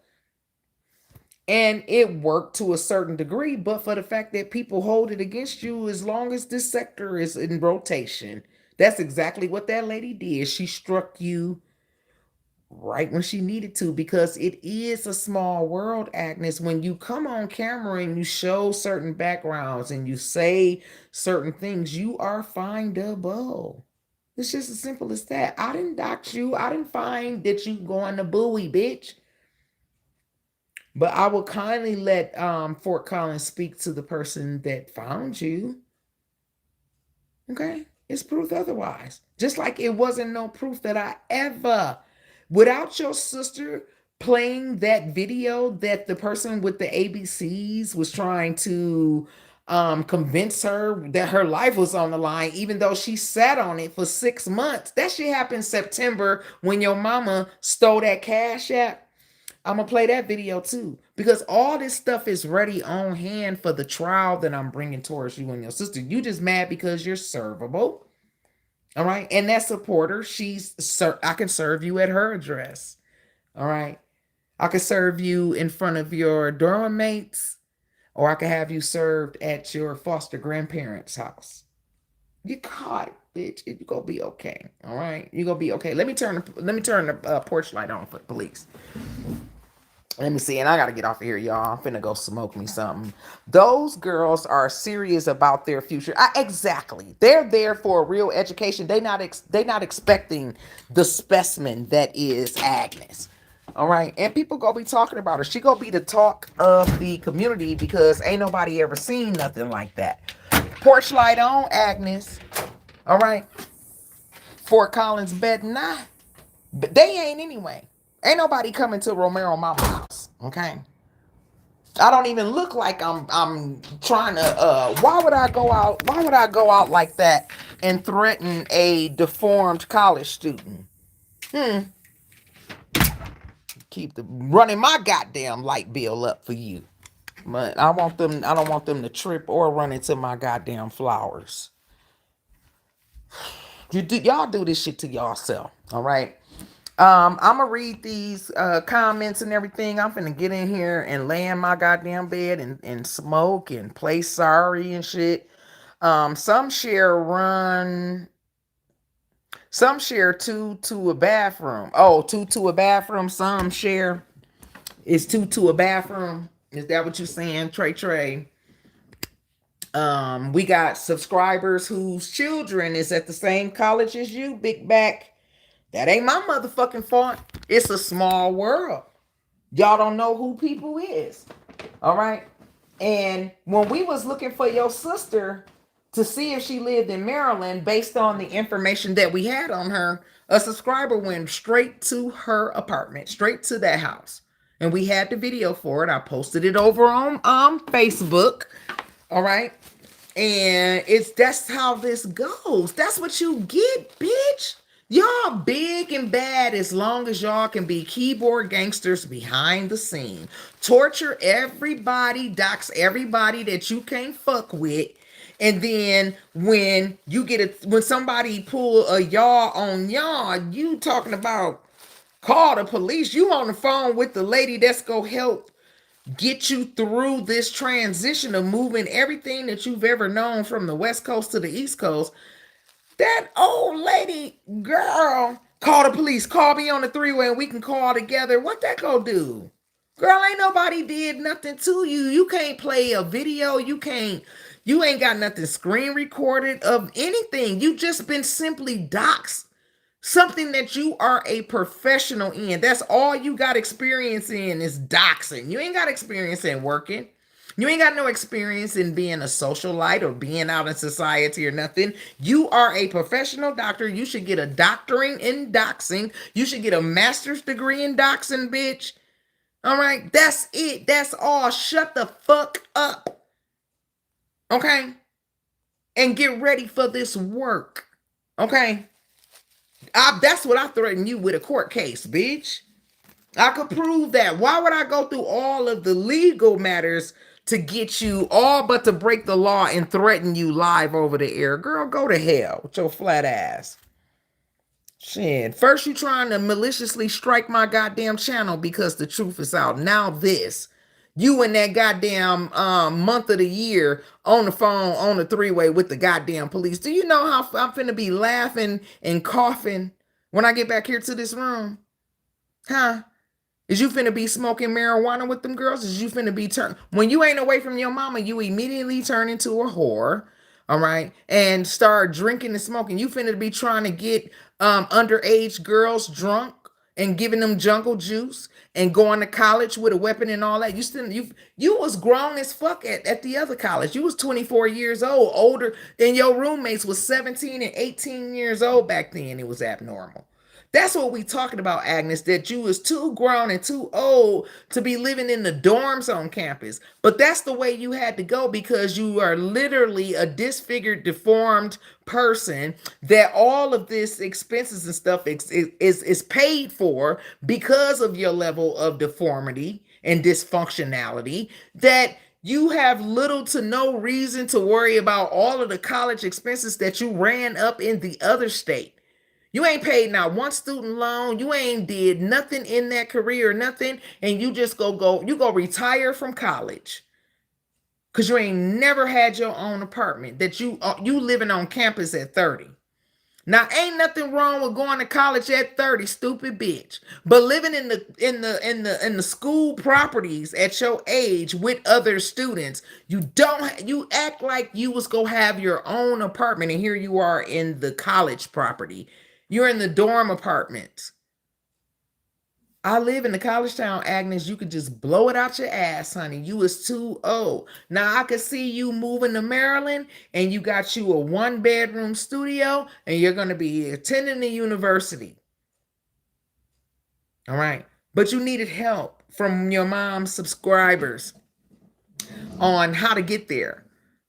And it worked to a certain degree, but for the fact that people hold it against you as long as this sector is in rotation. That's exactly what that lady did. She struck you right when she needed to, because it is a small world, Agnes. When you come on camera and you show certain backgrounds and you say certain things, you are findable. It's just as simple as that. I didn't dox you. I didn't find that you going to Bowie, bitch. But I will kindly let Fort Collins speak to the person that found you. Okay? It's proof otherwise. Just like it wasn't no proof that I ever, without your sister playing that video that the person with the ABCs was trying to convince her that her life was on the line, even though she sat on it for 6 months. That shit happened September when your mama stole that cash app. I'm gonna play that video too, because all this stuff is ready on hand for the trial that I'm bringing towards you and your sister. You just mad because you're servable, all right? And that supporter, I can serve you at her address, all right? I can serve you in front of your dorm mates, or I can have you served at your foster grandparents' house. You caught, bitch. You're gonna be okay, all right? You're gonna be okay. Let me turn the porch light on for police. Let me see, and I gotta get off of here, y'all. I'm finna go smoke me something. Those girls are serious about their future. Exactly, they're there for a real education. They not expecting the specimen that is Agnes. All right, and people gonna be talking about her. She gonna be the talk of the community because ain't nobody ever seen nothing like that. Porch light on, Agnes. All right, Fort Collins bet not. But they ain't anyway. Ain't nobody coming to Romero Mama house. Okay. I don't even look like I'm trying to why would I go out like that and threaten a deformed college student? Hmm. Keep the running my goddamn light bill up for you. But I don't want them to trip or run into my goddamn flowers. Y'all do this shit to yourself, all right? I'm gonna read these comments and everything. I'm finna get in here and lay in my goddamn bed and smoke and play sorry and shit. Some share run, some share two to a bathroom. Oh, two to a bathroom. Some share is two to a bathroom. Is that what you saying, Trey Trey? We got subscribers whose children is at the same college as you, Big Back. That ain't my motherfucking fault. It's a small world. Y'all don't know who people is. All right. And when we was looking for your sister to see if she lived in Maryland based on the information that we had on her, a subscriber went straight to her apartment, straight to that house. And we had the video for it. I posted it over on Facebook. All right. And that's how this goes. That's what you get, bitch. Y'all big and bad as long as y'all can be keyboard gangsters behind the scene. Torture everybody, dox everybody that you can't fuck with. And then when when somebody pull a y'all on y'all, you talking about call the police. You on the phone with the lady that's gonna help get you through this transition of moving everything that you've ever known from the West Coast to the East Coast. That old lady, girl, call the police, call me on the three-way and we can call together. What that gonna do? Girl, ain't nobody did nothing to you. You can't play a video. You ain't got nothing screen recorded of anything. You just been simply doxxed. Something that you are a professional in. That's all you got experience in is doxing. You ain't got experience in working. You ain't got no experience in being a socialite or being out in society or nothing. You are a professional doctor. You should get a doctoring in doxing. You should get a master's degree in doxing, bitch. All right, that's it. That's all. Shut the fuck up. Okay? And get ready for this work. Okay? That's what I threaten you with, a court case, bitch. I could prove that. Why would I go through all of the legal matters to get you all but to break the law and threaten you live over the air? Girl, go to hell with your flat ass. Shit. First you trying to maliciously strike my goddamn channel because the truth is out. Now this. You in that goddamn month of the year on the phone on the three-way with the goddamn police. Do you know how I'm finna be laughing and coughing when I get back here to this room? Huh? Is you finna be smoking marijuana with them girls? Is you finna be when you ain't away from your mama, you immediately turn into a whore, all right, and start drinking and smoking. You finna be trying to get underage girls drunk and giving them jungle juice and going to college with a weapon and all that. You was grown as fuck at the other college. You was 24 years old, older than your roommates was 17 and 18 years old back then. It was abnormal. That's what we talking about, Agnes, that you was too grown and too old to be living in the dorms on campus. But that's the way you had to go because you are literally a disfigured, deformed person that all of this expenses and stuff is paid for because of your level of deformity and dysfunctionality, that you have little to no reason to worry about all of the college expenses that you ran up in the other state. You ain't paid not one student loan. You ain't did nothing in that career, nothing. And you just you go retire from college. Cause you ain't never had your own apartment that you living on campus at 30. Now, ain't nothing wrong with going to college at 30, stupid bitch. But living in the school properties at your age with other students, you act like you was gonna have your own apartment, and here you are in the college property. You're in the dorm apartments. I live in the college town, Agnes. You could just blow it out your ass, honey. You is too old. Now I could see you moving to Maryland and you got you a 1 bedroom studio and you're gonna be attending the university. All right. But you needed help from your mom's subscribers on how to get there.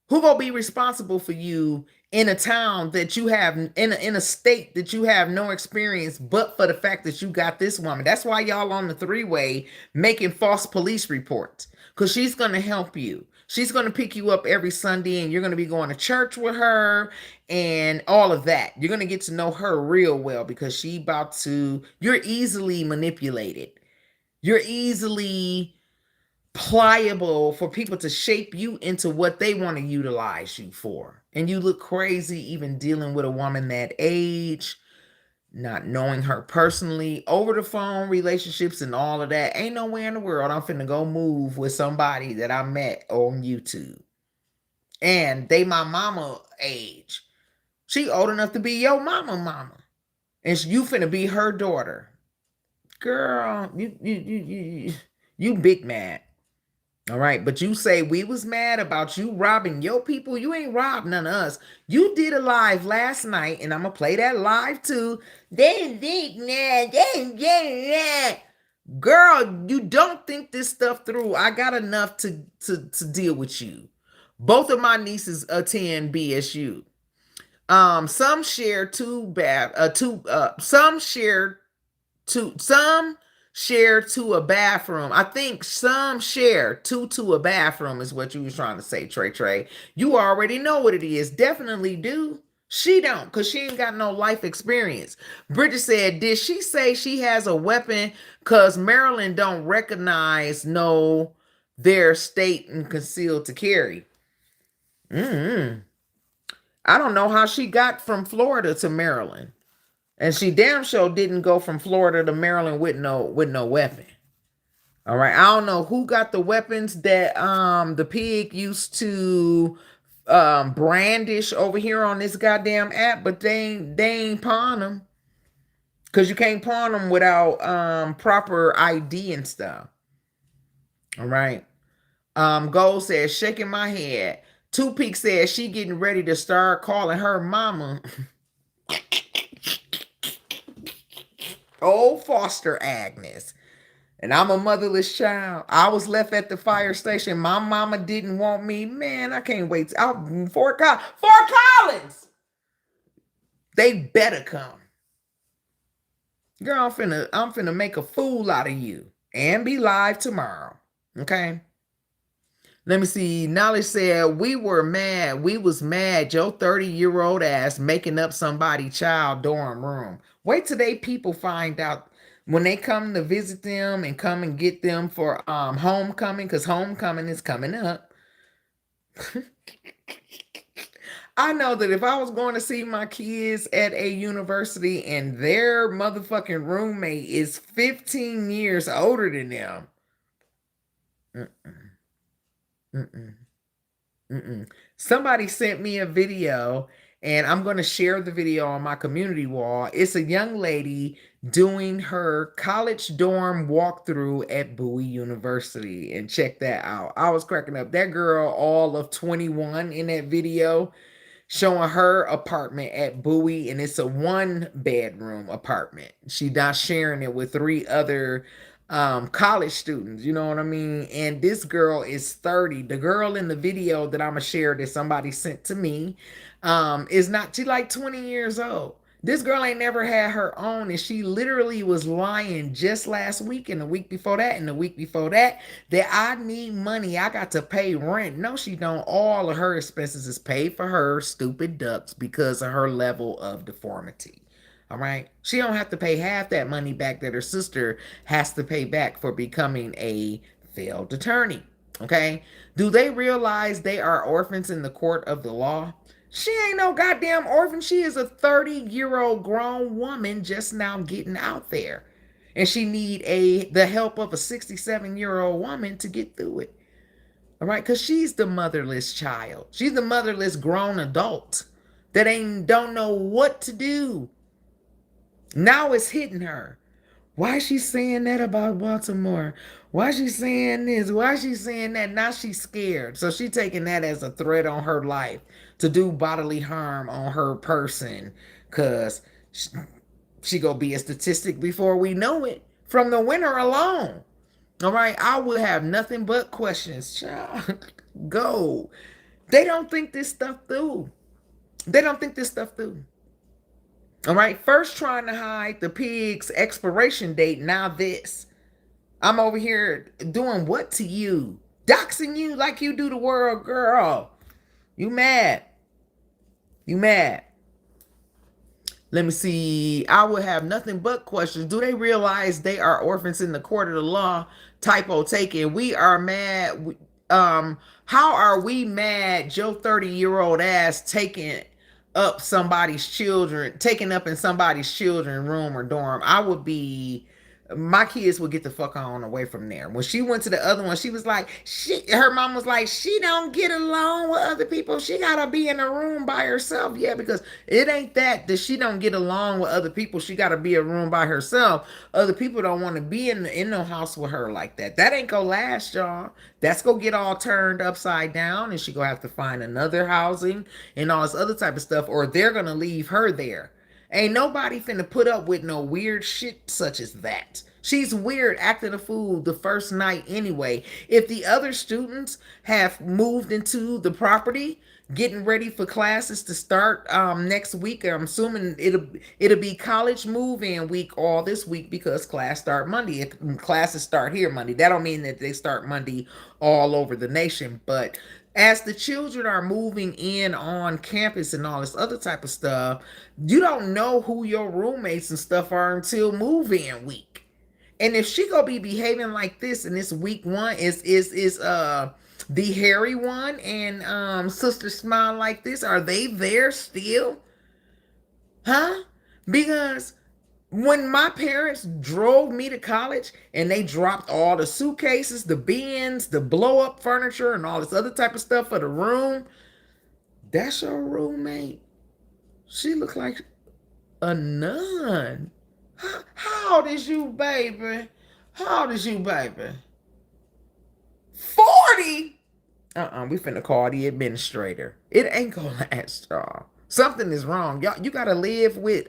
Who gonna be responsible for you in a town that you have in a state that you have no experience, but for the fact that you got this woman? That's why y'all on the three-way making false police reports, because she's gonna help you. She's gonna pick you up every Sunday, and you're gonna be going to church with her and all of that. You're gonna get to know her real well because you're easily manipulated. You're easily pliable for people to shape you into what they want to utilize you for. And you look crazy even dealing with a woman that age, not knowing her personally, over the phone relationships and all of that. Ain't nowhere in the world I'm finna go move with somebody that I met on YouTube. And they my mama age. She old enough to be your mama. And you finna be her daughter. Girl, you big mad. All right, but you say we was mad about you robbing your people. You ain't robbed none of us. You did a live last night, and I'm gonna play that live too. They think nah, they. Girl, you don't think this stuff through. I got enough to deal with you. Both of my nieces attend BSU. Some share two bath, some share to a bathroom. I think some share two to a bathroom is what you was trying to say, Trey. You already know what it is. Definitely do. She don't, because she ain't got no life experience. Bridget said, did she say she has a weapon because Maryland don't recognize their state and concealed to carry? I don't know how she got from Florida to Maryland. And she damn sure didn't go from Florida to Maryland with no weapon. All right. I don't know who got the weapons that the pig used to brandish over here on this goddamn app, but they ain't pawn them. Cause you can't pawn them without proper ID and stuff. All right. Gold says shaking my head. Two Peak says she getting ready to start calling her mama. Old foster Agnes. And I'm a motherless child. I was left at the fire station. My mama didn't want me. Man, I can't wait. Fort Collins. They better come. Girl, I'm finna make a fool out of you and be live tomorrow. Okay. Let me see. Knowledge said we were mad. We was mad. Your 30-year-old ass making up somebody child dorm room. Wait till people find out when they come to visit them and come and get them for homecoming, because homecoming is coming up. I know that if I was going to see my kids at a university and their motherfucking roommate is 15 years older than them. Mm-mm. Mm-mm. Somebody sent me a video, and I'm going to share the video on my community wall. It's a young lady doing her college dorm walkthrough at Bowie University, and check that out. I was cracking up. That girl, all of 21 in that video, showing her apartment at Bowie, and it's a 1 bedroom apartment. She not sharing it with 3 other college students, you know what I mean? And this girl is 30. The girl in the video that I'm gonna share that somebody sent to me is not, she like 20 years old. This girl ain't never had her own, and she literally was lying just last week and the week before that and the week before that I need money. I got to pay rent. No, she don't. All of her expenses is paid for her stupid ducks because of her level of deformity. All right. She don't have to pay half that money back that her sister has to pay back for becoming a failed attorney. Okay. Do they realize they are orphans in the court of the law? She ain't no goddamn orphan. She is a 30-year-old grown woman just now getting out there. And she need the help of a 67-year-old woman to get through it. All right, because she's the motherless child. She's the motherless grown adult that ain't don't know what to do. Now it's hitting her. Why is she saying that about Baltimore? Why is she saying this? Why is she saying that? Now she's scared. So she taking that as a threat on her life to do bodily harm on her person. Cause she gonna be a statistic before we know it from the winter alone. All right, I would have nothing but questions. Child, go. They don't think this stuff through. They don't think this stuff through. All right, first trying to hide the pig's expiration date. Now this. I'm over here doing what to you? Doxing you like you do the world, girl. You mad. You mad. Let me see. I would have nothing but questions. Do they realize they are orphans in the court of the law? Typo taken. We are mad. How are we mad? Joe 30-year-old ass taking up somebody's children, taking up in somebody's children room or dorm. I would be, my kids would get the fuck on away from there. When she went to the other one, she was like, her mom was like, she don't get along with other people. She gotta be in a room by herself. Yeah, because it ain't that she don't get along with other people. She gotta be in a room by herself. Other people don't want to be in no house with her like that. That ain't gonna last, y'all. That's gonna get all turned upside down, and she gonna have to find another housing and all this other type of stuff, or they're gonna leave her there. Ain't nobody finna put up with no weird shit such as that. She's weird acting a fool the first night anyway. If the other students have moved into the property, getting ready for classes to start next week, I'm assuming it'll be college move-in week all this week because class start Monday. If classes start here Monday, that don't mean that they start Monday all over the nation, but as the children are moving in on campus and all this other type of stuff, you don't know who your roommates and stuff are until move-in week. And if she gonna be behaving like this and this week one is the hairy one and Sister Smile like this, are they there still? Huh? Because when my parents drove me to college and they dropped all the suitcases, the bins, the blow up furniture, and all this other type of stuff for the room, that's your roommate. She looked like a nun. How old is you, baby? How old is you, baby? 40? We finna call the administrator. It ain't gonna last, y'all. Something is wrong. Y'all, you gotta live with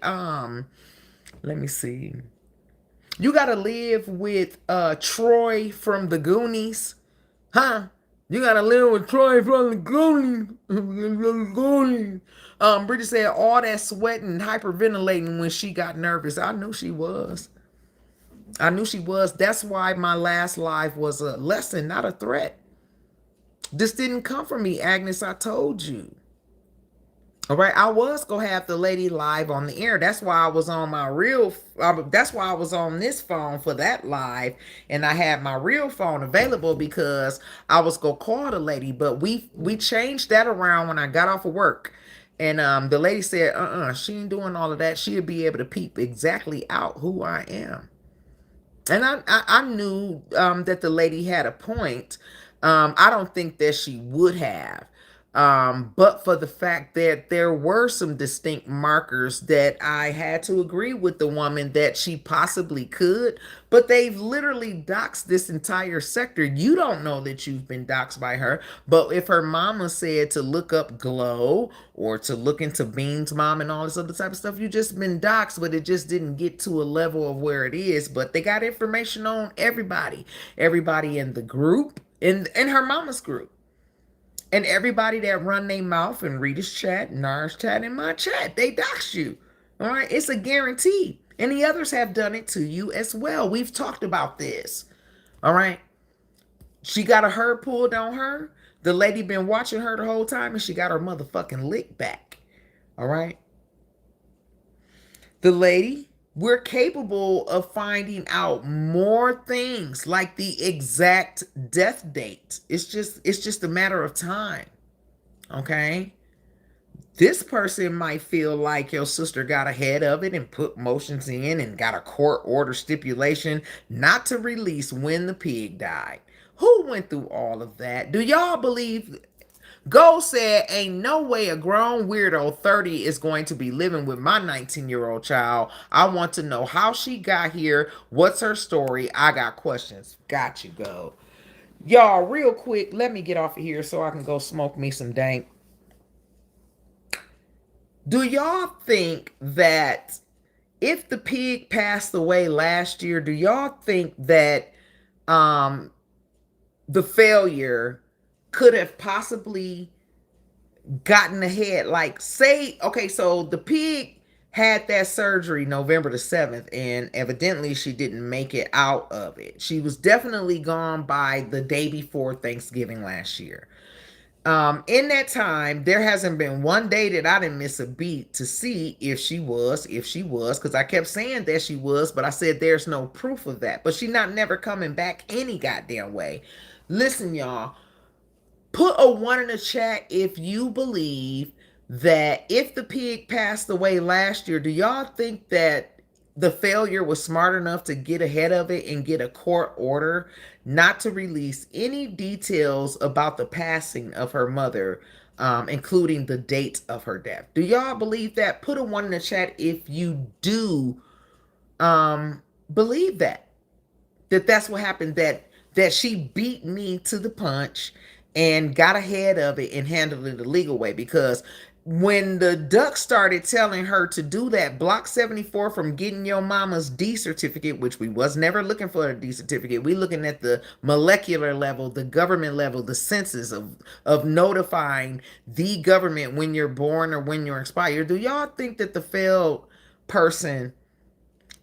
let me see. You gotta live with Troy from the Goonies. Huh? You gotta live with Troy from the Goonies. Bridget said all that sweating and hyperventilating when she got nervous. I knew she was. I knew she was. That's why my last live was a lesson, not a threat. This didn't come from me, Agnes. I told you. All right, I was gonna have the lady live on the air. That's why I was on my real. That's why I was on this phone for that live, and I had my real phone available because I was gonna call the lady. But we changed that around when I got off of work, and the lady said, she ain't doing all of that. She'll be able to peep exactly out who I am. And I knew that the lady had a point. I don't think that she would have. But for the fact that there were some distinct markers that I had to agree with the woman that she possibly could, but they've literally doxed this entire sector. You don't know that you've been doxed by her, but if her mama said to look up Glow or to look into Bean's mom and all this other type of stuff, you just been doxed, but it just didn't get to a level of where it is. But they got information on everybody in the group, in her mama's group. And everybody that run their mouth and Rita's chat, Nara's chat, and my chat, they dox you. All right, it's a guarantee. And the others have done it to you as well. We've talked about this. All right. She got a herd pulled on her. The lady been watching her the whole time, and she got her motherfucking lick back. All right. The lady, we're capable of finding out more things like the exact death date. It's just a matter of time. Okay? This person might feel like your sister got ahead of it and put motions in and got a court order stipulation not to release when the pig died. Who went through all of that? Do y'all believe? Gold said, ain't no way a grown weirdo 30 is going to be living with my 19-year-old child. I want to know how she got here. What's her story? I got questions. Got you, Gold. Y'all, real quick, let me get off of here so I can go smoke me some dank. Do y'all think that if the pig passed away last year, do y'all think that um the failure could have possibly gotten ahead? Like, say, okay, so the pig had that surgery November the 7th, and evidently she didn't make it out of it. She was definitely gone by the day before Thanksgiving last year. In that time, there hasn't been one day that I didn't miss a beat to see if she was, because I kept saying that she was, but I said there's no proof of that. But she not never coming back any goddamn way. Listen, y'all, put a one in the chat if you believe that if the pig passed away last year, do y'all think that the failure was smart enough to get ahead of it and get a court order not to release any details about the passing of her mother, including the date of her death? Do y'all believe that? Put a one in the chat if you do believe that that's what happened, that she beat me to the punch and got ahead of it and handled it the legal way. Because when the duck started telling her to do that, block 74 from getting your mama's D certificate, which we was never looking for a D certificate. We looking at the molecular level, the government level, the census of notifying the government when you're born or when you're expired. Do y'all think that the failed person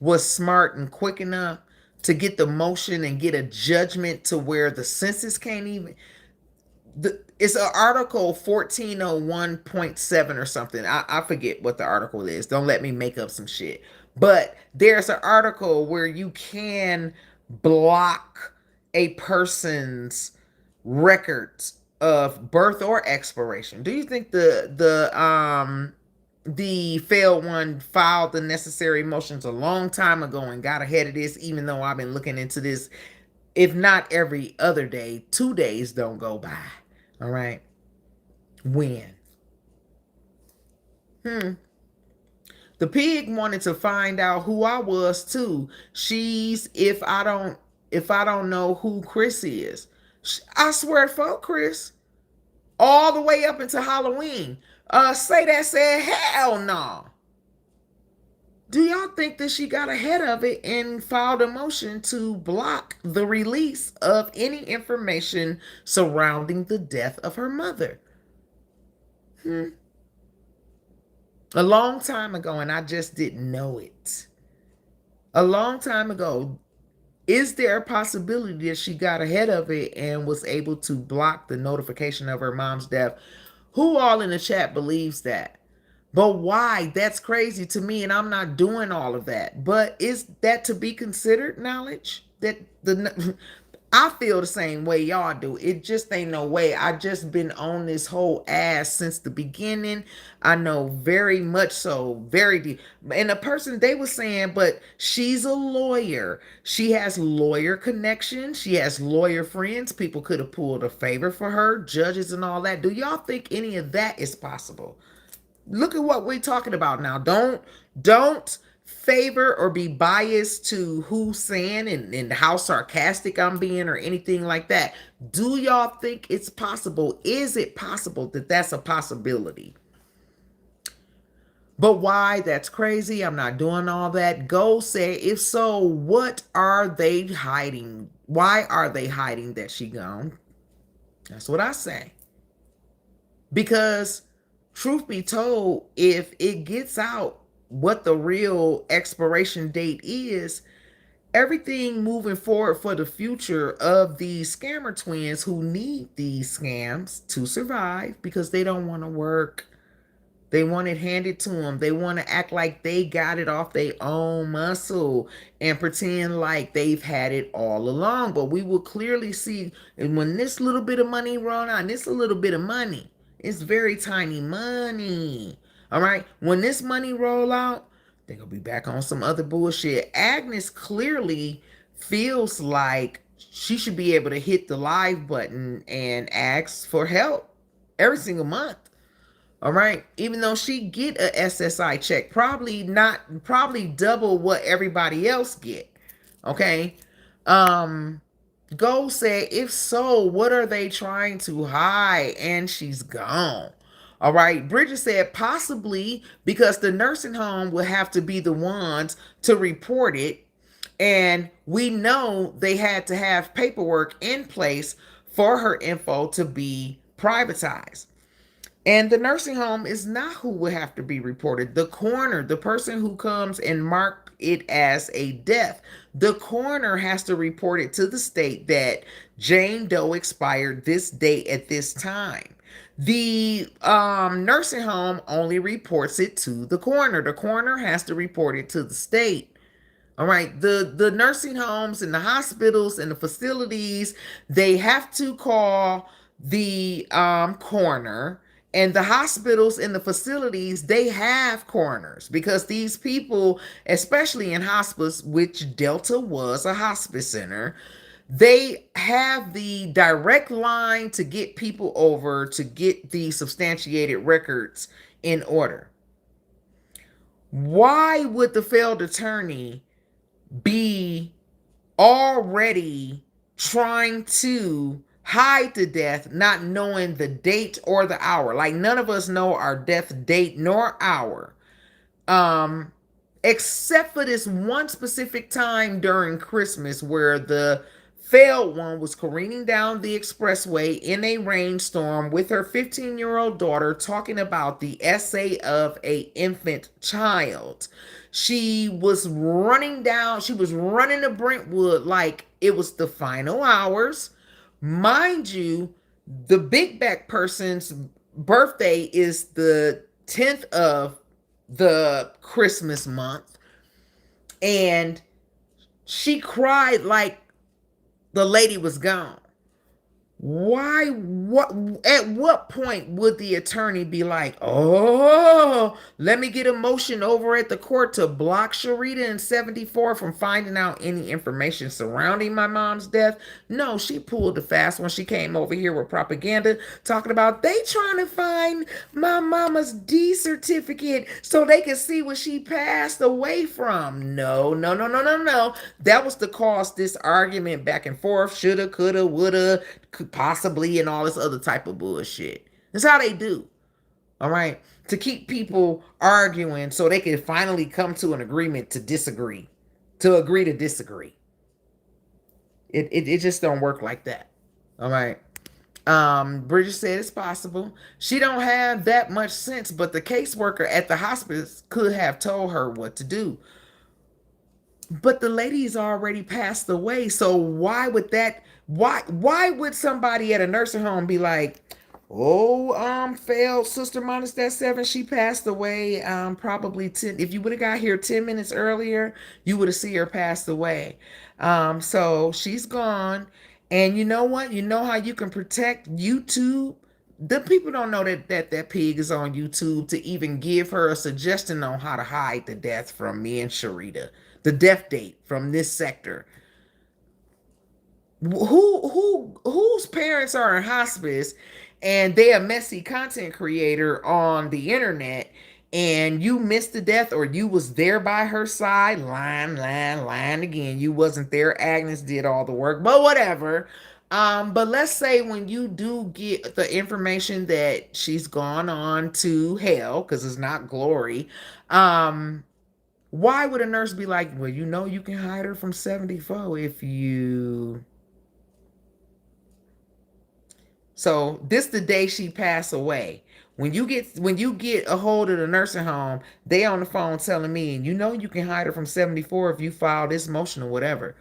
was smart and quick enough to get the motion and get a judgment to where the census can't even? It's an article 1401.7 or something. I forget what the article is. Don't let me make up some shit. But there's an article where you can block a person's records of birth or expiration. Do you think the failed one filed the necessary motions a long time ago and got ahead of this, even though I've been looking into this, if not every other day, 2 days don't go by? All right. When? The pig wanted to find out who I was too. She's if I don't know who Chris is. I swear fuck Chris. All the way up into Halloween. Say that said hell no. Do y'all think that she got ahead of it and filed a motion to block the release of any information surrounding the death of her mother? A long time ago, and I just didn't know it. A long time ago, is there a possibility that she got ahead of it and was able to block the notification of her mom's death? Who all in the chat believes that? But why? That's crazy to me, and I'm not doing all of that. But is that to be considered knowledge? That the I feel the same way y'all do. It just ain't no way. I just been on this whole ass since the beginning. I know very much so, very deep. And the person they were saying, but she's a lawyer. She has lawyer connections. She has lawyer friends. People could have pulled a favor for her, judges and all that. Do y'all think any of that is possible? Look at what we're talking about now. Don't favor or be biased to who's saying and how sarcastic I'm being or anything like that. Do y'all think it's possible? Is it possible that that's a possibility? But why? That's crazy. I'm not doing all that. Go say, if so, what are they hiding? Why are they hiding that she gone? That's what I say. Because truth be told, if it gets out what the real expiration date is, everything moving forward for the future of these scammer twins who need these scams to survive because they don't want to work. They want it handed to them. They want to act like they got it off their own muscle and pretend like they've had it all along. But we will clearly see, and when this little bit of money run out, and it's a little bit of money, It's very tiny money. All right. When this money roll out, they're gonna be back on some other bullshit. Agnes clearly feels like she should be able to hit the live button and ask for help every single month. All right. Even though she get a SSI check, probably double what everybody else get. Okay. Um, Gold said, if so, what are they trying to hide? And she's gone. All right. Bridget said, possibly because the nursing home will have to be the ones to report it. And we know they had to have paperwork in place for her info to be privatized. And the nursing home is not who would have to be reported. The coroner, the person who comes and mark it as a death, the coroner has to report it to the state that Jane Doe expired this date at this time. The nursing home only reports it to the coroner. The coroner has to report it to the state. All right, the nursing homes and the hospitals and the facilities, they have to call the coroner, and the hospitals and the facilities, they have coroners because these people, especially in hospice, which Delta was a hospice center, they have the direct line to get people over to get the substantiated records in order. Why would the failed attorney be already trying to hide the death, not knowing the date or the hour? Like, none of us know our death date nor hour, except for this one specific time during Christmas where the failed one was careening down the expressway in a rainstorm with her 15-year-old daughter, talking about the essay of a infant child. She was running to Brentwood like it was the final hours. Mind you, the big back person's birthday is the 10th of the Christmas month, and she cried like the lady was gone. Why? What? At what point would the attorney be like, "Oh, let me get a motion over at the court to block Sharita and 74 from finding out any information surrounding my mom's death"? No, she pulled the fast when she came over here with propaganda talking about they trying to find my mama's D certificate so they can see what she passed away from. No, no, no, no, no, no. That was to cause this argument back and forth, shoulda, coulda, woulda, could possibly, and all this other type of bullshit. That's how they do. All right. To keep people arguing so they can finally come to an agreement to disagree. To agree to disagree. It just don't work like that. All right. Bridget said it's possible. She don't have that much sense, but the caseworker at the hospice could have told her what to do. But the lady's already passed away. So why would somebody at a nursing home be like, oh, failed sister minus that 7, she passed away probably 10. If you would have got here 10 minutes earlier, you would have seen her passed away. So she's gone. And you know what? You know how you can protect YouTube? The people don't know that pig is on YouTube to even give her a suggestion on how to hide the death from me and Sharita, the death date from this sector. Whose parents are in hospice and they a messy content creator on the internet, and you missed the death, or you was there by her side, lying again. You wasn't there. Agnes did all the work, but whatever. But let's say when you do get the information that she's gone on to hell, because it's not glory, why would a nurse be like, well, you know, you can hide her from 74 if you... So this the day she passed away. When you get a hold of the nursing home, they on the phone telling me, you know, you can hide her from 74 if you file this motion or whatever.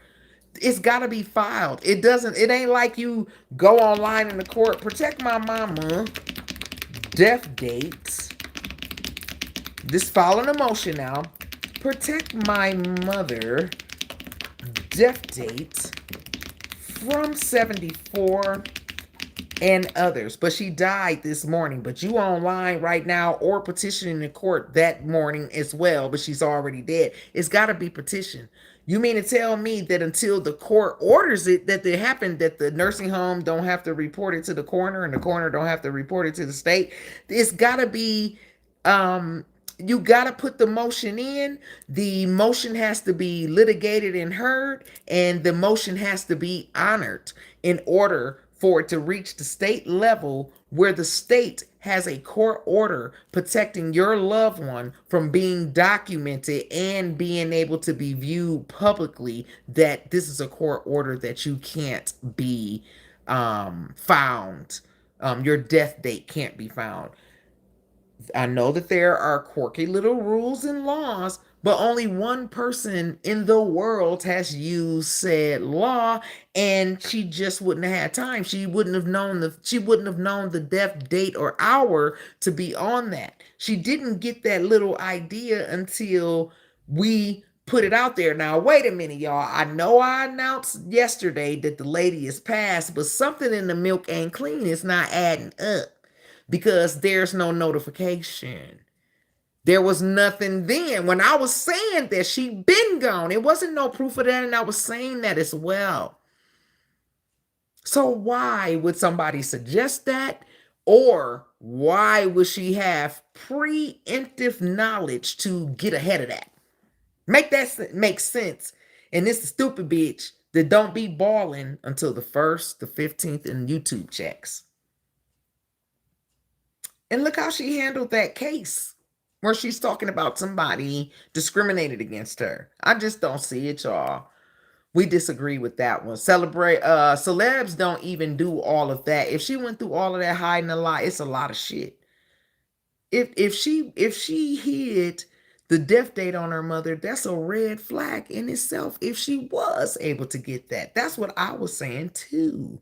It's got to be filed. It ain't like you go online in the court, protect my mama, death dates. This filing a motion now. Protect my mother, death date from 74 and others. But she died this morning. But you online right now or petitioning the court that morning as well, but she's already dead. It's got to be petitioned. You mean to tell me that until the court orders it, that it happened, that the nursing home don't have to report it to the coroner and the coroner don't have to report it to the state? It's got to be, you got to put the motion in. The motion has to be litigated and heard, and the motion has to be honored in order for it to reach the state level where the state has a court order protecting your loved one from being documented and being able to be viewed publicly, that this is a court order that you can't be found. Your death date can't be found. I know that there are quirky little rules and laws, but only one person in the world has used said law, and she just wouldn't have had time. She wouldn't have known the death date or hour to be on that. She didn't get that little idea until we put it out there. Now, wait a minute, y'all. I know I announced yesterday that the lady is passed, but something in the milk ain't clean. It's not adding up because there's no notification. There was nothing then. When I was saying that she been gone, it wasn't no proof of that, and I was saying that as well. So why would somebody suggest that? Or why would she have preemptive knowledge to get ahead of that? Make that make sense. And this is stupid bitch that don't be balling until the 1st, the 15th, and YouTube checks. And look how she handled that case where she's talking about somebody discriminated against her. I just don't see it, y'all. We disagree with that one. Celebs don't even do all of that. If she went through all of that hiding a lot, it's a lot of shit. If she hid the death date on her mother, that's a red flag in itself. If she was able to get that, that's what I was saying too.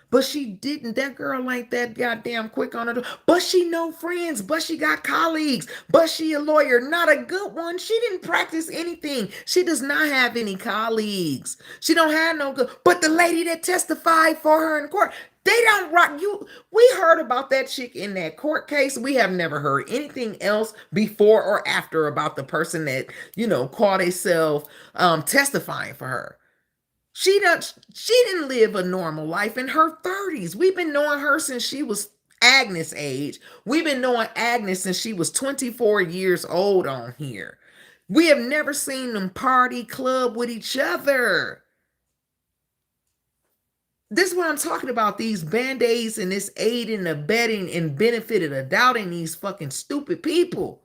But she didn't. That girl ain't that goddamn quick on her. But she know friends. But she got colleagues. But she a lawyer. Not a good one. She didn't practice anything. She does not have any colleagues. She don't have no good. But the lady that testified for her in court, they don't rock you. We heard about that chick in that court case. We have never heard anything else before or after about the person that, called herself testifying for her. She didn't live a normal life in her 30s. We've been knowing her since she was Agnes' age. We've been knowing Agnes since she was 24 years old on here. We have never seen them party club with each other. This is what I'm talking about. These band-aids and this aiding, abetting, and benefited of doubting these fucking stupid people.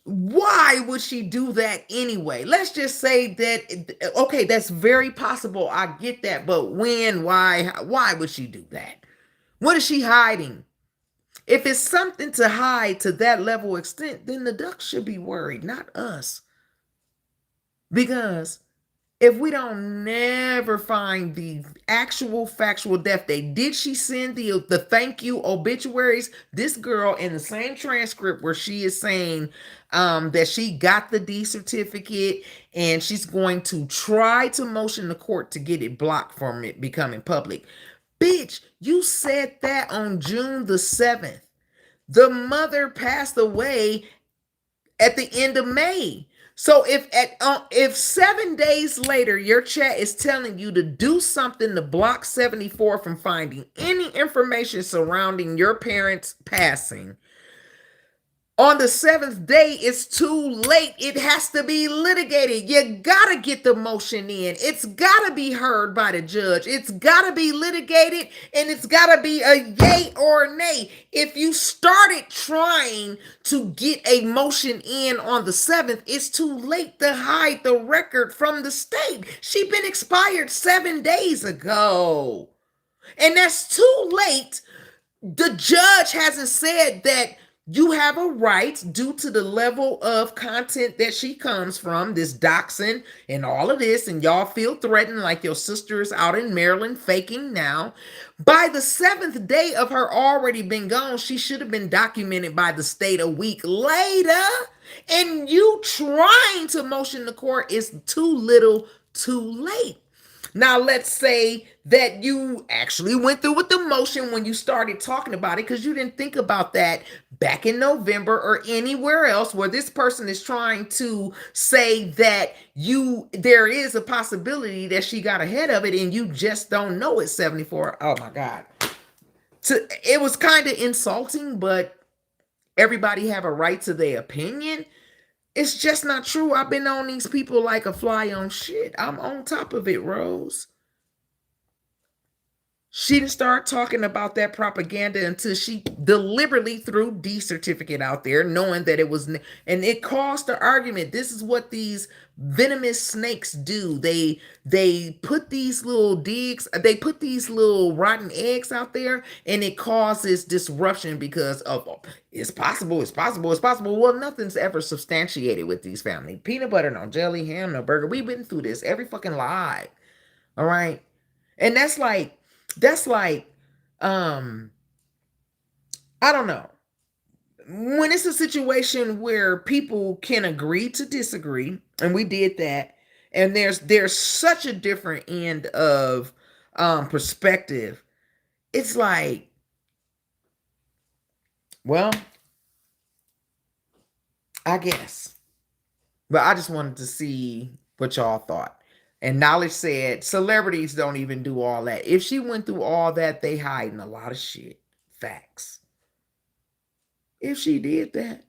Why would she do that anyway? Let's just say that, okay, that's very possible. I get that. But when, why would she do that? What is she hiding? If it's something to hide to that level extent, then the ducks should be worried, not us. Because if we don't never find the actual factual death date, did she send the thank you obituaries? This girl in the same transcript where she is saying that she got the D certificate and she's going to try to motion the court to get it blocked from it becoming public. Bitch, you said that on June the 7th. The mother passed away at the end of May. So if 7 days later your chat is telling you to do something to block 74 from finding any information surrounding your parents passing, on the 7th day, it's too late. It has to be litigated. You gotta get the motion in. It's gotta be heard by the judge. It's gotta be litigated, and it's gotta be a yay or a nay. If you started trying to get a motion in on the 7th, it's too late to hide the record from the state. She been expired 7 days ago. And that's too late. The judge hasn't said that you have a right, due to the level of content that she comes from, this doxing and all of this, and y'all feel threatened like your sister is out in Maryland faking now. By the 7th day of her already been gone, she should have been documented by the state a week later. And you trying to motion the court is too little, too late. Now, let's say that you actually went through with the motion when you started talking about it, because you didn't think about that back in November or anywhere else where this person is trying to say that there is a possibility that she got ahead of it and you just don't know it's 74. Oh my God. It was kind of insulting, but everybody have a right to their opinion. It's just not true. I've been on these people like a fly on shit. I'm on top of it, Rose. She didn't start talking about that propaganda until she deliberately threw D certificate out there, knowing that it was, and it caused the argument. This is what these venomous snakes do. They put these little digs, they put these little rotten eggs out there, and it causes disruption because of it's possible, it's possible, it's possible. Well, nothing's ever substantiated with these family. Peanut butter, no jelly, ham, no burger. We've been through this every fucking lie. All right. And that's like um I don't know. When it's a situation where people can agree to disagree, and we did that, and there's such a different end of perspective, it's like, well, I guess. But I just wanted to see what y'all thought. And Knowledge said celebrities don't even do all that. If she went through all that, they hiding a lot of shit. Facts. If she did that,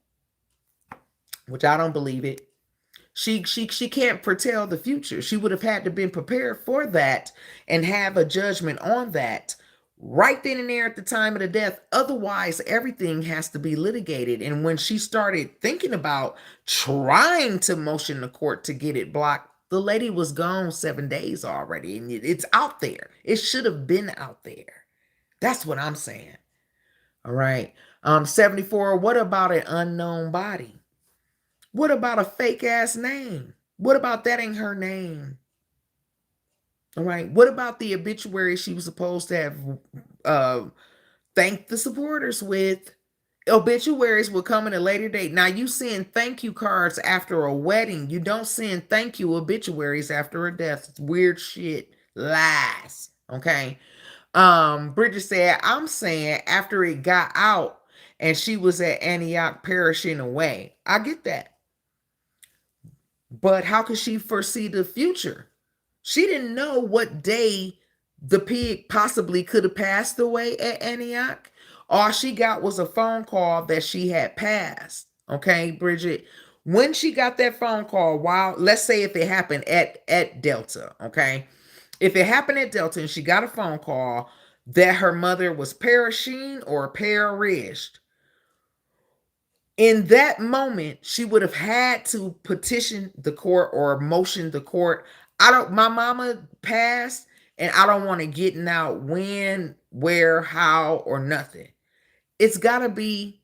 which I don't believe it, she can't foretell the future. She would have had to been prepared for that and have a judgment on that right then and there at the time of the death. Otherwise, everything has to be litigated. And when she started thinking about trying to motion the court to get it blocked, the lady was gone 7 days already, and it's out there. It should have been out there. That's what I'm saying. All right. 74. What about an unknown body? What about a fake ass name? What about that ain't her name? All right. What about the obituary she was supposed to have thanked the supporters with? Obituaries will come in a later date. Now you send thank you cards after a wedding. You don't send thank you obituaries after a death. It's weird shit. Lies. Okay. Bridget said, I'm saying after it got out and she was at Antioch perishing away. I get that. But how could she foresee the future? She didn't know what day the pig possibly could have passed away at Antioch. All she got was a phone call that she had passed. Okay, Bridget. When she got that phone call, while let's say if it happened at Delta, okay? If it happened at Delta and she got a phone call that her mother was perishing or perished, in that moment, she would have had to petition the court or motion the court. My mama passed, and I don't want to get out when, where, how, or nothing. It's got to be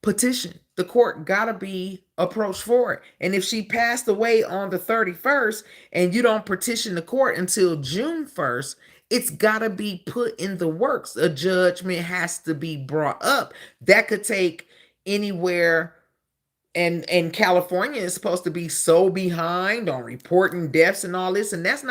petitioned. The court got to be approached for it. And if she passed away on the 31st and you don't petition the court until June 1st, it's got to be put in the works. A judgment has to be brought up. That could take anywhere, and California is supposed to be so behind on reporting deaths and all this, and that's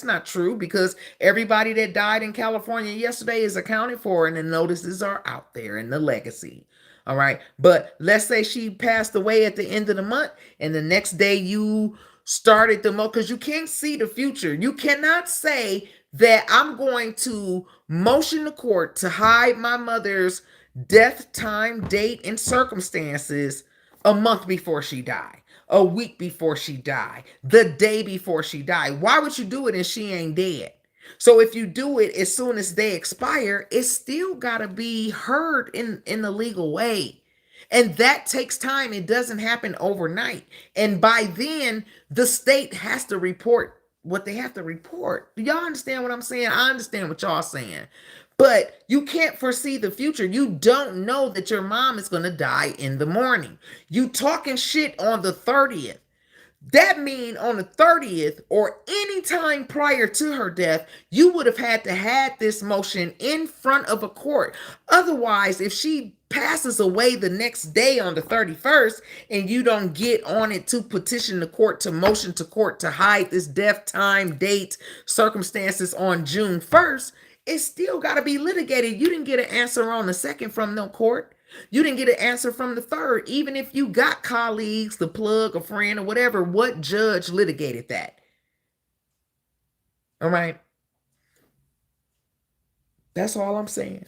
not true, because everybody that died in California yesterday is accounted for and the notices are out there in the legacy. All right, but let's say she passed away at the end of the month and the next day you started the because you can't see the future. You cannot say that I'm going to motion the court to hide my mother's death, time, date, and circumstances a month before she died, a week before she died, the day before she died. Why would you do it and she ain't dead? So if you do it as soon as they expire, it's still got to be heard in the legal way. And that takes time. It doesn't happen overnight. And by then, the state has to report what they have to report. Do y'all understand what I'm saying? I understand what y'all saying. But you can't foresee the future. You don't know that your mom is going to die in the morning. You talking shit on the 30th. That mean on the 30th or any time prior to her death, you would have had to had this motion in front of a court. Otherwise, if she passes away the next day on the 31st and you don't get on it to petition the court to motion to court to hide this death, time, date, circumstances on June 1st, it's still got to be litigated. You didn't get an answer on the second from no court. You didn't get an answer from the third. Even if you got colleagues, the plug, a friend, or whatever, what judge litigated that? All right. That's all I'm saying.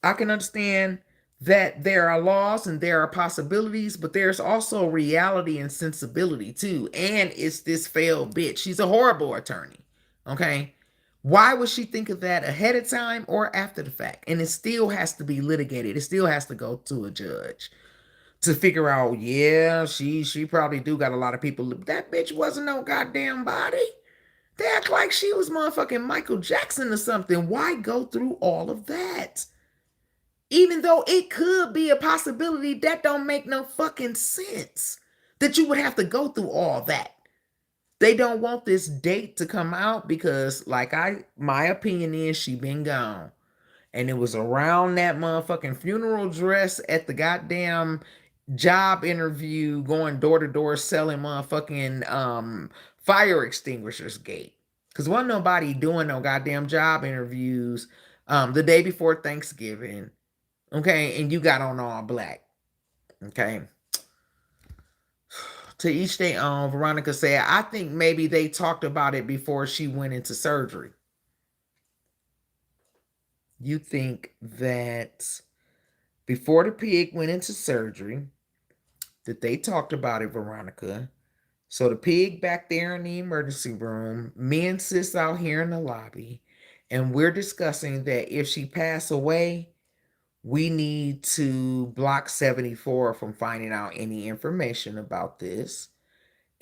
I can understand that there are laws and there are possibilities, but there's also reality and sensibility too. And it's this failed bitch. She's a horrible attorney. Okay. Why would she think of that ahead of time or after the fact? And it still has to be litigated. It still has to go to a judge to figure out, yeah, she probably do got a lot of people. That bitch wasn't no goddamn body. They act like she was motherfucking Michael Jackson or something. Why go through all of that? Even though it could be a possibility, that don't make no fucking sense. That you would have to go through all that. They don't want this date to come out because, my opinion is she been gone. And it was around that motherfucking funeral dress at the goddamn job interview, going door to door selling motherfucking fire extinguishers gate. Cause wasn't nobody doing no goddamn job interviews the day before Thanksgiving. Okay, and you got on all black. Okay. To each their own. Veronica said, I think maybe they talked about it before she went into surgery. You think that before the pig went into surgery, that they talked about it, Veronica. So the pig back there in the emergency room, me and sis out here in the lobby, and we're discussing that if she passed away, we need to block 74 from finding out any information about this.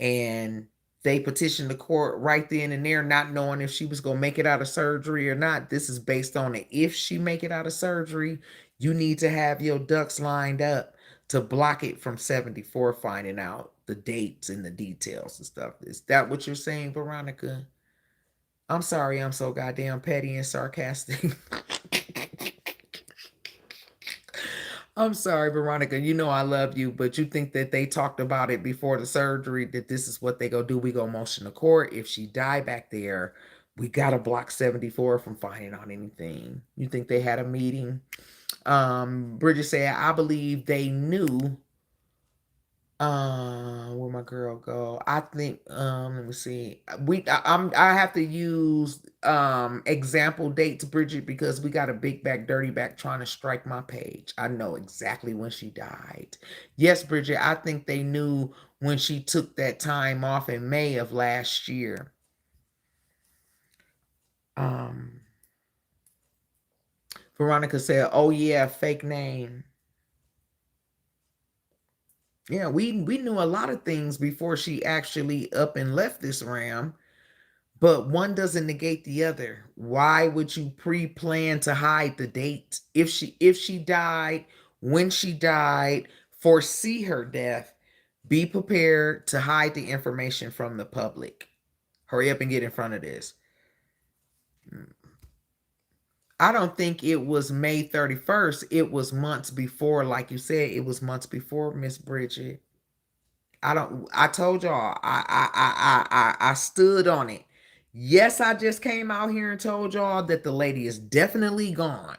And they petitioned the court right then and there, not knowing if she was going to make it out of surgery or not. This is based on it. If she make it out of surgery, you need to have your ducks lined up to block it from 74 finding out the dates and the details and stuff. Is that what you're saying, Veronica? I'm sorry, I'm so goddamn petty and sarcastic. I'm sorry, Veronica. You know I love you, but you think that they talked about it before the surgery, that this is what they go do. We go motion to court. If she die back there, we gotta block 74 from finding out anything. You think they had a meeting? Bridget said, I believe they knew. Where my girl go? I think let me see. I have to use example dates, Bridget, because we got a big back dirty back trying to strike my page. I know exactly when she died. Yes, Bridget, I think they knew when she took that time off in May of last year. Um Veronica said, oh yeah, fake name. Yeah, we knew a lot of things before she actually up and left this ram, but one doesn't negate the other. Why would you pre-plan to hide the date if she died, when she died, foresee her death, be prepared to hide the information from the public. Hurry up and get in front of this. I don't think it was May 31st. It was months before, like you said, it was months before, Miss Bridget. I told y'all, I stood on it. Yes, I just came out here and told y'all that the lady is definitely gone.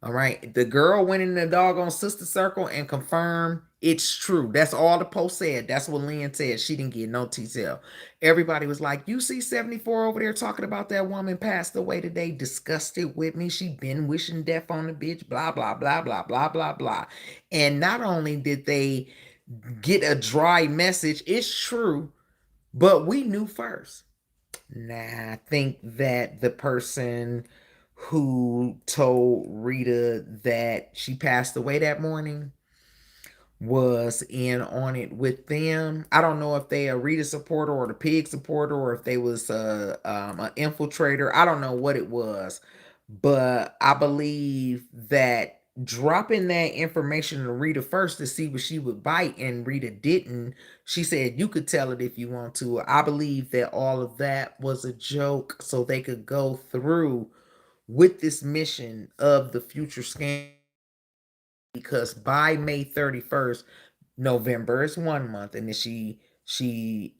All right. The girl went in the doggone sister circle and confirmed it's true. That's all the post said. That's what Lynn said. She didn't get no detail. Everybody was like, you see 74 over there talking about that woman passed away today, disgusted with me. She been wishing death on the bitch, blah, blah, blah, blah, blah, blah, blah. And not only did they get a dry message, it's true, but we knew first. Nah, I think that the person who told Rita that she passed away that morning was in on it with them. I don't know if they a Rita supporter or the pig supporter or if they was an infiltrator. I don't know what it was, but I believe that dropping that information to Rita first to see what she would bite, and Rita didn't. She said, you could tell it if you want to. I believe that all of that was a joke so they could go through with this mission of the future scam, because by May 31st, November is 1 month, and then she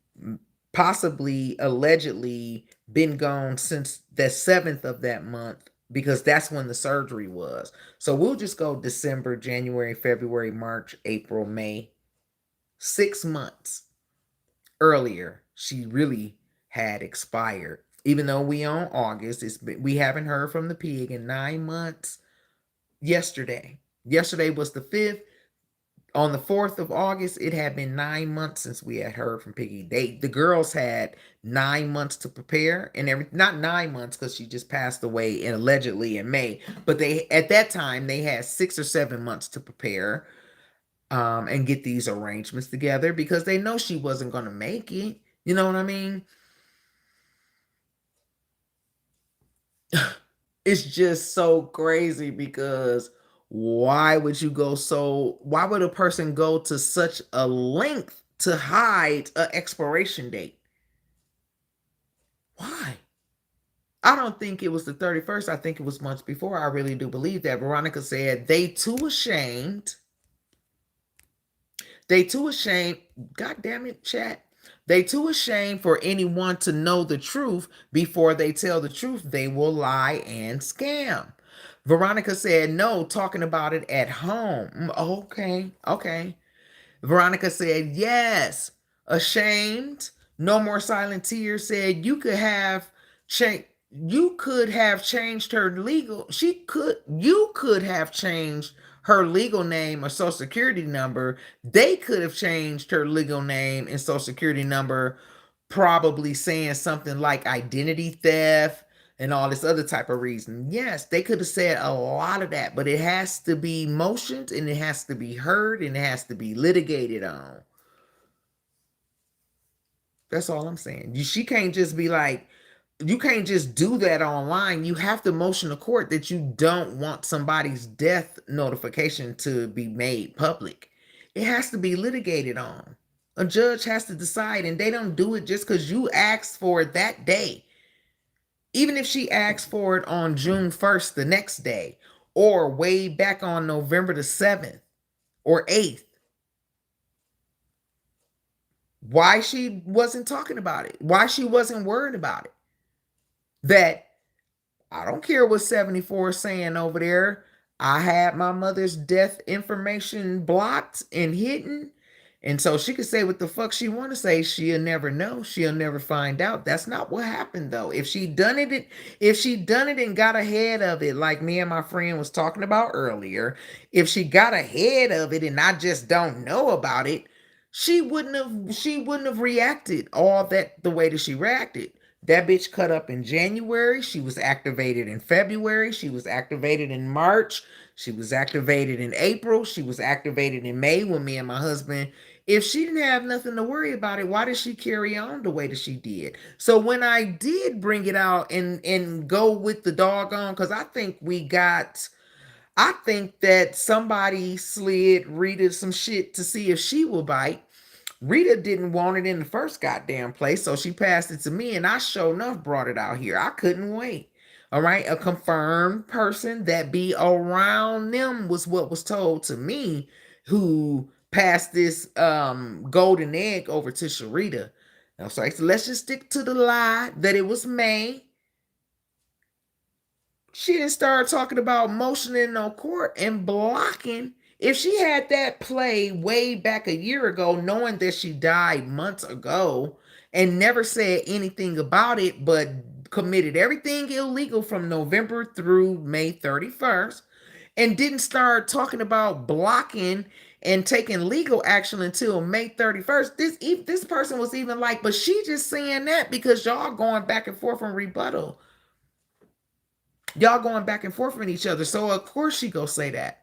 possibly allegedly been gone since the 7th of that month, because that's when the surgery was. So we'll just go December, January, February, March, April, May. 6 months earlier, she really had expired. Even though we on August, we haven't heard from the pig in 9 months. Yesterday was the 5th. On the 4th of August, it had been 9 months since we had heard from Piggy. The girls had 9 months to prepare, and not 9 months because she just passed away and allegedly in May, but they at that time they had 6 or 7 months to prepare, and get these arrangements together, because they know she wasn't going to make it. You know what I mean? It's just so crazy, because why would a person go to such a length to hide an expiration date? Why? I don't think it was the 31st. I think it was months before. I really do believe that. Veronica said they too ashamed. They too ashamed. God damn it, chat. They too ashamed for anyone to know the truth. Before they tell the truth, they will lie and scam. Veronica said, no, talking about it at home. Okay, okay. Veronica said, yes. Ashamed. No more silent tears. Said you could have changed her legal. You could have changed her legal name or social security number. They could have changed her legal name and social security number, probably saying something like identity theft and all this other type of reason. Yes, they could have said a lot of that, but it has to be motioned, and it has to be heard, and it has to be litigated on. That's all I'm saying. She can't just be like, you can't just do that online. You have to motion the court that you don't want somebody's death notification to be made public. It has to be litigated on. A judge has to decide, and they don't do it just because you asked for it that day. Even if she asked for it on June 1st, the next day, or way back on November the 7th or 8th, why she wasn't talking about it, why she wasn't worried about it. That I don't care what 74 is saying over there. I had my mother's death information blocked and hidden. And so she could say what the fuck she want to say. She'll never know. She'll never find out. That's not what happened though. If she done it and got ahead of it, like me and my friend was talking about earlier, if she got ahead of it and I just don't know about it, she wouldn't have reacted all that the way that she reacted. That bitch cut up in January. She was activated in February. She was activated in March. She was activated in April. She was activated in May when me and my husband. If she didn't have nothing to worry about it, why did she carry on the way that she did? So when I did bring it out and go with the doggone, because I think that somebody slid Rita some shit to see if she will bite. Rita didn't want it in the first goddamn place, so she passed it to me, and I sure enough brought it out here. I couldn't wait. All right, a confirmed person that be around them was what was told to me, who passed this golden egg over to Sharita. I was like, so let's just stick to the lie that it was May. She didn't start talking about motioning on court and blocking. If she had that play way back a year ago, knowing that she died months ago and never said anything about it, but committed everything illegal from November through May 31st, and didn't start talking about blocking and taking legal action until May 31st, this person was even like, but she just saying that because y'all going back and forth on rebuttal. Y'all going back and forth with each other. So of course she go say that.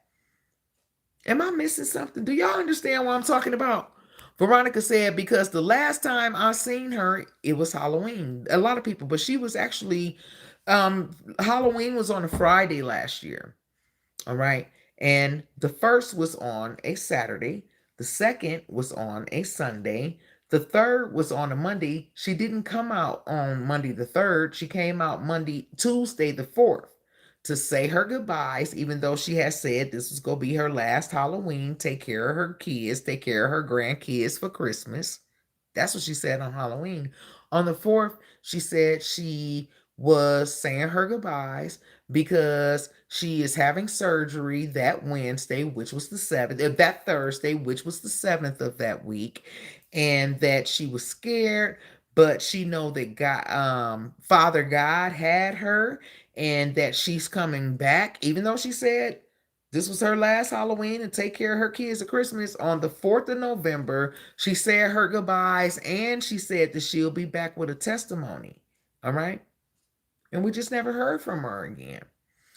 Am I missing something? Do y'all understand what I'm talking about? Veronica said, because the last time I seen her, it was Halloween. A lot of people, but she was actually Halloween was on a Friday last year. All right. And the first was on a Saturday, the second was on a Sunday, the third was on a Monday. She didn't come out on Monday the 3rd. She came out Tuesday the 4th to say her goodbyes, even though she had said this was going to be her last Halloween, take care of her kids, take care of her grandkids for Christmas. That's what she said on Halloween. On the 4th, she said she was saying her goodbyes because she is having surgery that Wednesday, which was the 7th, that Thursday, which was the 7th of that week, and that she was scared, but she know that God, Father God had her, and that she's coming back, even though she said this was her last Halloween and take care of her kids at Christmas. On the 4th of November, she said her goodbyes and she said that she'll be back with a testimony. All right. And we just never heard from her again.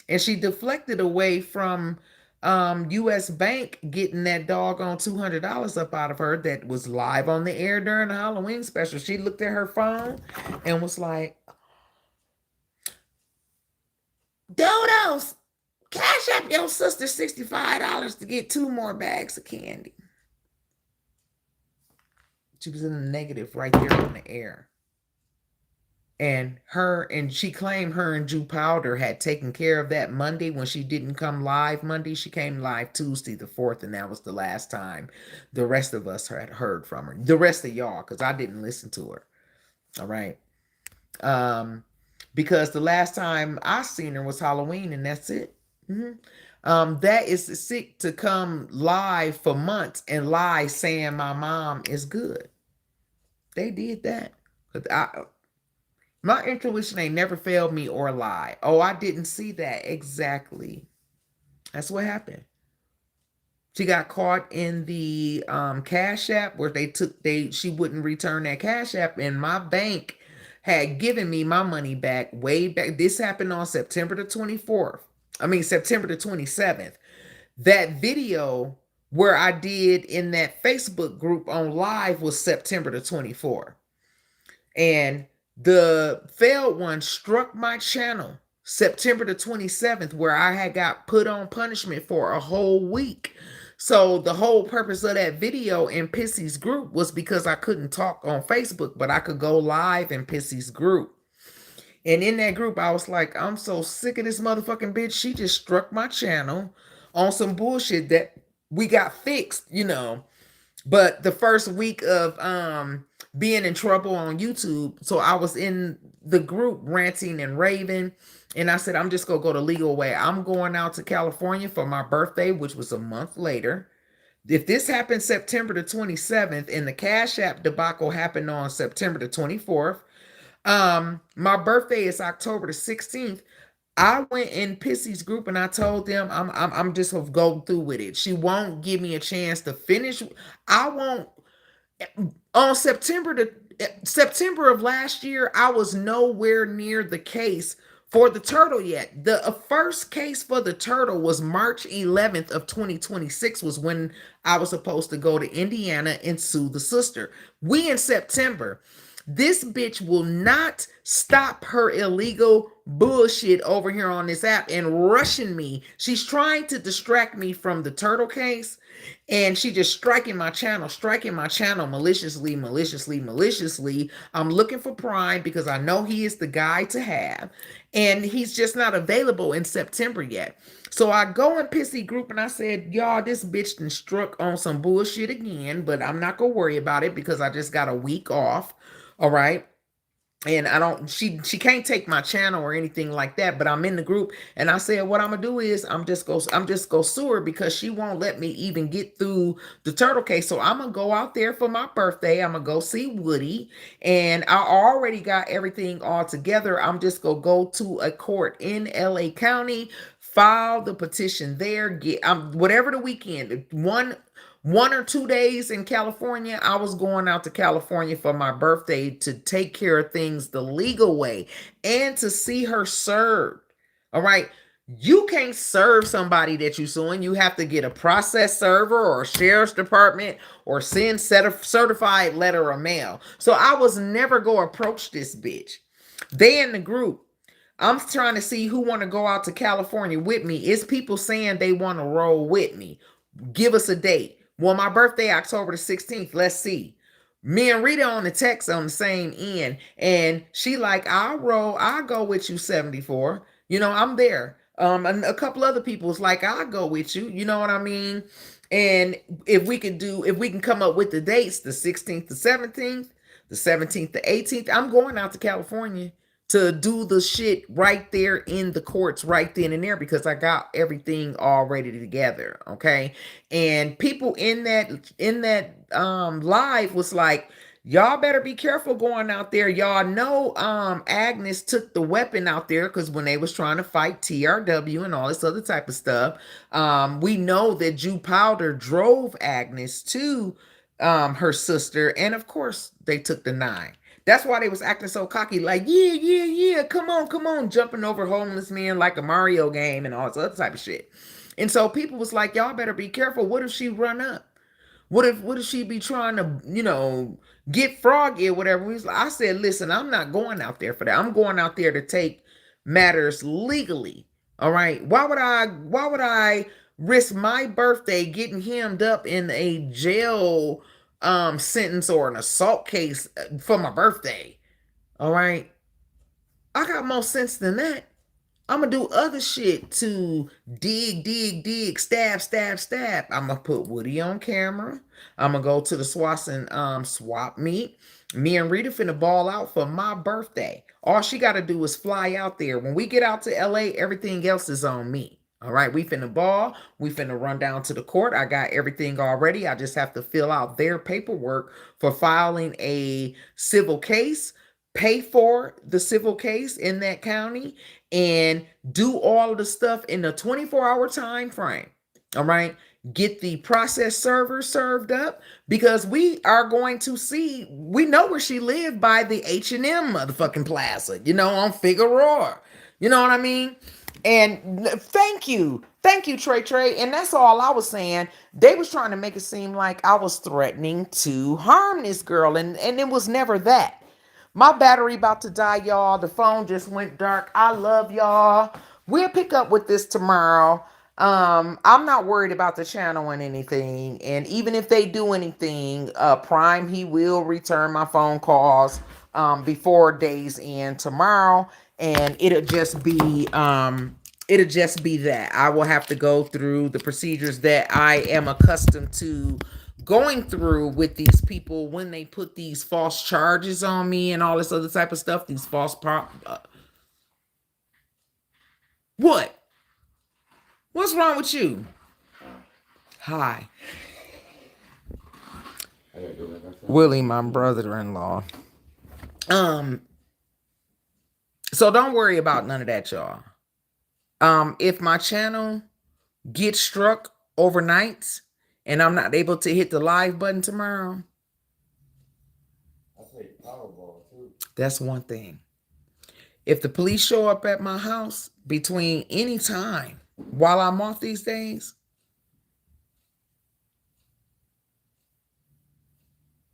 And she deflected away from US Bank getting that doggone $200 up out of her that was live on the air during the Halloween special. She looked at her phone and was like, Dodos, cash up your sister $65 to get 2 more bags of candy. She was in the negative right there on the air. And she claimed her and Jew Powder had taken care of that Monday when she didn't come live Monday. She came live Tuesday the 4th, and that was the last time the rest of us had heard from her. The rest of y'all, because I didn't listen to her. All right. Because the last time I seen her was Halloween, and that's it. That is sick to come live for months and lie saying my mom is good. They did that. My intuition ain't never failed me or lie. Oh, I didn't see that. Exactly. That's what happened. She got caught in the Cash App where she wouldn't return that Cash App, and my bank had given me my money back way back. This happened on September the 24th. I mean, September the 27th. That video where I did in that Facebook group on live was September the 24th. And the failed one struck my channel September the 27th, where I had got put on punishment for a whole week. So the whole purpose of that video in Pissy's group was because I couldn't talk on Facebook, but I could go live in Pissy's group. And in that group, I was like, I'm so sick of this motherfucking bitch. She just struck my channel on some bullshit that we got fixed, But the first week of being in trouble on YouTube, so I was in the group ranting and raving, and I said, I'm just gonna go the legal way. I'm going out to California for my birthday, which was a month later. If this happened September the 27th and the Cash App debacle happened on September the 24th, my birthday is October the 16th. I went in Pissy's group and I told them I'm just gonna go through with it. She won't give me a chance to finish. I won't. On September of last year, I was nowhere near the case for the turtle yet. The first case for the turtle was March 11th of 2026 was when I was supposed to go to Indiana and sue the sister. We in September. This bitch will not stop her illegal bullshit over here on this app and rushing me. She's trying to distract me from the turtle case, and she just striking my channel maliciously. I'm looking for Prime because I know he is the guy to have, and he's just not available in September yet. So I go in Pissy group and I said, y'all, this bitch done struck on some bullshit again, but I'm not gonna worry about it because I just got a week off. All right. And she can't take my channel or anything like that, but I'm in the group and I said, what I'm gonna do is I'm just go sue her because she won't let me even get through the turtle case. So I'm gonna go out there for my birthday. I'm gonna go see Woody, and I already got everything all together. I'm just gonna go to a court in LA County, file the petition there, get whatever the weekend, one or 2 days in California. I was going out to California for my birthday to take care of things the legal way and to see her served. All right. You can't serve somebody that you're suing. You have to get a process server or a sheriff's department or send certified letter or mail. So I was never going to approach this bitch. They in the group. I'm trying to see who want to go out to California with me. It's people saying they want to roll with me. Give us a date. Well, my birthday, October the 16th. Let's see. Me and Rita on the text on the same end. And she like, I'll roll, I'll go with you 74. You know, I'm there. And a couple other people's like, I'll go with you. You know what I mean? And if we can come up with the dates, the 16th to 17th, the 17th to 18th, I'm going out to California to do the shit right there in the courts right then and there because I got everything already together. Okay. And people in that live was like, y'all better be careful going out there. Y'all know Agnes took the weapon out there because when they was trying to fight TRW and all this other type of stuff, we know that Jew Powder drove Agnes to her sister, and of course they took the 9. That's why they was acting so cocky, like, yeah, yeah, yeah, come on, jumping over homeless men like a Mario game and all this other type of shit. And so people was like, y'all better be careful. What if she run up? What if she be trying to, get Froggy or whatever? I said, listen, I'm not going out there for that. I'm going out there to take matters legally. All right. Why would I risk my birthday getting hemmed up in a jail sentence or an assault case for my birthday? All right. I got more sense than that. I'm gonna do other shit to dig, stab, stab, stab. I'm gonna put Woody on camera. I'm gonna go to the Swanson swap meet. Me and Rita finna ball out for my birthday. All she gotta do is fly out there. When we get out to LA, everything else is on me. All right, we finna ball. We finna run down to the court. I got everything already. I just have to fill out their paperwork for filing a civil case, pay for the civil case in that county, and do all of the stuff in a 24-hour time frame. All right. Get the process server served up because we are going to see, we know where she lived by the H&M motherfucking plaza, on Figueroa. You know what I mean? And thank you. Thank you, Trey Trey. And that's all I was saying. They was trying to make it seem like I was threatening to harm this girl. And it was never that. My battery about to die, y'all. The phone just went dark. I love y'all. We'll pick up with this tomorrow. I'm not worried about the channel and anything. And even if they do anything, Prime, he will return my phone calls before days end tomorrow. And it'll just be that. I will have to go through the procedures that I am accustomed to going through with these people when they put these false charges on me and all this other type of stuff, these what? What's wrong with you? Hi. Willie, my brother-in-law. So don't worry about none of that, y'all. If my channel gets struck overnight and I'm not able to hit the live button tomorrow, that's one thing. If the police show up at my house between any time while I'm off these days,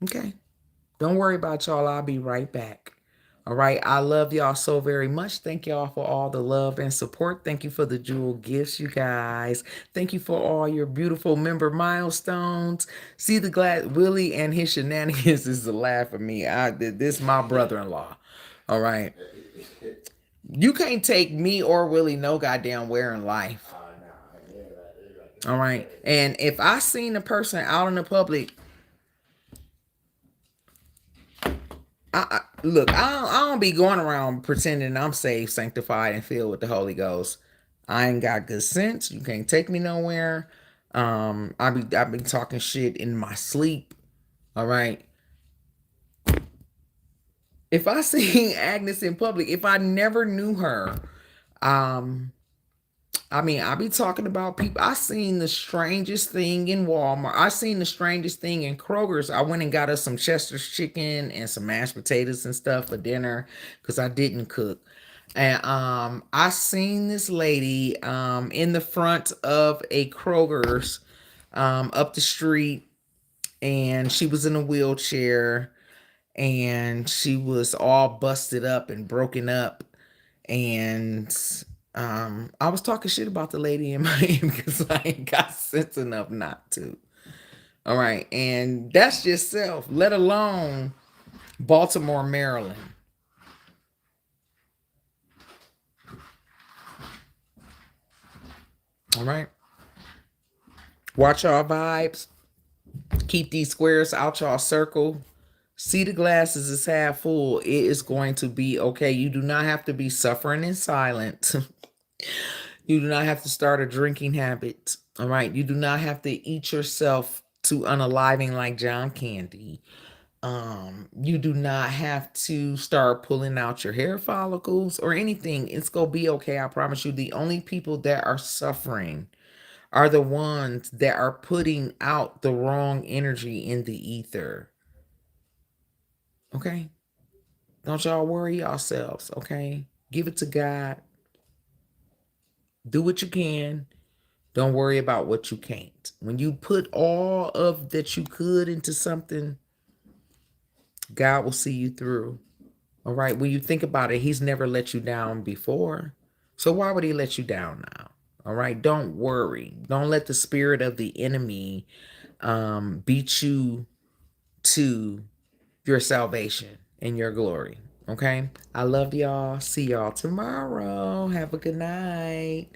okay, don't worry about y'all. I'll be right back. All right. I love y'all so very much. Thank y'all for all the love and support. Thank you for the jewel gifts, you guys. Thank you for all your beautiful member milestones. See the glad Willie and his shenanigans is the laugh of me. This my brother-in-law. All right. You can't take me or Willie no goddamn where in life. All right. And if I seen a person out in the public, look, I don't be going around pretending I'm saved, sanctified, and filled with the Holy Ghost. I ain't got good sense. You can't take me nowhere. I be talking shit in my sleep. All right. If I see Agnes in public, if I never knew her, I be talking about people. I seen the strangest thing in Walmart. I seen the strangest thing in Kroger's. I went and got us some Chester's chicken and some mashed potatoes and stuff for dinner because I didn't cook. And I seen this lady in the front of a Kroger's up the street, and she was in a wheelchair and she was all busted up and broken up. And I was talking shit about the lady in Miami because I ain't got sense enough not to. All right. And that's just self, let alone Baltimore, Maryland. All right. Watch y'all vibes. Keep these squares out y'all circle. See the glasses is half full. It is going to be okay. You do not have to be suffering in silence. You do not have to start a drinking habit. All right. You do not have to eat yourself to unaliving like John Candy. You do not have to start pulling out your hair follicles or anything. It's gonna be okay. I promise you. The only people that are suffering are the ones that are putting out the wrong energy in the ether. Okay. Don't y'all worry yourselves. Okay. Give it to God. Do what you can. Don't worry about what you can't. When you put all of that you could into something, God will see you through. All right. When you think about it, He's never let you down before. So why would He let you down now? All right. Don't worry. Don't let the spirit of the enemy beat you to your salvation and your glory. Okay. I love y'all. See y'all tomorrow. Have a good night.